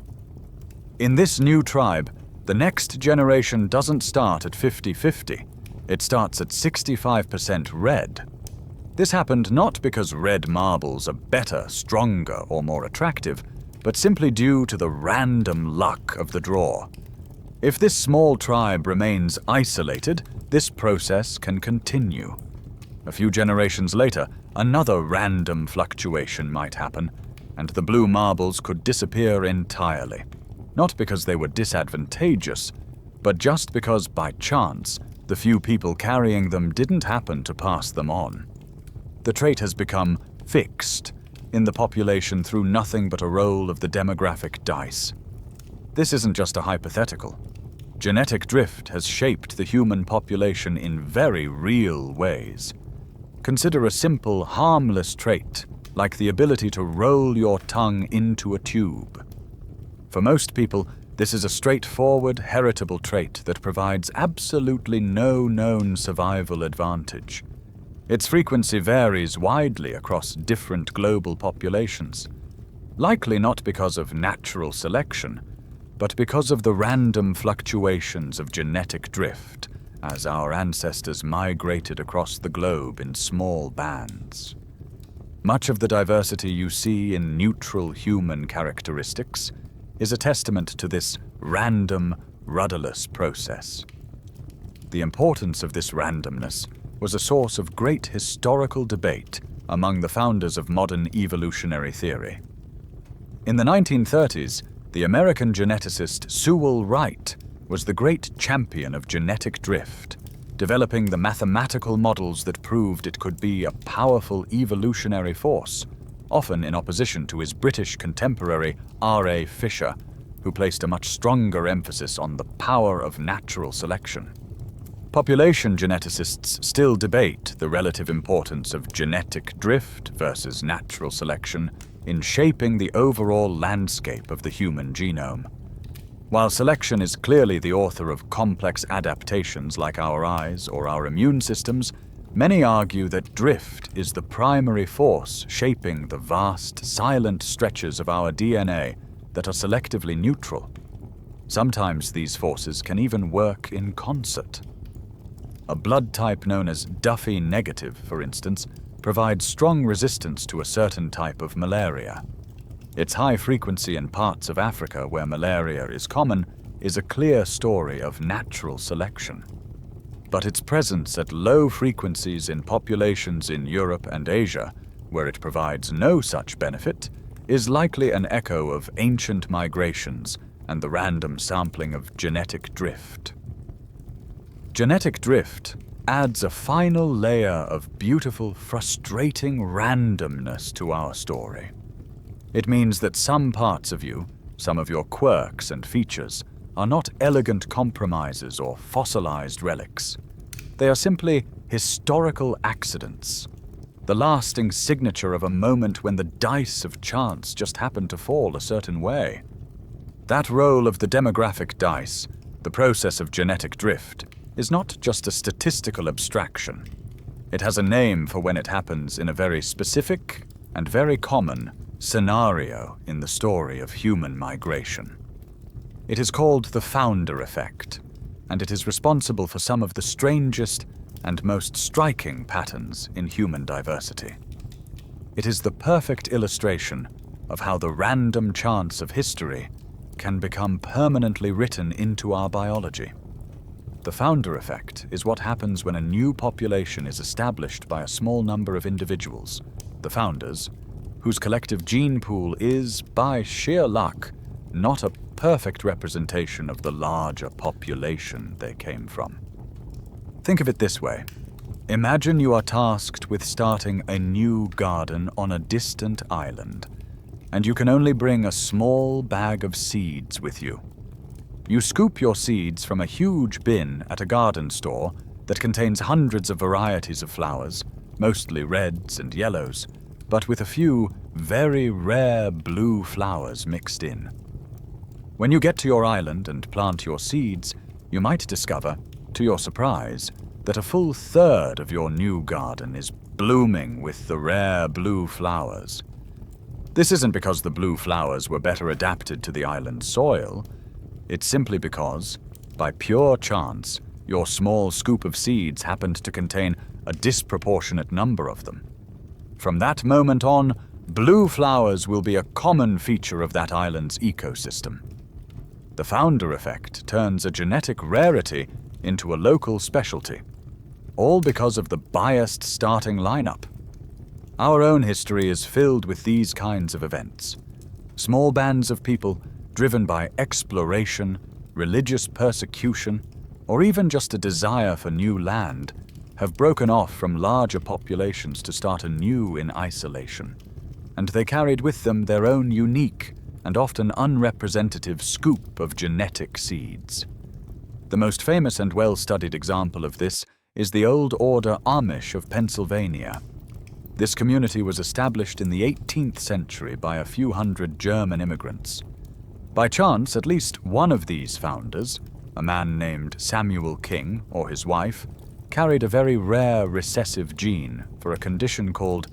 In this new tribe, the next generation doesn't start at 50-50. It starts at 65% red. This happened not because red marbles are better, stronger, or more attractive, but simply due to the random luck of the draw. If this small tribe remains isolated, this process can continue. A few generations later, another random fluctuation might happen, and the blue marbles could disappear entirely. Not because they were disadvantageous, but just because, by chance, the few people carrying them didn't happen to pass them on. The trait has become fixed in the population through nothing but a roll of the demographic dice. This isn't just a hypothetical. Genetic drift has shaped the human population in very real ways. Consider a simple, harmless trait, like the ability to roll your tongue into a tube. For most people, this is a straightforward, heritable trait that provides absolutely no known survival advantage. Its frequency varies widely across different global populations, likely not because of natural selection, but because of the random fluctuations of genetic drift as our ancestors migrated across the globe in small bands. Much of the diversity you see in neutral human characteristics is a testament to this random, rudderless process. The importance of this randomness was a source of great historical debate among the founders of modern evolutionary theory. In the 1930s, the American geneticist Sewall Wright was the great champion of genetic drift, developing the mathematical models that proved it could be a powerful evolutionary force, often in opposition to his British contemporary R.A. Fisher, who placed a much stronger emphasis on the power of natural selection. Population geneticists still debate the relative importance of genetic drift versus natural selection in shaping the overall landscape of the human genome. While selection is clearly the author of complex adaptations like our eyes or our immune systems, many argue that drift is the primary force shaping the vast, silent stretches of our DNA that are selectively neutral. Sometimes these forces can even work in concert. A blood type known as Duffy negative, for instance, provides strong resistance to a certain type of malaria. Its high frequency in parts of Africa where malaria is common is a clear story of natural selection. But its presence at low frequencies in populations in Europe and Asia, where it provides no such benefit, is likely an echo of ancient migrations and the random sampling of genetic drift. Genetic drift adds a final layer of beautiful, frustrating randomness to our story. It means that some parts of you, some of your quirks and features, are not elegant compromises or fossilized relics. They are simply historical accidents, the lasting signature of a moment when the dice of chance just happened to fall a certain way. That roll of the demographic dice, the process of genetic drift, is not just a statistical abstraction. It has a name for when it happens in a very specific and very common scenario in the story of human migration. It is called the founder effect, and it is responsible for some of the strangest and most striking patterns in human diversity. It is the perfect illustration of how the random chance of history can become permanently written into our biology. The founder effect is what happens when a new population is established by a small number of individuals, the founders, whose collective gene pool is, by sheer luck, not a perfect representation of the larger population they came from. Think of it this way. Imagine you are tasked with starting a new garden on a distant island, and you can only bring a small bag of seeds with you. You scoop your seeds from a huge bin at a garden store that contains hundreds of varieties of flowers, mostly reds and yellows, but with a few very rare blue flowers mixed in. When you get to your island and plant your seeds, you might discover, to your surprise, that a full third of your new garden is blooming with the rare blue flowers. This isn't because the blue flowers were better adapted to the island's soil. It's simply because, by pure chance, your small scoop of seeds happened to contain a disproportionate number of them. From that moment on, blue flowers will be a common feature of that island's ecosystem. The founder effect turns a genetic rarity into a local specialty, all because of the biased starting lineup. Our own history is filled with these kinds of events. Small bands of people driven by exploration, religious persecution, or even just a desire for new land, have broken off from larger populations to start anew in isolation, and they carried with them their own unique and often unrepresentative scoop of genetic seeds. The most famous and well-studied example of this is the Old Order Amish of Pennsylvania. This community was established in the 18th century by a few hundred German immigrants. By chance, at least one of these founders, a man named Samuel King, or his wife, carried a very rare recessive gene for a condition called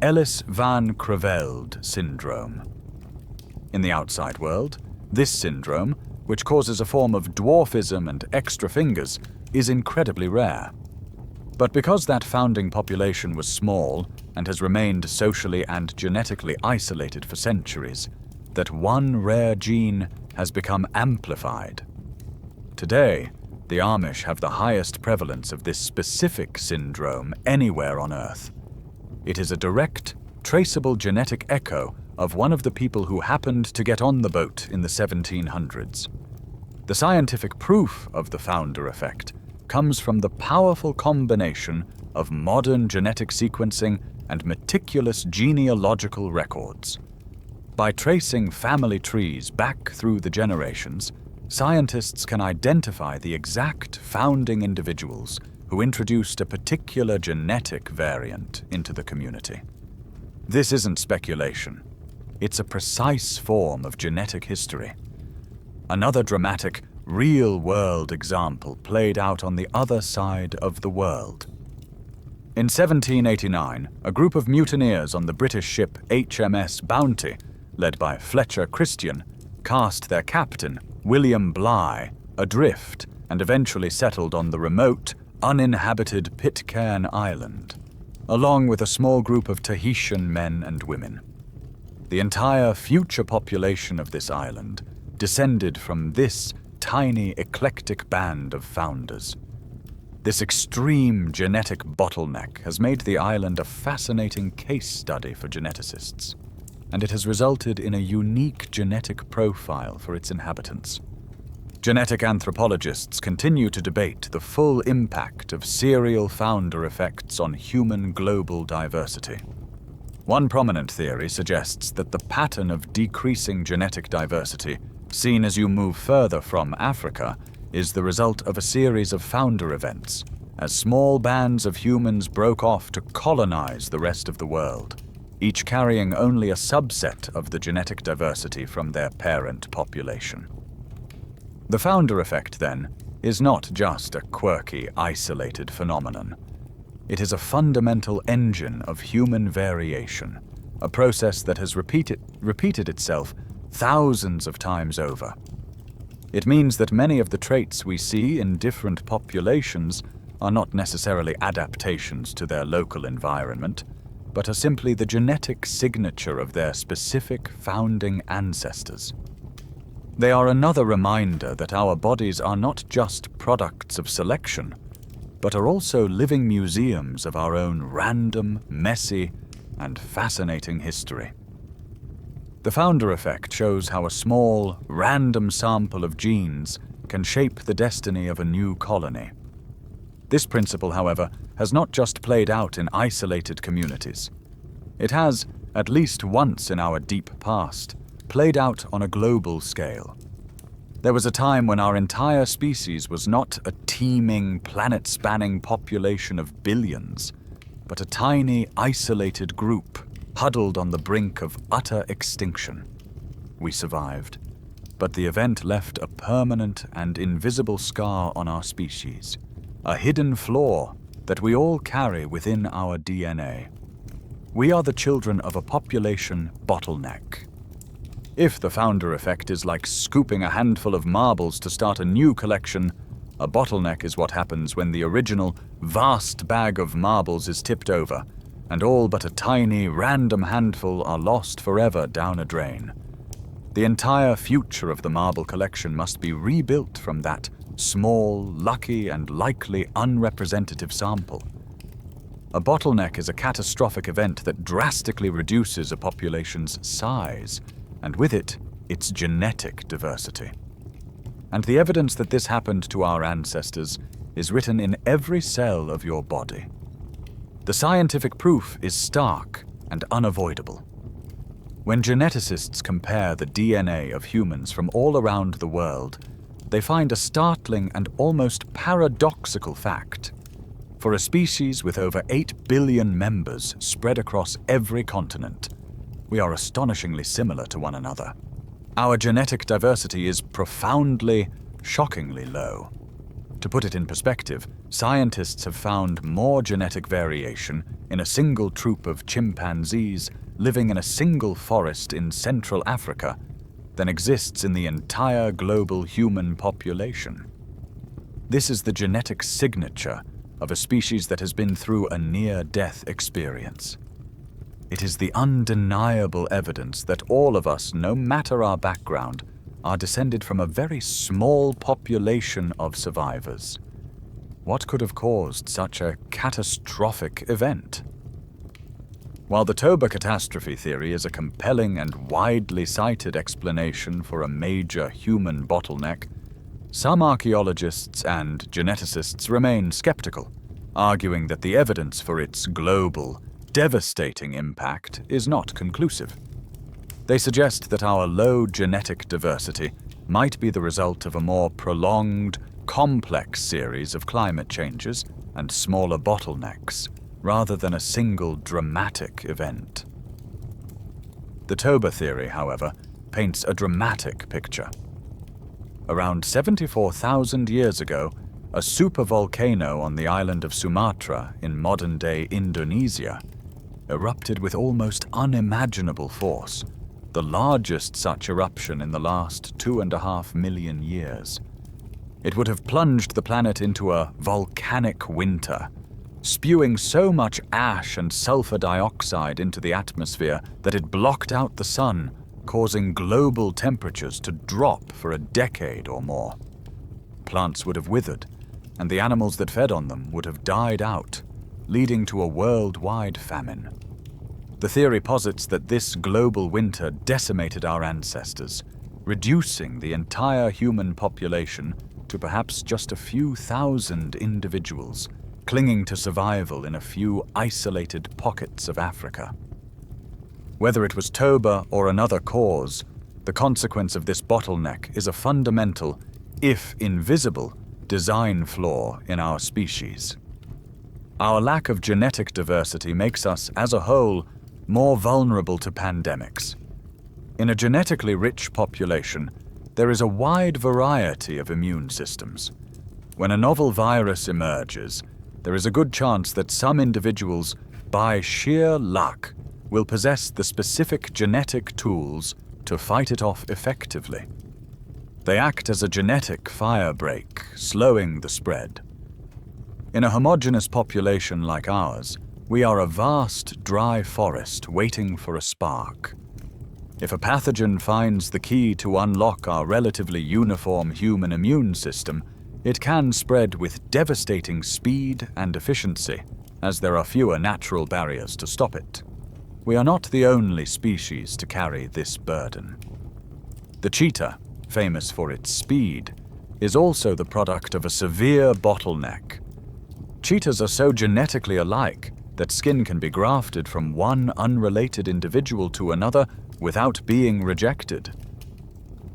Ellis van Creveld syndrome. In the outside world, this syndrome, which causes a form of dwarfism and extra fingers, is incredibly rare. But because that founding population was small and has remained socially and genetically isolated for centuries, that one rare gene has become amplified. Today, the Amish have the highest prevalence of this specific syndrome anywhere on Earth. It is a direct, traceable genetic echo of one of the people who happened to get on the boat in the 1700s. The scientific proof of the founder effect comes from the powerful combination of modern genetic sequencing and meticulous genealogical records. By tracing family trees back through the generations, scientists can identify the exact founding individuals who introduced a particular genetic variant into the community. This isn't speculation. It's a precise form of genetic history. Another dramatic, real-world example played out on the other side of the world. In 1789, a group of mutineers on the British ship HMS Bounty, led by Fletcher Christian, cast their captain, William Bligh, adrift and eventually settled on the remote, uninhabited Pitcairn Island, along with a small group of Tahitian men and women. The entire future population of this island descended from this tiny, eclectic band of founders. This extreme genetic bottleneck has made the island a fascinating case study for geneticists, and it has resulted in a unique genetic profile for its inhabitants. Genetic anthropologists continue to debate the full impact of serial founder effects on human global diversity. One prominent theory suggests that the pattern of decreasing genetic diversity seen as you move further from Africa is the result of a series of founder events, as small bands of humans broke off to colonize the rest of the world, each carrying only a subset of the genetic diversity from their parent population. The founder effect, then, is not just a quirky, isolated phenomenon. It is a fundamental engine of human variation, a process that has repeated itself thousands of times over. It means that many of the traits we see in different populations are not necessarily adaptations to their local environment, but are simply the genetic signature of their specific founding ancestors. They are another reminder that our bodies are not just products of selection, but are also living museums of our own random, messy, and fascinating history. The founder effect shows how a small, random sample of genes can shape the destiny of a new colony. This principle, however, has not just played out in isolated communities. It has, at least once in our deep past, played out on a global scale. There was a time when our entire species was not a teeming, planet-spanning population of billions, but a tiny, isolated group huddled on the brink of utter extinction. We survived, but the event left a permanent and invisible scar on our species, a hidden flaw that we all carry within our DNA. We are the children of a population bottleneck. If the founder effect is like scooping a handful of marbles to start a new collection, a bottleneck is what happens when the original, vast bag of marbles is tipped over, and all but a tiny, random handful are lost forever down a drain. The entire future of the marble collection must be rebuilt from that small, lucky, and likely unrepresentative sample. A bottleneck is a catastrophic event that drastically reduces a population's size, and with it, its genetic diversity. And the evidence that this happened to our ancestors is written in every cell of your body. The scientific proof is stark and unavoidable. When geneticists compare the DNA of humans from all around the world, they find a startling and almost paradoxical fact. For a species with over 8 billion members spread across every continent, we are astonishingly similar to one another. Our genetic diversity is profoundly, shockingly low. To put it in perspective, scientists have found more genetic variation in a single troop of chimpanzees living in a single forest in Central Africa than exists in the entire global human population. This is the genetic signature of a species that has been through a near-death experience. It is the undeniable evidence that all of us, no matter our background, are descended from a very small population of survivors. What could have caused such a catastrophic event? While the Toba catastrophe theory is a compelling and widely cited explanation for a major human bottleneck, some archaeologists and geneticists remain skeptical, arguing that the evidence for its global, devastating impact is not conclusive. They suggest that our low genetic diversity might be the result of a more prolonged, complex series of climate changes and smaller bottlenecks, rather than a single dramatic event. The Toba theory, however, paints a dramatic picture. Around 74,000 years ago, a supervolcano on the island of Sumatra in modern-day Indonesia erupted with almost unimaginable force, the largest such eruption in the last 2.5 million years. It would have plunged the planet into a volcanic winter, spewing so much ash and sulfur dioxide into the atmosphere that it blocked out the sun, causing global temperatures to drop for a decade or more. Plants would have withered, and the animals that fed on them would have died out, leading to a worldwide famine. The theory posits that this global winter decimated our ancestors, reducing the entire human population to perhaps just a few thousand individuals, clinging to survival in a few isolated pockets of Africa. Whether it was Toba or another cause, the consequence of this bottleneck is a fundamental, if invisible, design flaw in our species. Our lack of genetic diversity makes us, as a whole, more vulnerable to pandemics. In a genetically rich population, there is a wide variety of immune systems. When a novel virus emerges, there is a good chance that some individuals, by sheer luck, will possess the specific genetic tools to fight it off effectively. They act as a genetic firebreak, slowing the spread. In a homogeneous population like ours, we are a vast, dry forest waiting for a spark. If a pathogen finds the key to unlock our relatively uniform human immune system, it can spread with devastating speed and efficiency, as there are fewer natural barriers to stop it. We are not the only species to carry this burden. The cheetah, famous for its speed, is also the product of a severe bottleneck. Cheetahs are so genetically alike that skin can be grafted from one unrelated individual to another without being rejected.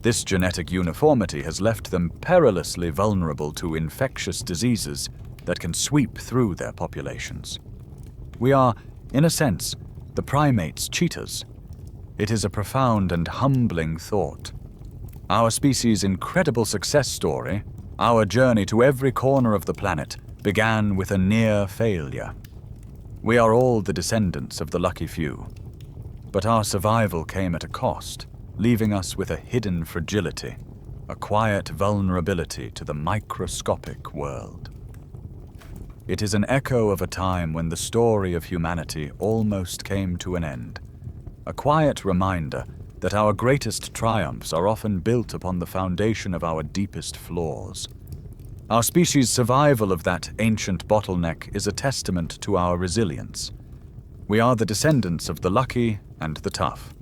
This genetic uniformity has left them perilously vulnerable to infectious diseases that can sweep through their populations. We are, in a sense, the primates' cheetahs. It is a profound and humbling thought. Our species' incredible success story, our journey to every corner of the planet, began with a near failure. We are all the descendants of the lucky few. But our survival came at a cost, leaving us with a hidden fragility, a quiet vulnerability to the microscopic world. It is an echo of a time when the story of humanity almost came to an end, a quiet reminder that our greatest triumphs are often built upon the foundation of our deepest flaws. Our species' survival of that ancient bottleneck is a testament to our resilience. We are the descendants of the lucky and the tough.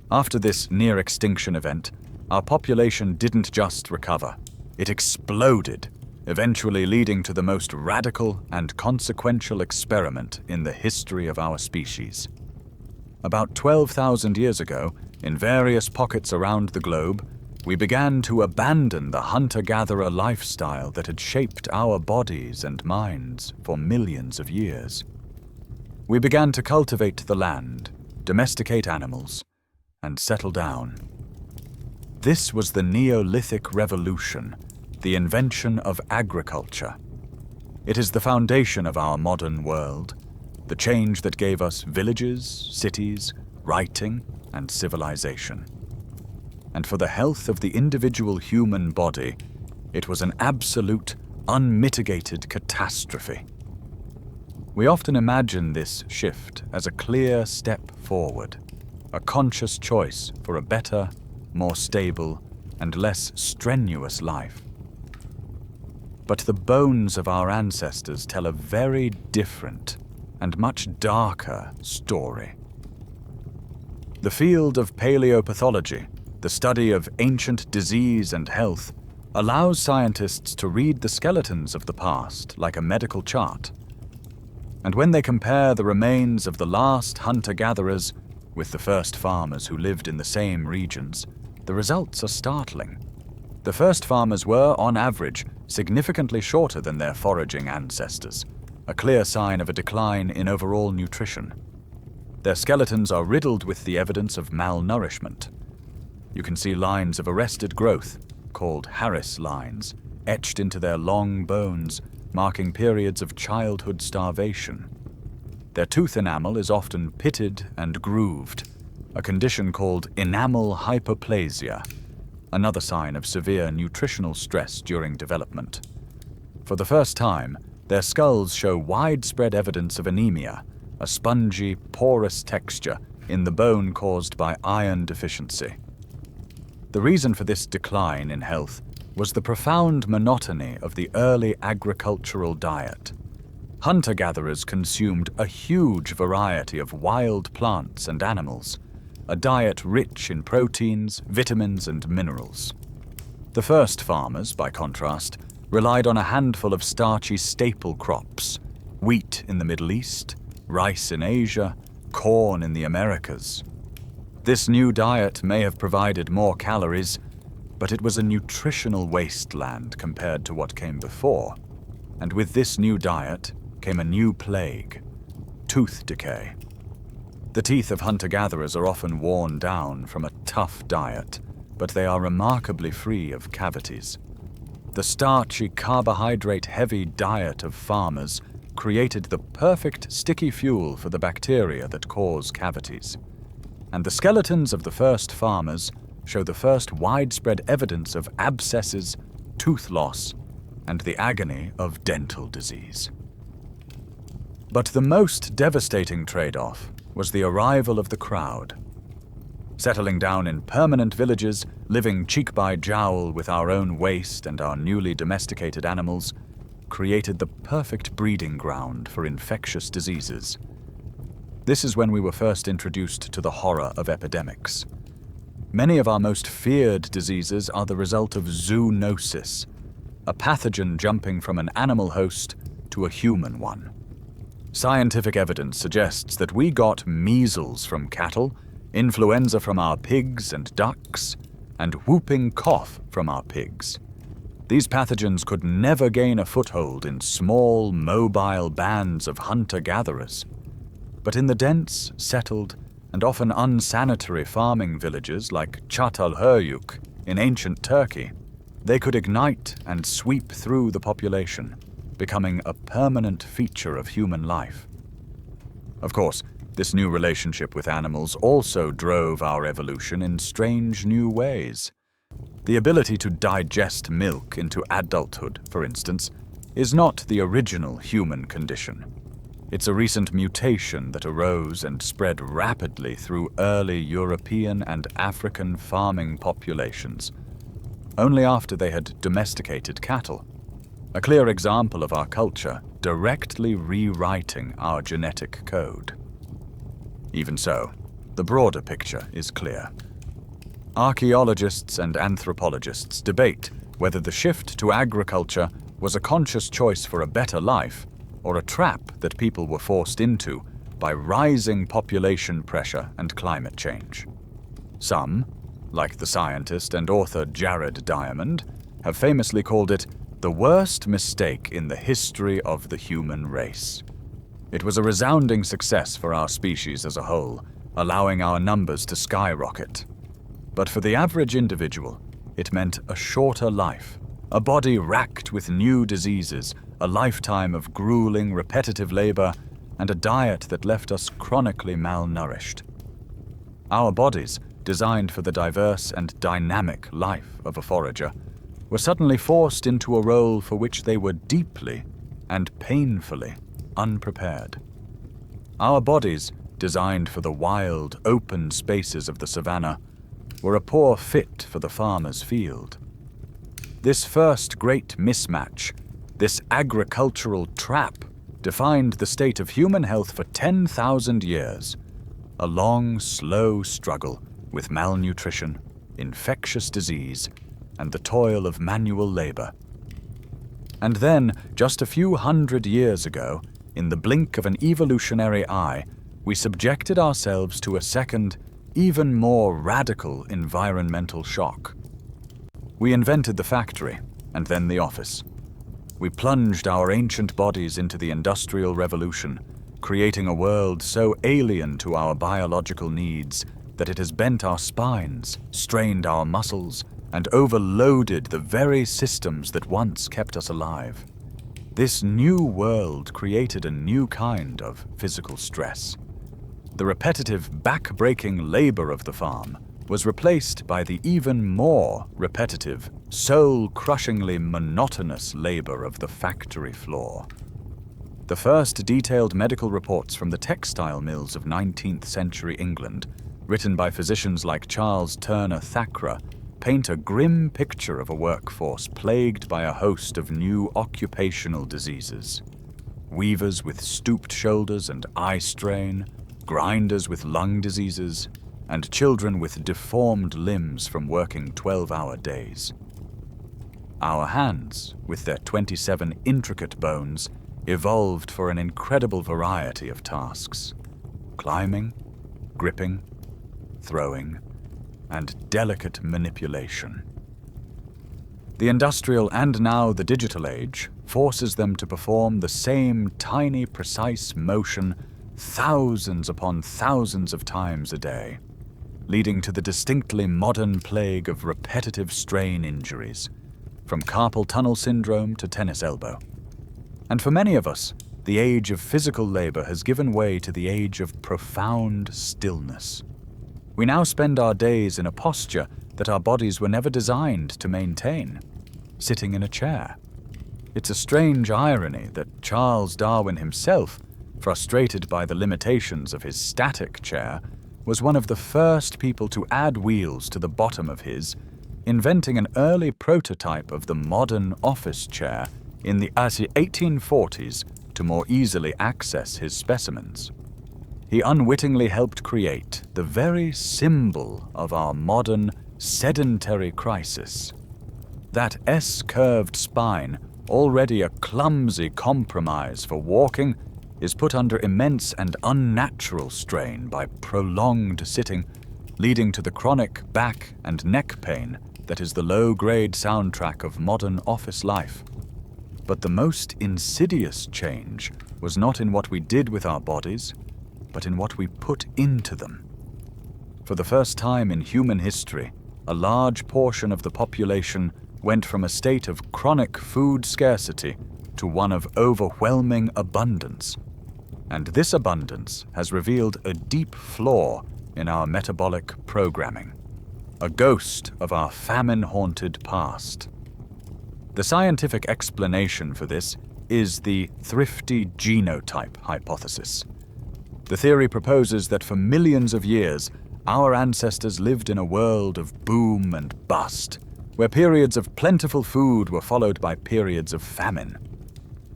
After this near-extinction event, our population didn't just recover, it exploded, eventually leading to the most radical and consequential experiment in the history of our species. About 12,000 years ago, in various pockets around the globe, we began to abandon the hunter-gatherer lifestyle that had shaped our bodies and minds for millions of years. We began to cultivate the land, domesticate animals, and settle down. This was the Neolithic Revolution, the invention of agriculture. It is the foundation of our modern world, the change that gave us villages, cities, writing, and civilization. And for the health of the individual human body, it was an absolute, unmitigated catastrophe. We often imagine this shift as a clear step forward, a conscious choice for a better, more stable, and less strenuous life. But the bones of our ancestors tell a very different and much darker story. The field of paleopathology, the study of ancient disease and health, allows scientists to read the skeletons of the past like a medical chart. And when they compare the remains of the last hunter-gatherers with the first farmers who lived in the same regions, the results are startling. The first farmers were, on average, significantly shorter than their foraging ancestors, a clear sign of a decline in overall nutrition. Their skeletons are riddled with the evidence of malnourishment. You can see lines of arrested growth, called Harris lines, etched into their long bones, marking periods of childhood starvation. Their tooth enamel is often pitted and grooved, a condition called enamel hypoplasia, another sign of severe nutritional stress during development. For the first time, their skulls show widespread evidence of anemia, a spongy, porous texture in the bone caused by iron deficiency. The reason for this decline in health was the profound monotony of the early agricultural diet. Hunter-gatherers consumed a huge variety of wild plants and animals, a diet rich in proteins, vitamins, and minerals. The first farmers, by contrast, relied on a handful of starchy staple crops: wheat in the Middle East, rice in Asia, corn in the Americas. This new diet may have provided more calories, but it was a nutritional wasteland compared to what came before. And with this new diet came a new plague: tooth decay. The teeth of hunter-gatherers are often worn down from a tough diet, but they are remarkably free of cavities. The starchy, carbohydrate-heavy diet of farmers created the perfect sticky fuel for the bacteria that cause cavities. And the skeletons of the first farmers show the first widespread evidence of abscesses, tooth loss, and the agony of dental disease. But the most devastating trade-off was the arrival of the crowd. Settling down in permanent villages, living cheek by jowl with our own waste and our newly domesticated animals, created the perfect breeding ground for infectious diseases. This is when we were first introduced to the horror of epidemics. Many of our most feared diseases are the result of zoonosis, a pathogen jumping from an animal host to a human one. Scientific evidence suggests that we got measles from cattle, influenza from our pigs and ducks, and whooping cough from our pigs. These pathogens could never gain a foothold in small, mobile bands of hunter-gatherers. But in the dense, settled, and often unsanitary farming villages like Çatalhöyük in ancient Turkey, they could ignite and sweep through the population, becoming a permanent feature of human life. Of course, this new relationship with animals also drove our evolution in strange new ways. The ability to digest milk into adulthood, for instance, is not the original human condition. It's a recent mutation that arose and spread rapidly through early European and African farming populations, only after they had domesticated cattle. A clear example of our culture directly rewriting our genetic code. Even so, the broader picture is clear. Archaeologists and anthropologists debate whether the shift to agriculture was a conscious choice for a better life or a trap that people were forced into by rising population pressure and climate change. Some, like the scientist and author Jared Diamond, have famously called it the worst mistake in the history of the human race. It was a resounding success for our species as a whole, allowing our numbers to skyrocket. But for the average individual, it meant a shorter life, a body racked with new diseases, a lifetime of grueling, repetitive labor, and a diet that left us chronically malnourished. Our bodies, designed for the diverse and dynamic life of a forager, were suddenly forced into a role for which they were deeply and painfully unprepared. Our bodies, designed for the wild, open spaces of the savannah, were a poor fit for the farmer's field. This first great mismatch, this agricultural trap, defined the state of human health for 10,000 years, a long, slow struggle with malnutrition, infectious disease, and the toil of manual labor. And then, just a few hundred years ago, in the blink of an evolutionary eye, we subjected ourselves to a second, even more radical environmental shock. We invented the factory, and then the office. We plunged our ancient bodies into the Industrial Revolution, creating a world so alien to our biological needs that it has bent our spines, strained our muscles, and overloaded the very systems that once kept us alive. This new world created a new kind of physical stress. The repetitive, back-breaking labor of the farm was replaced by the even more repetitive, soul-crushingly monotonous labor of the factory floor. The first detailed medical reports from the textile mills of 19th century England, written by physicians like Charles Turner Thackeray, paint a grim picture of a workforce plagued by a host of new occupational diseases. Weavers with stooped shoulders and eye strain, grinders with lung diseases, and children with deformed limbs from working 12-hour days. Our hands, with their 27 intricate bones, evolved for an incredible variety of tasks: climbing, gripping, throwing, and delicate manipulation. The industrial and now the digital age forces them to perform the same tiny, precise motion thousands upon thousands of times a day, leading to the distinctly modern plague of repetitive strain injuries, from carpal tunnel syndrome to tennis elbow. And for many of us, the age of physical labor has given way to the age of profound stillness. We now spend our days in a posture that our bodies were never designed to maintain, sitting in a chair. It's a strange irony that Charles Darwin himself, frustrated by the limitations of his static chair, was one of the first people to add wheels to the bottom of his, inventing an early prototype of the modern office chair in the 1840s to more easily access his specimens. He unwittingly helped create the very symbol of our modern sedentary crisis. That S-curved spine, already a clumsy compromise for walking, is put under immense and unnatural strain by prolonged sitting, leading to the chronic back and neck pain that is the low-grade soundtrack of modern office life. But the most insidious change was not in what we did with our bodies, but in what we put into them. For the first time in human history, a large portion of the population went from a state of chronic food scarcity to one of overwhelming abundance. And this abundance has revealed a deep flaw in our metabolic programming, a ghost of our famine-haunted past. The scientific explanation for this is the thrifty genotype hypothesis. The theory proposes that for millions of years, our ancestors lived in a world of boom and bust, where periods of plentiful food were followed by periods of famine.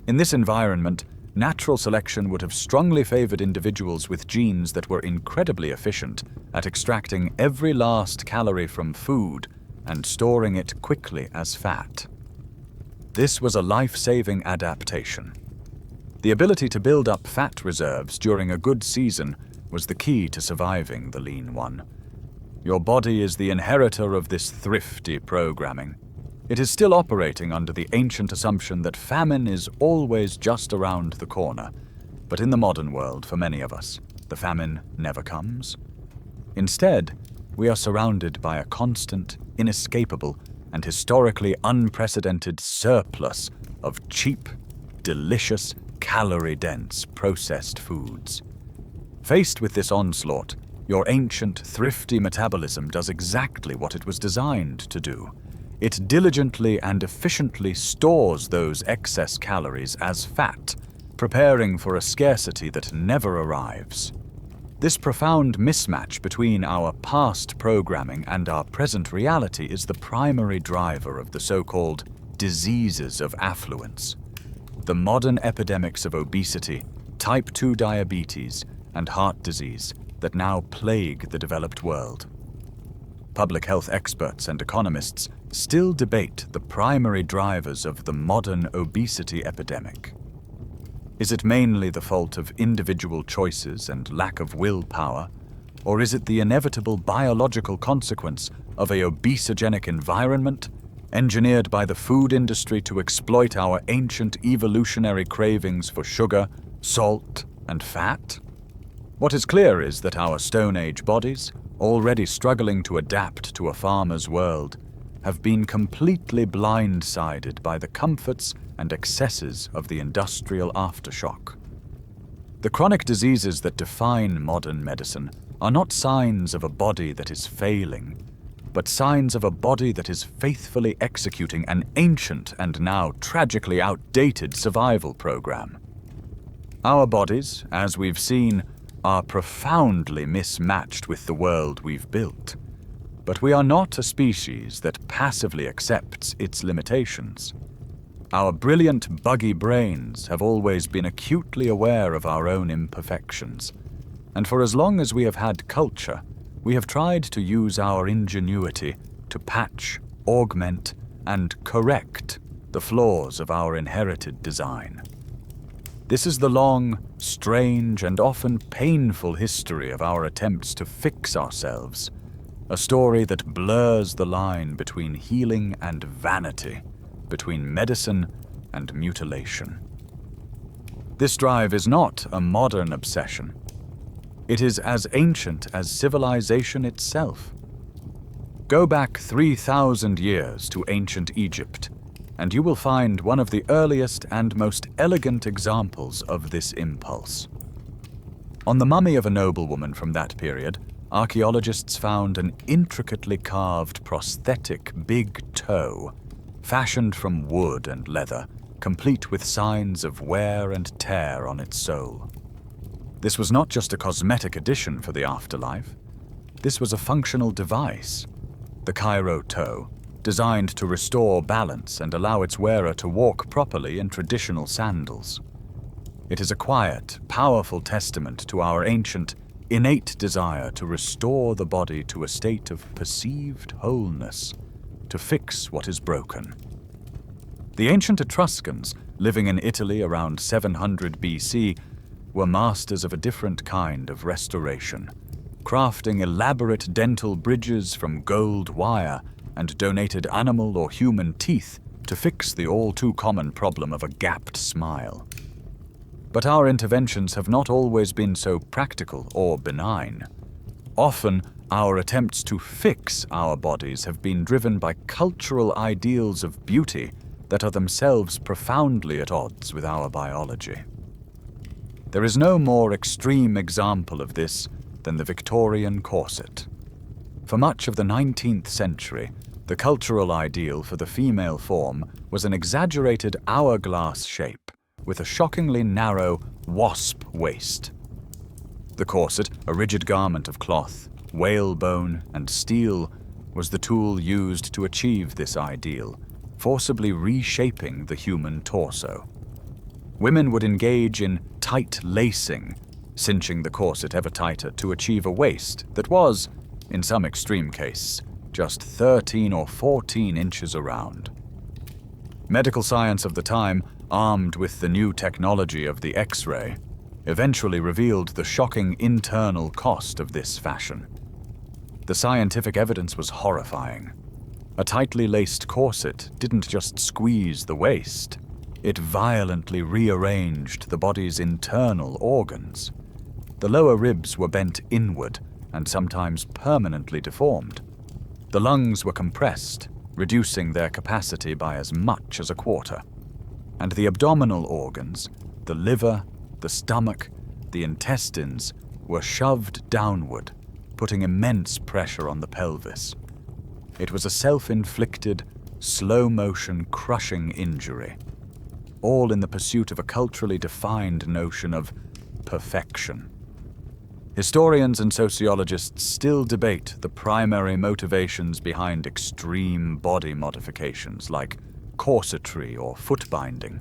In this environment, natural selection would have strongly favored individuals with genes that were incredibly efficient at extracting every last calorie from food and storing it quickly as fat. This was a life-saving adaptation. The ability to build up fat reserves during a good season was the key to surviving the lean one. Your body is the inheritor of this thrifty programming. It is still operating under the ancient assumption that famine is always just around the corner. But in the modern world, for many of us, the famine never comes. Instead, we are surrounded by a constant, inescapable, and historically unprecedented surplus of cheap, delicious, calorie-dense processed foods. Faced with this onslaught, your ancient, thrifty metabolism does exactly what it was designed to do. It diligently and efficiently stores those excess calories as fat, preparing for a scarcity that never arrives. This profound mismatch between our past programming and our present reality is the primary driver of the so-called diseases of affluence. The modern epidemics of obesity, type 2 diabetes, and heart disease that now plague the developed world. Public health experts and economists still debate the primary drivers of the modern obesity epidemic. Is it mainly the fault of individual choices and lack of willpower, or is it the inevitable biological consequence of a obesogenic environment engineered by the food industry to exploit our ancient evolutionary cravings for sugar, salt, and fat? What is clear is that our Stone Age bodies, already struggling to adapt to a farmer's world, have been completely blindsided by the comforts and excesses of the industrial aftershock. The chronic diseases that define modern medicine are not signs of a body that is failing, but signs of a body that is faithfully executing an ancient and now tragically outdated survival program. Our bodies, as we've seen, are profoundly mismatched with the world we've built. But we are not a species that passively accepts its limitations. Our brilliant, buggy brains have always been acutely aware of our own imperfections, and for as long as we have had culture, we have tried to use our ingenuity to patch, augment, and correct the flaws of our inherited design. This is the long, strange, and often painful history of our attempts to fix ourselves, a story that blurs the line between healing and vanity, between medicine and mutilation. This drive is not a modern obsession. It is as ancient as civilization itself. Go back 3,000 years to ancient Egypt, and you will find one of the earliest and most elegant examples of this impulse. On the mummy of a noblewoman from that period, archaeologists found an intricately carved prosthetic big toe, fashioned from wood and leather, complete with signs of wear and tear on its sole. This was not just a cosmetic addition for the afterlife. This was a functional device, the Cairo toe, designed to restore balance and allow its wearer to walk properly in traditional sandals. It is a quiet, powerful testament to our ancient, innate desire to restore the body to a state of perceived wholeness, to fix what is broken. The ancient Etruscans, living in Italy around 700 BC, were masters of a different kind of restoration, crafting elaborate dental bridges from gold wire and donated animal or human teeth to fix the all-too-common problem of a gapped smile. But our interventions have not always been so practical or benign. Often, our attempts to fix our bodies have been driven by cultural ideals of beauty that are themselves profoundly at odds with our biology. There is no more extreme example of this than the Victorian corset. For much of the 19th century, the cultural ideal for the female form was an exaggerated hourglass shape with a shockingly narrow wasp waist. The corset, a rigid garment of cloth, whalebone, and steel, was the tool used to achieve this ideal, forcibly reshaping the human torso. Women would engage in tight lacing, cinching the corset ever tighter to achieve a waist that was, in some extreme case, just 13 or 14 inches around. Medical science of the time, armed with the new technology of the X-ray, eventually revealed the shocking internal cost of this fashion. The scientific evidence was horrifying. A tightly laced corset didn't just squeeze the waist, it violently rearranged the body's internal organs. The lower ribs were bent inward and sometimes permanently deformed. The lungs were compressed, reducing their capacity by as much as a quarter. And the abdominal organs, the liver, the stomach, the intestines, were shoved downward, putting immense pressure on the pelvis. It was a self-inflicted, slow-motion, crushing injury, all in the pursuit of a culturally defined notion of perfection. Historians and sociologists still debate the primary motivations behind extreme body modifications like corsetry or foot binding.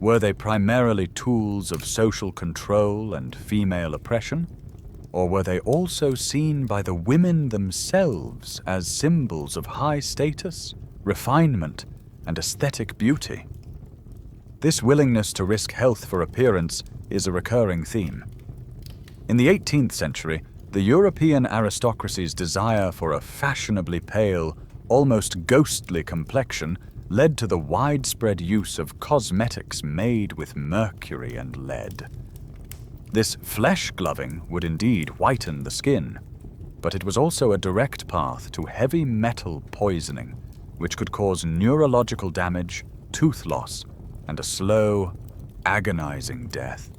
Were they primarily tools of social control and female oppression? Or were they also seen by the women themselves as symbols of high status, refinement, and aesthetic beauty? This willingness to risk health for appearance is a recurring theme. In the 18th century, the European aristocracy's desire for a fashionably pale, almost ghostly complexion led to the widespread use of cosmetics made with mercury and lead. This flesh gloving would indeed whiten the skin, but it was also a direct path to heavy metal poisoning, which could cause neurological damage, tooth loss, and a slow, agonizing death.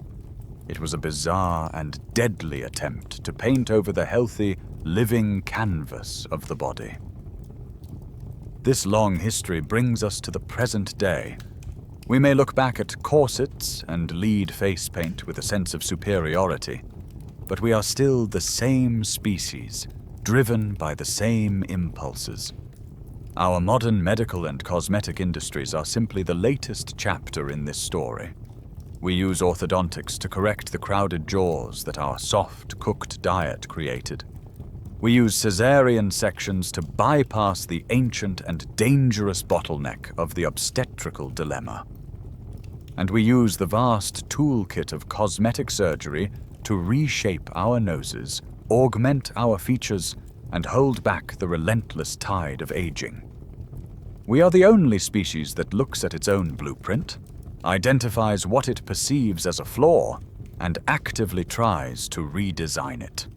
It was a bizarre and deadly attempt to paint over the healthy, living canvas of the body. This long history brings us to the present day. We may look back at corsets and lead face paint with a sense of superiority, but we are still the same species, driven by the same impulses. Our modern medical and cosmetic industries are simply the latest chapter in this story. We use orthodontics to correct the crowded jaws that our soft, cooked diet created. We use caesarean sections to bypass the ancient and dangerous bottleneck of the obstetrical dilemma. And we use the vast toolkit of cosmetic surgery to reshape our noses, augment our features, and hold back the relentless tide of aging. We are the only species that looks at its own blueprint, identifies what it perceives as a flaw, and actively tries to redesign it.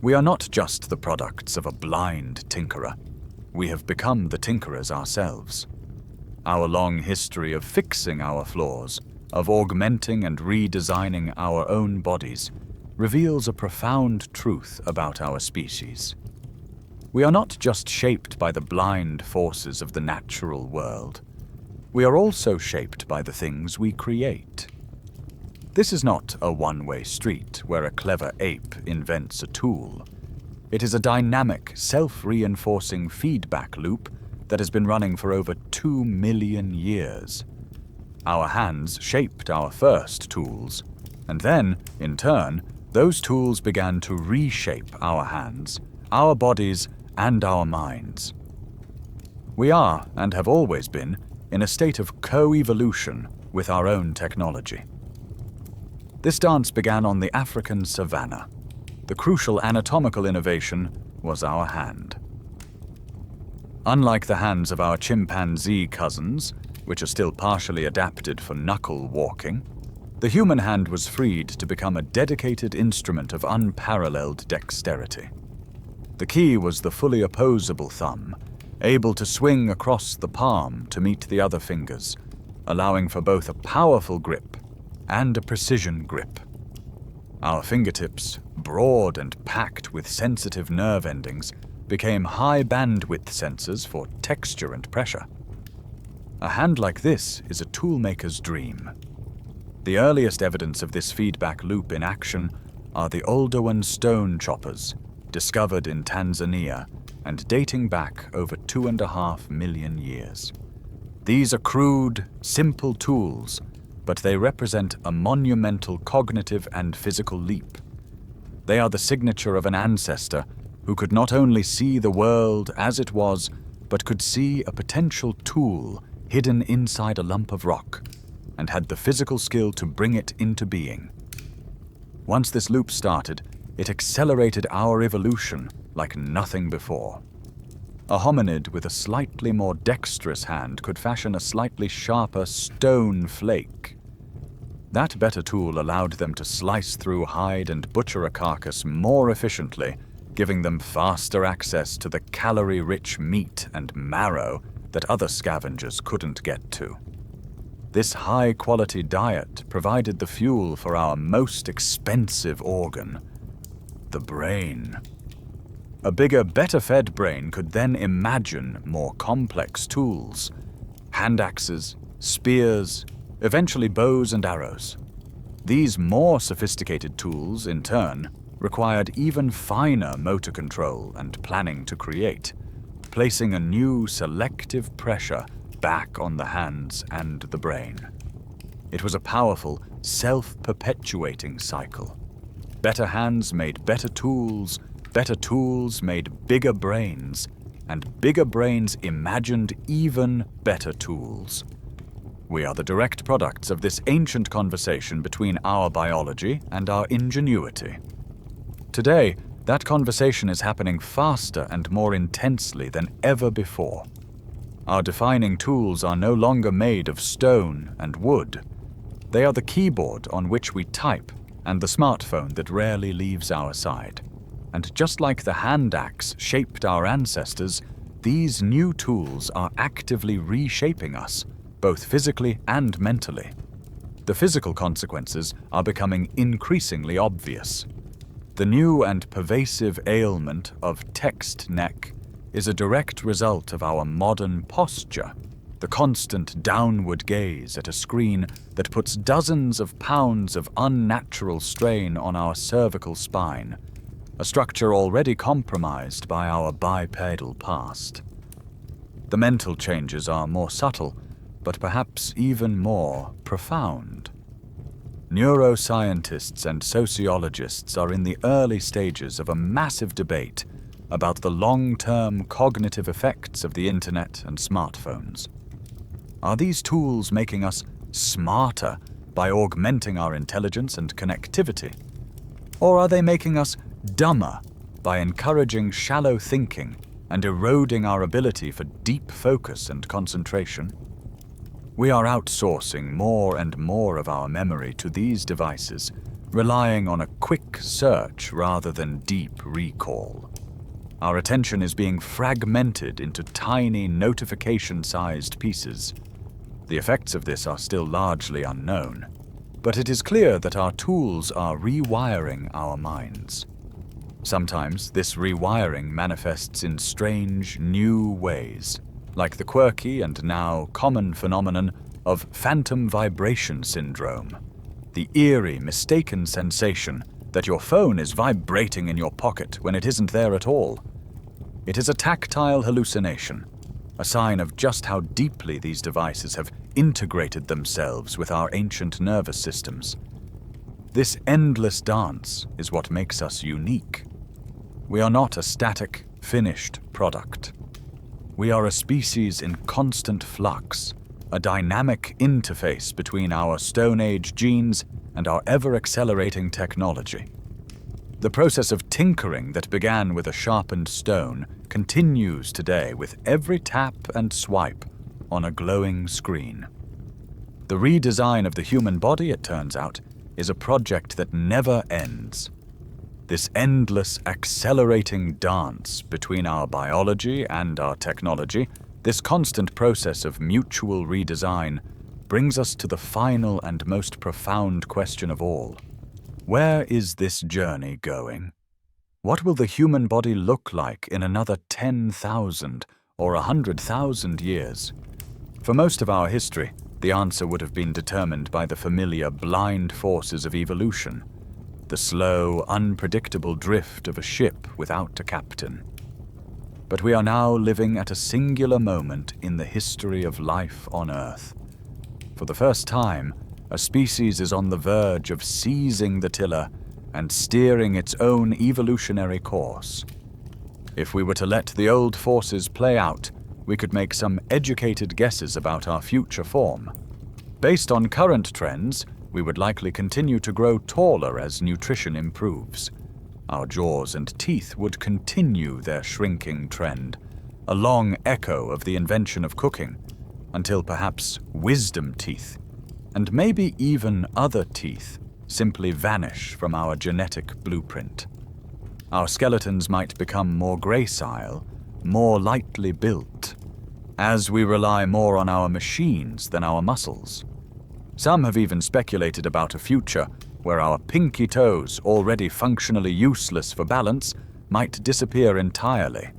We are not just the products of a blind tinkerer. We have become the tinkerers ourselves. Our long history of fixing our flaws, of augmenting and redesigning our own bodies, reveals a profound truth about our species. We are not just shaped by the blind forces of the natural world. We are also shaped by the things we create. This is not a one-way street where a clever ape invents a tool. It is a dynamic, self-reinforcing feedback loop that has been running for over 2 million years. Our hands shaped our first tools, and then, in turn, those tools began to reshape our hands, our bodies, and our minds. We are, and have always been, in a state of co-evolution with our own technology. This dance began on the African savanna. The crucial anatomical innovation was our hand. Unlike the hands of our chimpanzee cousins, which are still partially adapted for knuckle walking, the human hand was freed to become a dedicated instrument of unparalleled dexterity. The key was the fully opposable thumb, able to swing across the palm to meet the other fingers, allowing for both a powerful grip and a precision grip. Our fingertips, broad and packed with sensitive nerve endings, became high-bandwidth sensors for texture and pressure. A hand like this is a toolmaker's dream. The earliest evidence of this feedback loop in action are the Oldowan stone choppers, discovered in Tanzania and dating back over 2.5 million years. These are crude, simple tools, but they represent a monumental cognitive and physical leap. They are the signature of an ancestor who could not only see the world as it was, but could see a potential tool hidden inside a lump of rock, and had the physical skill to bring it into being. Once this loop started, it accelerated our evolution like nothing before. A hominid with a slightly more dexterous hand could fashion a slightly sharper stone flake. That better tool allowed them to slice through hide and butcher a carcass more efficiently, giving them faster access to the calorie-rich meat and marrow that other scavengers couldn't get to. This high-quality diet provided the fuel for our most expensive organ, the brain. A bigger, better-fed brain could then imagine more complex tools, hand axes, spears, eventually bows and arrows. These more sophisticated tools, in turn, required even finer motor control and planning to create, placing a new selective pressure back on the hands and the brain. It was a powerful, self-perpetuating cycle. Better hands made better tools made bigger brains, and bigger brains imagined even better tools. We are the direct products of this ancient conversation between our biology and our ingenuity. Today, that conversation is happening faster and more intensely than ever before. Our defining tools are no longer made of stone and wood. They are the keyboard on which we type and the smartphone that rarely leaves our side. And just like the hand axe shaped our ancestors, these new tools are actively reshaping us, both physically and mentally. The physical consequences are becoming increasingly obvious. The new and pervasive ailment of text neck is a direct result of our modern posture, the constant downward gaze at a screen that puts dozens of pounds of unnatural strain on our cervical spine, a structure already compromised by our bipedal past. The mental changes are more subtle, but perhaps even more profound. Neuroscientists and sociologists are in the early stages of a massive debate about the long-term cognitive effects of the internet and smartphones. Are these tools making us smarter by augmenting our intelligence and connectivity? Or are they making us dumber by encouraging shallow thinking and eroding our ability for deep focus and concentration? We are outsourcing more and more of our memory to these devices, relying on a quick search rather than deep recall. Our attention is being fragmented into tiny notification-sized pieces. The effects of this are still largely unknown, but it is clear that our tools are rewiring our minds. Sometimes this rewiring manifests in strange, new ways, like the quirky and now common phenomenon of phantom vibration syndrome. The eerie, mistaken sensation that your phone is vibrating in your pocket when it isn't there at all. It is a tactile hallucination, a sign of just how deeply these devices have integrated themselves with our ancient nervous systems. This endless dance is what makes us unique. We are not a static, finished product. We are a species in constant flux, a dynamic interface between our Stone Age genes and our ever-accelerating technology. The process of tinkering that began with a sharpened stone continues today with every tap and swipe on a glowing screen. The redesign of the human body, it turns out, is a project that never ends. This endless, accelerating dance between our biology and our technology, this constant process of mutual redesign, brings us to the final and most profound question of all. Where is this journey going? What will the human body look like in another 10,000 or 100,000 years? For most of our history, the answer would have been determined by the familiar blind forces of evolution, the slow, unpredictable drift of a ship without a captain. But we are now living at a singular moment in the history of life on Earth. For the first time, a species is on the verge of seizing the tiller and steering its own evolutionary course. If we were to let the old forces play out, we could make some educated guesses about our future form. Based on current trends, we would likely continue to grow taller as nutrition improves. Our jaws and teeth would continue their shrinking trend, a long echo of the invention of cooking, until perhaps wisdom teeth, and maybe even other teeth, simply vanish from our genetic blueprint. Our skeletons might become more gracile, more lightly built, as we rely more on our machines than our muscles. Some have even speculated about a future where our pinky toes, already functionally useless for balance, might disappear entirely.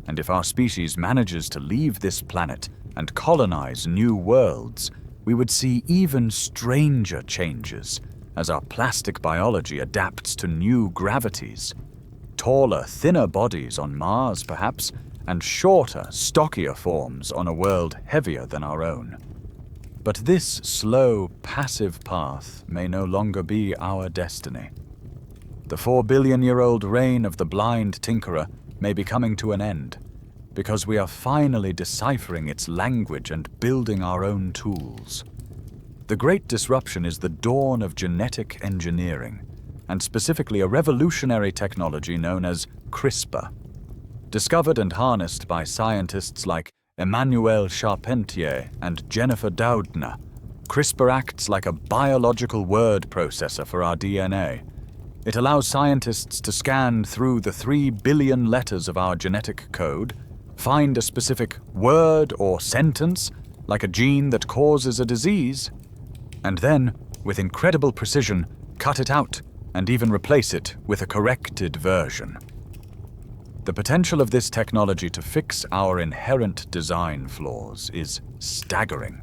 And if our species manages to leave this planet and colonize new worlds, we would see even stranger changes as our plastic biology adapts to new gravities. Taller, thinner bodies on Mars, perhaps, and shorter, stockier forms on a world heavier than our own. But this slow, passive path may no longer be our destiny. The 4-billion-year-old reign of the blind tinkerer may be coming to an end, because we are finally deciphering its language and building our own tools. The Great Disruption is the dawn of genetic engineering, and specifically a revolutionary technology known as CRISPR. Discovered and harnessed by scientists like Emmanuel Charpentier and Jennifer Doudna, CRISPR acts like a biological word processor for our DNA. It allows scientists to scan through the 3 billion letters of our genetic code, find a specific word or sentence, like a gene that causes a disease, and then, with incredible precision, cut it out and even replace it with a corrected version. The potential of this technology to fix our inherent design flaws is staggering.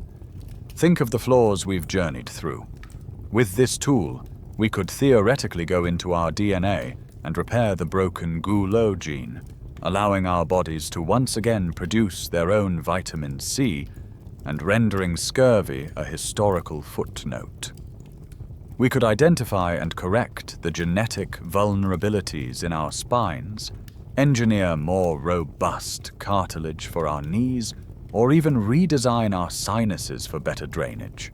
Think of the flaws we've journeyed through. With this tool, we could theoretically go into our DNA and repair the broken Goulot gene, allowing our bodies to once again produce their own vitamin C and rendering scurvy a historical footnote. We could identify and correct the genetic vulnerabilities in our spines, engineer more robust cartilage for our knees, or even redesign our sinuses for better drainage.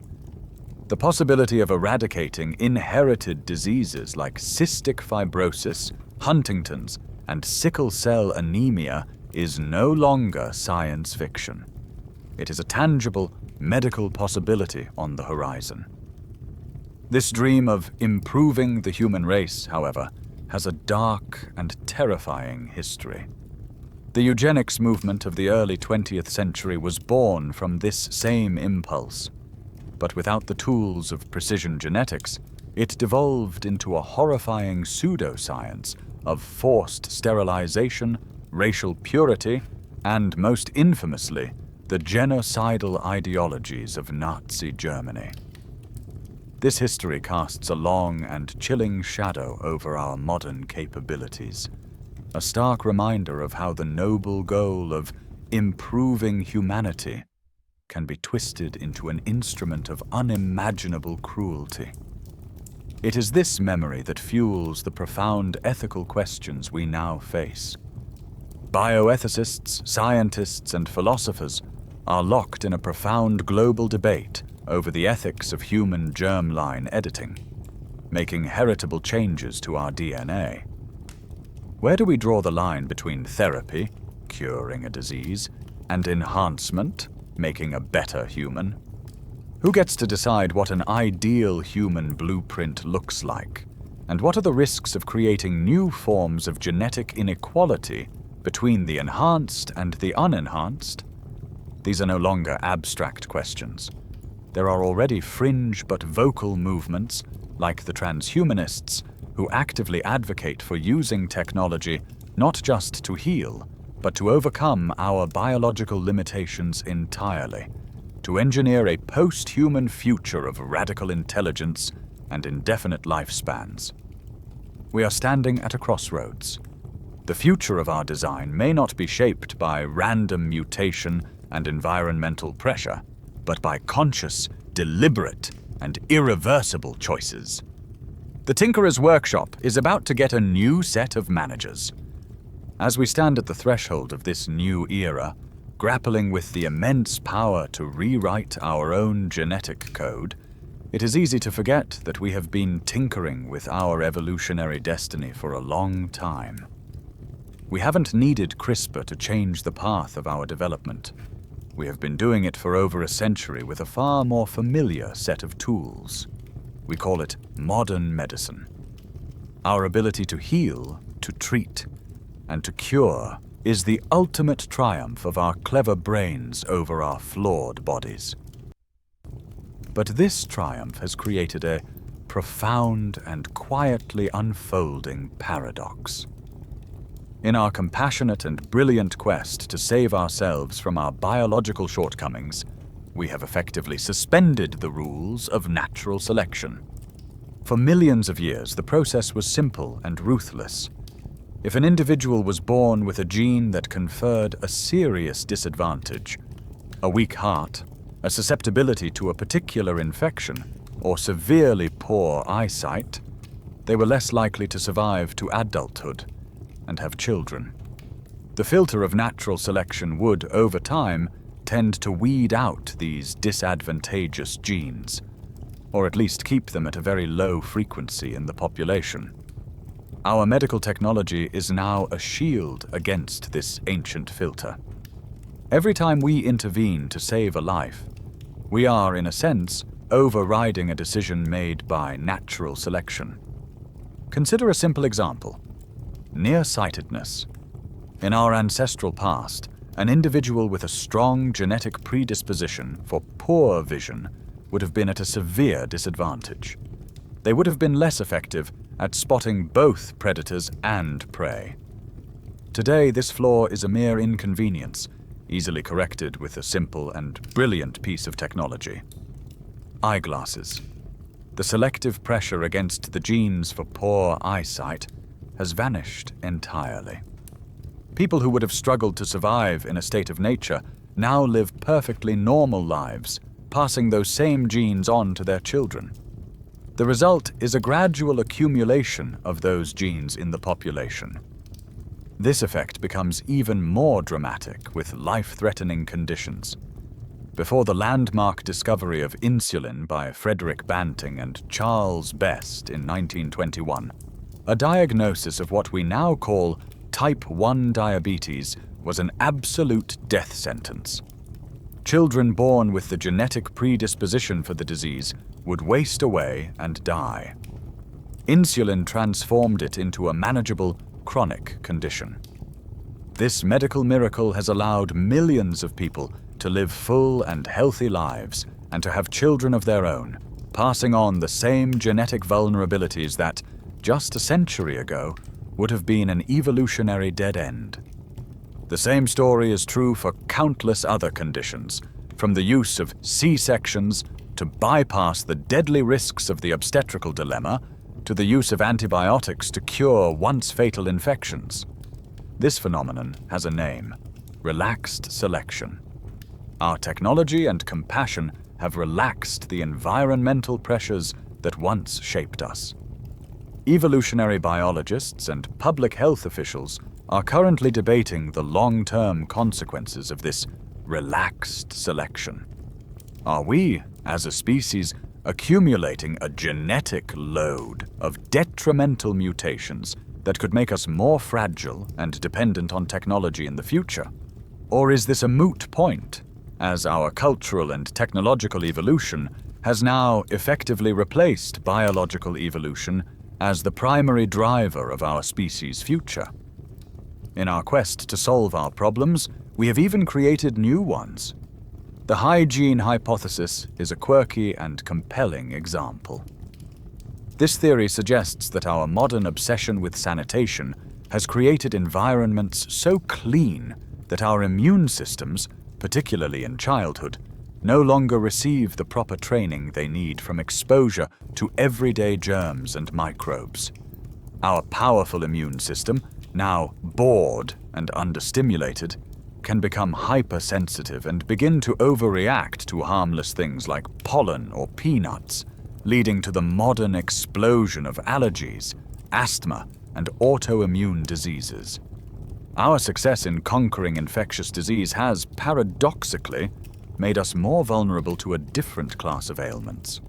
The possibility of eradicating inherited diseases like cystic fibrosis, Huntington's, and sickle cell anemia is no longer science fiction. It is a tangible medical possibility on the horizon. This dream of improving the human race, however, has a dark and terrifying history. The eugenics movement of the early 20th century was born from this same impulse, but without the tools of precision genetics, it devolved into a horrifying pseudoscience of forced sterilization, racial purity, and most infamously, the genocidal ideologies of Nazi Germany. This history casts a long and chilling shadow over our modern capabilities, a stark reminder of how the noble goal of improving humanity can be twisted into an instrument of unimaginable cruelty. It is this memory that fuels the profound ethical questions we now face. Bioethicists, scientists, and philosophers are locked in a profound global debate over the ethics of human germline editing, making heritable changes to our DNA. Where do we draw the line between therapy, curing a disease, and enhancement, making a better human? Who gets to decide what an ideal human blueprint looks like? And what are the risks of creating new forms of genetic inequality between the enhanced and the unenhanced? These are no longer abstract questions. There are already fringe but vocal movements, like the transhumanists, who actively advocate for using technology not just to heal, but to overcome our biological limitations entirely, to engineer a post-human future of radical intelligence and indefinite lifespans. We are standing at a crossroads. The future of our design may not be shaped by random mutation and environmental pressure, but by conscious, deliberate, and irreversible choices. The Tinkerer's Workshop is about to get a new set of managers. As we stand at the threshold of this new era, grappling with the immense power to rewrite our own genetic code, it is easy to forget that we have been tinkering with our evolutionary destiny for a long time. We haven't needed CRISPR to change the path of our development. We have been doing it for over a century with a far more familiar set of tools. We call it modern medicine. Our ability to heal, to treat, and to cure is the ultimate triumph of our clever brains over our flawed bodies. But this triumph has created a profound and quietly unfolding paradox. In our compassionate and brilliant quest to save ourselves from our biological shortcomings, we have effectively suspended the rules of natural selection. For millions of years, the process was simple and ruthless. If an individual was born with a gene that conferred a serious disadvantage, a weak heart, a susceptibility to a particular infection, or severely poor eyesight, they were less likely to survive to adulthood and have children. The filter of natural selection would, over time, tend to weed out these disadvantageous genes, or at least keep them at a very low frequency in the population. Our medical technology is now a shield against this ancient filter. Every time we intervene to save a life, we are, in a sense, overriding a decision made by natural selection. Consider a simple example: nearsightedness. In our ancestral past, an individual with a strong genetic predisposition for poor vision would have been at a severe disadvantage. They would have been less effective at spotting both predators and prey. Today, this flaw is a mere inconvenience, easily corrected with a simple and brilliant piece of technology: eyeglasses. The selective pressure against the genes for poor eyesight has vanished entirely. People who would have struggled to survive in a state of nature now live perfectly normal lives, passing those same genes on to their children. The result is a gradual accumulation of those genes in the population. This effect becomes even more dramatic with life-threatening conditions. Before the landmark discovery of insulin by Frederick Banting and Charles Best in 1921, a diagnosis of what we now call type 1 diabetes was an absolute death sentence. Children born with the genetic predisposition for the disease would waste away and die. Insulin transformed it into a manageable, chronic condition. This medical miracle has allowed millions of people to live full and healthy lives and to have children of their own, passing on the same genetic vulnerabilities that, just a century ago, would have been an evolutionary dead end. The same story is true for countless other conditions, from the use of C-sections to bypass the deadly risks of the obstetrical dilemma to the use of antibiotics to cure once fatal infections. This phenomenon has a name: relaxed selection. Our technology and compassion have relaxed the environmental pressures that once shaped us. Evolutionary biologists and public health officials are currently debating the long-term consequences of this relaxed selection. Are we, as a species, accumulating a genetic load of detrimental mutations that could make us more fragile and dependent on technology in the future? Or is this a moot point, as our cultural and technological evolution has now effectively replaced biological evolution as the primary driver of our species' future? In our quest to solve our problems, we have even created new ones. The hygiene hypothesis is a quirky and compelling example. This theory suggests that our modern obsession with sanitation has created environments so clean that our immune systems, particularly in childhood, no longer receive the proper training they need from exposure to everyday germs and microbes. Our powerful immune system, now bored and understimulated, can become hypersensitive and begin to overreact to harmless things like pollen or peanuts, leading to the modern explosion of allergies, asthma, and autoimmune diseases. Our success in conquering infectious disease has, paradoxically, made us more vulnerable to a different class of ailments.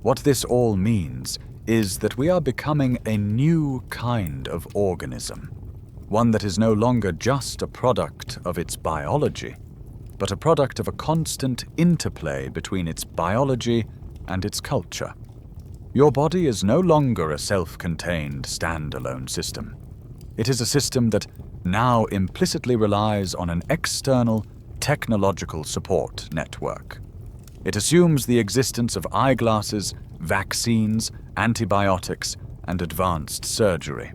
What this all means is that we are becoming a new kind of organism, one that is no longer just a product of its biology, but a product of a constant interplay between its biology and its culture. Your body is no longer a self-contained, standalone system. It is a system that now implicitly relies on an external, technological support network. It assumes the existence of eyeglasses, vaccines, antibiotics, and advanced surgery.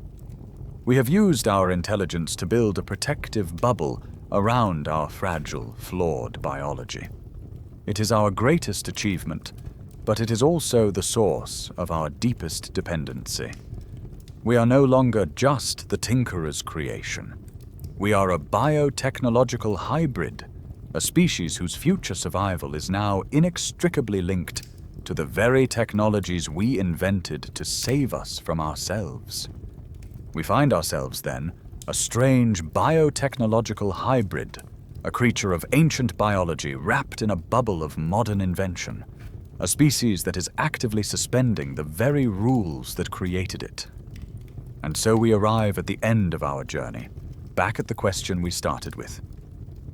We have used our intelligence to build a protective bubble around our fragile, flawed biology. It is our greatest achievement, but it is also the source of our deepest dependency. We are no longer just the tinkerer's creation. We are a biotechnological hybrid, a species whose future survival is now inextricably linked to the very technologies we invented to save us from ourselves. We find ourselves, then, a strange biotechnological hybrid, a creature of ancient biology wrapped in a bubble of modern invention, a species that is actively suspending the very rules that created it. And so we arrive at the end of our journey, back at the question we started with.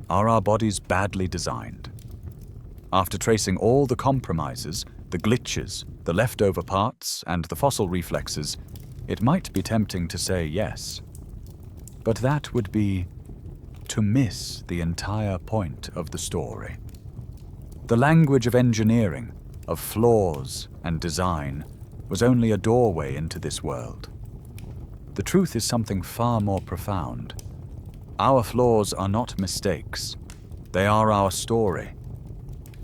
Are our bodies badly designed? After tracing all the compromises, the glitches, the leftover parts, and the fossil reflexes, it might be tempting to say yes. But that would be to miss the entire point of the story. The language of engineering, of flaws and design, was only a doorway into this world. The truth is something far more profound. Our flaws are not mistakes. They are our story.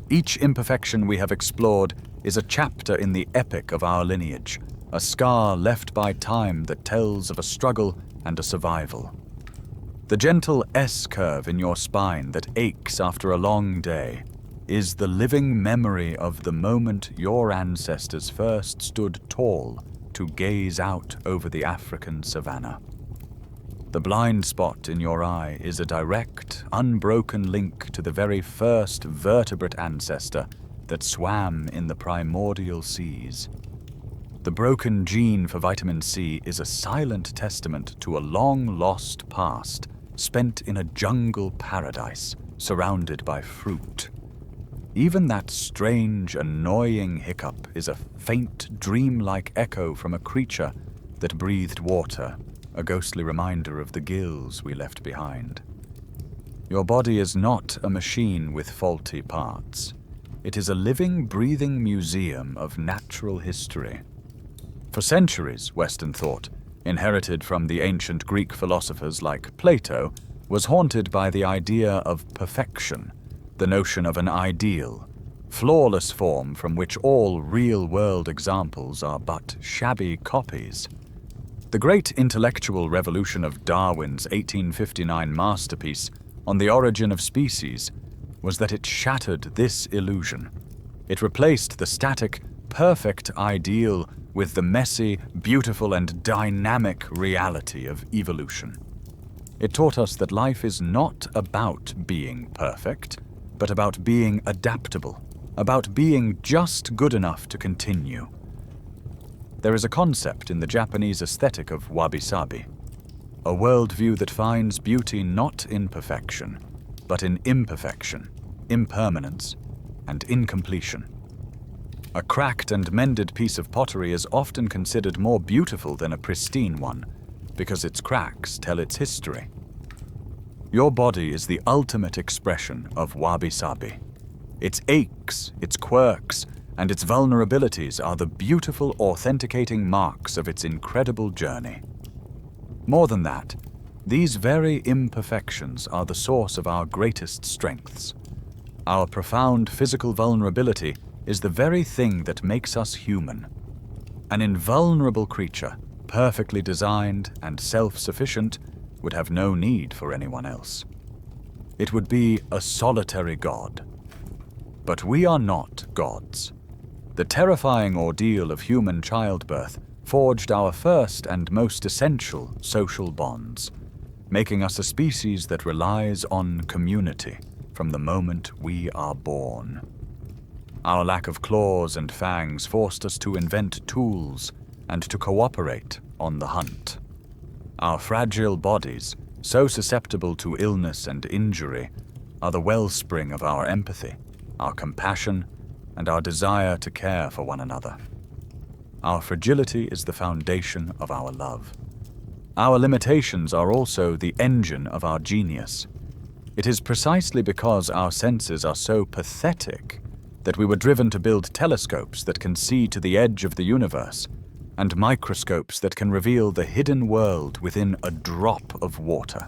Each imperfection we have explored is a chapter in the epic of our lineage, a scar left by time that tells of a struggle and a survival. The gentle S-curve in your spine that aches after a long day is the living memory of the moment your ancestors first stood tall to gaze out over the African savanna. The blind spot in your eye is a direct, unbroken link to the very first vertebrate ancestor that swam in the primordial seas. The broken gene for vitamin C is a silent testament to a long-lost past spent in a jungle paradise surrounded by fruit. Even that strange, annoying hiccup is a faint, dreamlike echo from a creature that breathed water, a ghostly reminder of the gills we left behind. Your body is not a machine with faulty parts. It is a living, breathing museum of natural history. For centuries, Western thought, inherited from the ancient Greek philosophers like Plato, was haunted by the idea of perfection, the notion of an ideal, flawless form from which all real-world examples are but shabby copies. The great intellectual revolution of Darwin's 1859 masterpiece on the origin of species was that it shattered this illusion. It replaced the static, perfect ideal with the messy, beautiful, and dynamic reality of evolution. It taught us that life is not about being perfect, but about being adaptable, about being just good enough to continue. There is a concept in the Japanese aesthetic of wabi-sabi, a worldview that finds beauty not in perfection, but in imperfection, impermanence, and incompletion. A cracked and mended piece of pottery is often considered more beautiful than a pristine one, because its cracks tell its history. Your body is the ultimate expression of wabi-sabi. Its aches, its quirks, and its vulnerabilities are the beautiful authenticating marks of its incredible journey. More than that, these very imperfections are the source of our greatest strengths. Our profound physical vulnerability is the very thing that makes us human. An invulnerable creature, perfectly designed and self-sufficient, would have no need for anyone else. It would be a solitary god. But we are not gods. The terrifying ordeal of human childbirth forged our first and most essential social bonds, making us a species that relies on community from the moment we are born. Our lack of claws and fangs forced us to invent tools and to cooperate on the hunt. Our fragile bodies, so susceptible to illness and injury, are the wellspring of our empathy, our compassion, and our desire to care for one another. Our fragility is the foundation of our love. Our limitations are also the engine of our genius. It is precisely because our senses are so pathetic that we were driven to build telescopes that can see to the edge of the universe, and microscopes that can reveal the hidden world within a drop of water.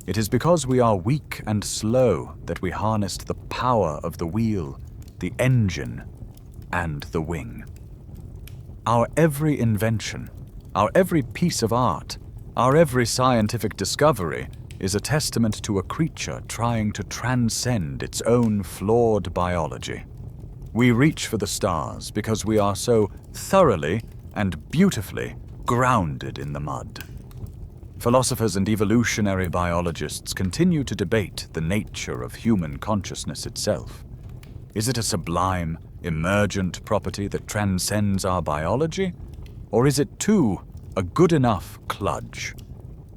It is because we are weak and slow that we harnessed the power of the wheel, the engine, and the wing. Our every invention, our every piece of art, our every scientific discovery is a testament to a creature trying to transcend its own flawed biology. We reach for the stars because we are so thoroughly and beautifully grounded in the mud. Philosophers and evolutionary biologists continue to debate the nature of human consciousness itself. Is it a sublime, emergent property that transcends our biology? Or is it, too, a good enough kludge?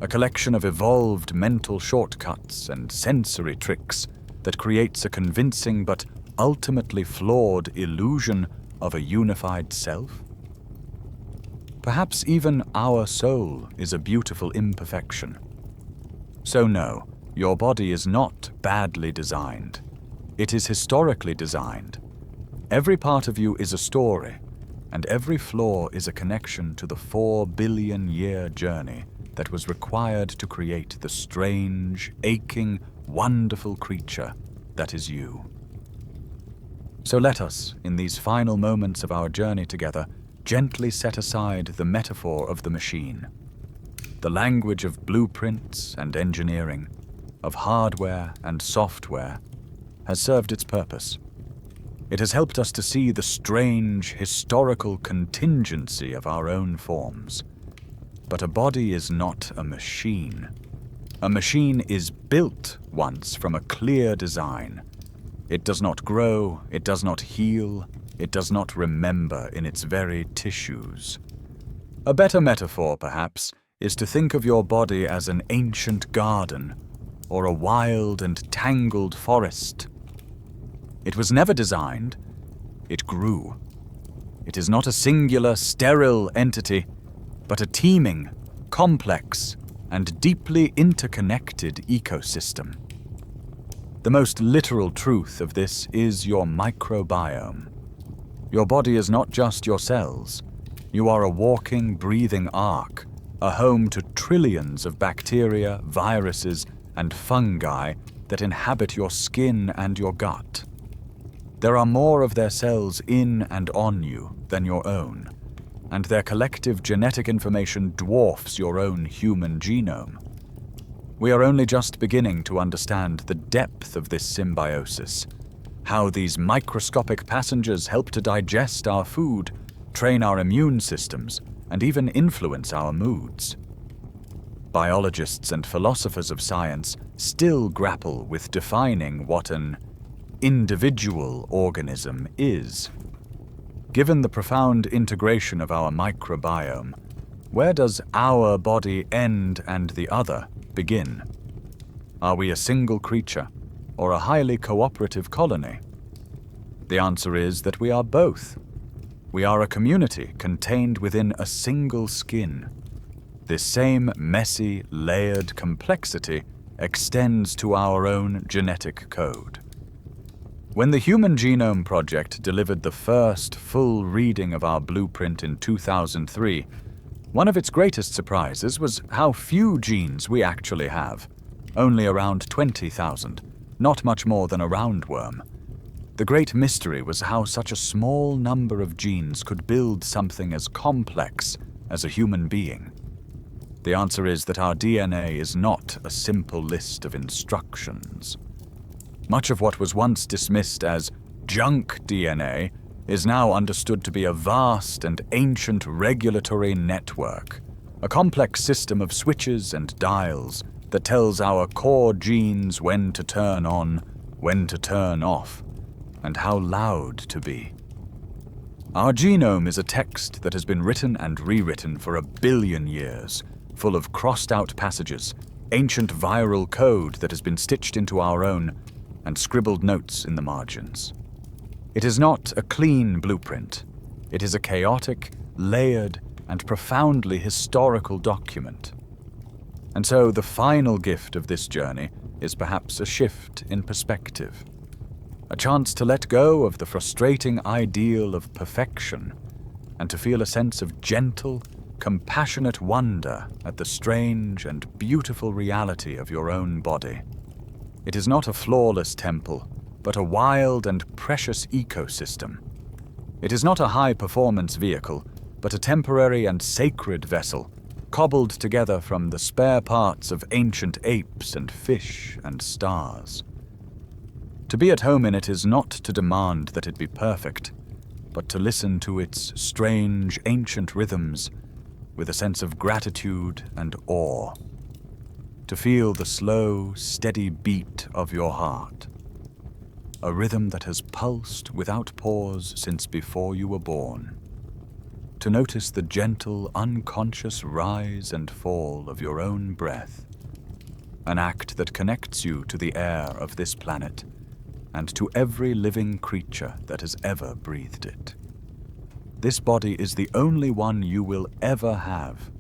A collection of evolved mental shortcuts and sensory tricks that creates a convincing but ultimately flawed illusion of a unified self? Perhaps even our soul is a beautiful imperfection. So no, your body is not badly designed. It is historically designed. Every part of you is a story, and every flaw is a connection to the 4 billion-year journey that was required to create the strange, aching, wonderful creature that is you. So let us, in these final moments of our journey together, gently set aside the metaphor of the machine. The language of blueprints and engineering, of hardware and software, has served its purpose. It has helped us to see the strange, historical contingency of our own forms. But a body is not a machine. A machine is built once from a clear design. It does not grow, it does not heal, it does not remember in its very tissues. A better metaphor, perhaps, is to think of your body as an ancient garden or a wild and tangled forest. It was never designed, it grew. It is not a singular, sterile entity, but a teeming, complex, and deeply interconnected ecosystem. The most literal truth of this is your microbiome. Your body is not just your cells. You are a walking, breathing ark, a home to trillions of bacteria, viruses, and fungi that inhabit your skin and your gut. There are more of their cells in and on you than your own, and their collective genetic information dwarfs your own human genome. We are only just beginning to understand the depth of this symbiosis, how these microscopic passengers help to digest our food, train our immune systems, and even influence our moods. Biologists and philosophers of science still grapple with defining what an individual organism is. Given the profound integration of our microbiome, where does our body end and the other begin? Are we a single creature or a highly cooperative colony? The answer is that we are both. We are a community contained within a single skin. This same messy, layered complexity extends to our own genetic code. When the Human Genome Project delivered the first full reading of our blueprint in 2003, one of its greatest surprises was how few genes we actually have. Only around 20,000, not much more than a roundworm. The great mystery was how such a small number of genes could build something as complex as a human being. The answer is that our DNA is not a simple list of instructions. Much of what was once dismissed as junk DNA is now understood to be a vast and ancient regulatory network, a complex system of switches and dials that tells our core genes when to turn on, when to turn off, and how loud to be. Our genome is a text that has been written and rewritten for 1 billion years, full of crossed-out passages, ancient viral code that has been stitched into our own, and scribbled notes in the margins. It is not a clean blueprint. It is a chaotic, layered, and profoundly historical document. And so the final gift of this journey is perhaps a shift in perspective, a chance to let go of the frustrating ideal of perfection and to feel a sense of gentle, compassionate wonder at the strange and beautiful reality of your own body. It is not a flawless temple, but a wild and precious ecosystem. It is not a high-performance vehicle, but a temporary and sacred vessel, cobbled together from the spare parts of ancient apes and fish and stars. To be at home in it is not to demand that it be perfect, but to listen to its strange, ancient rhythms with a sense of gratitude and awe. To feel the slow, steady beat of your heart, a rhythm that has pulsed without pause since before you were born. To notice the gentle, unconscious rise and fall of your own breath, an act that connects you to the air of this planet and to every living creature that has ever breathed it. This body is the only one you will ever have.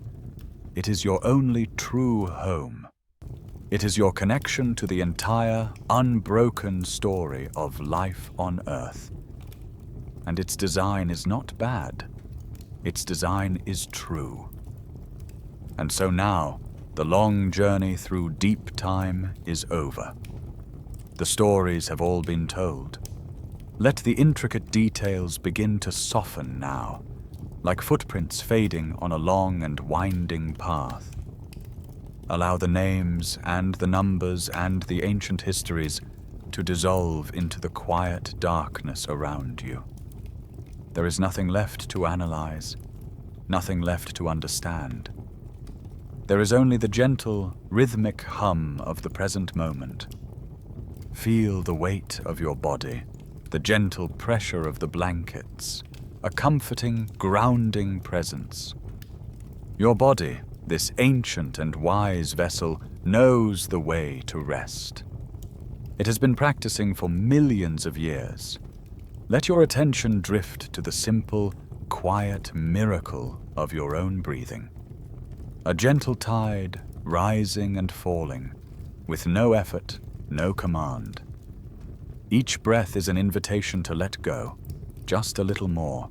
It is your only true home. It is your connection to the entire, unbroken story of life on Earth. And its design is not bad. Its design is true. And so now, the long journey through deep time is over. The stories have all been told. Let the intricate details begin to soften now, like footprints fading on a long and winding path. Allow the names and the numbers and the ancient histories to dissolve into the quiet darkness around you. There is nothing left to analyze, nothing left to understand. There is only the gentle, rhythmic hum of the present moment. Feel the weight of your body, the gentle pressure of the blankets, a comforting, grounding presence. Your body, this ancient and wise vessel, knows the way to rest. It has been practicing for millions of years. Let your attention drift to the simple, quiet miracle of your own breathing. A gentle tide, rising and falling, with no effort, no command. Each breath is an invitation to let go, just a little more.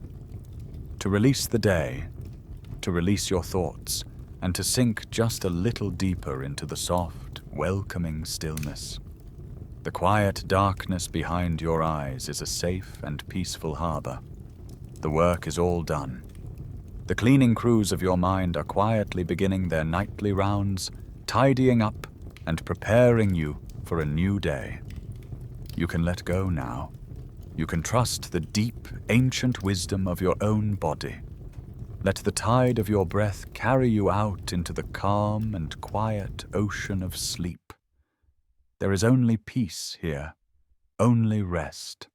To release the day, to release your thoughts, and to sink just a little deeper into the soft, welcoming stillness. The quiet darkness behind your eyes is a safe and peaceful harbor. The work is all done. The cleaning crews of your mind are quietly beginning their nightly rounds, tidying up and preparing you for a new day. You can let go now. You can trust the deep, ancient wisdom of your own body. Let the tide of your breath carry you out into the calm and quiet ocean of sleep. There is only peace here, only rest.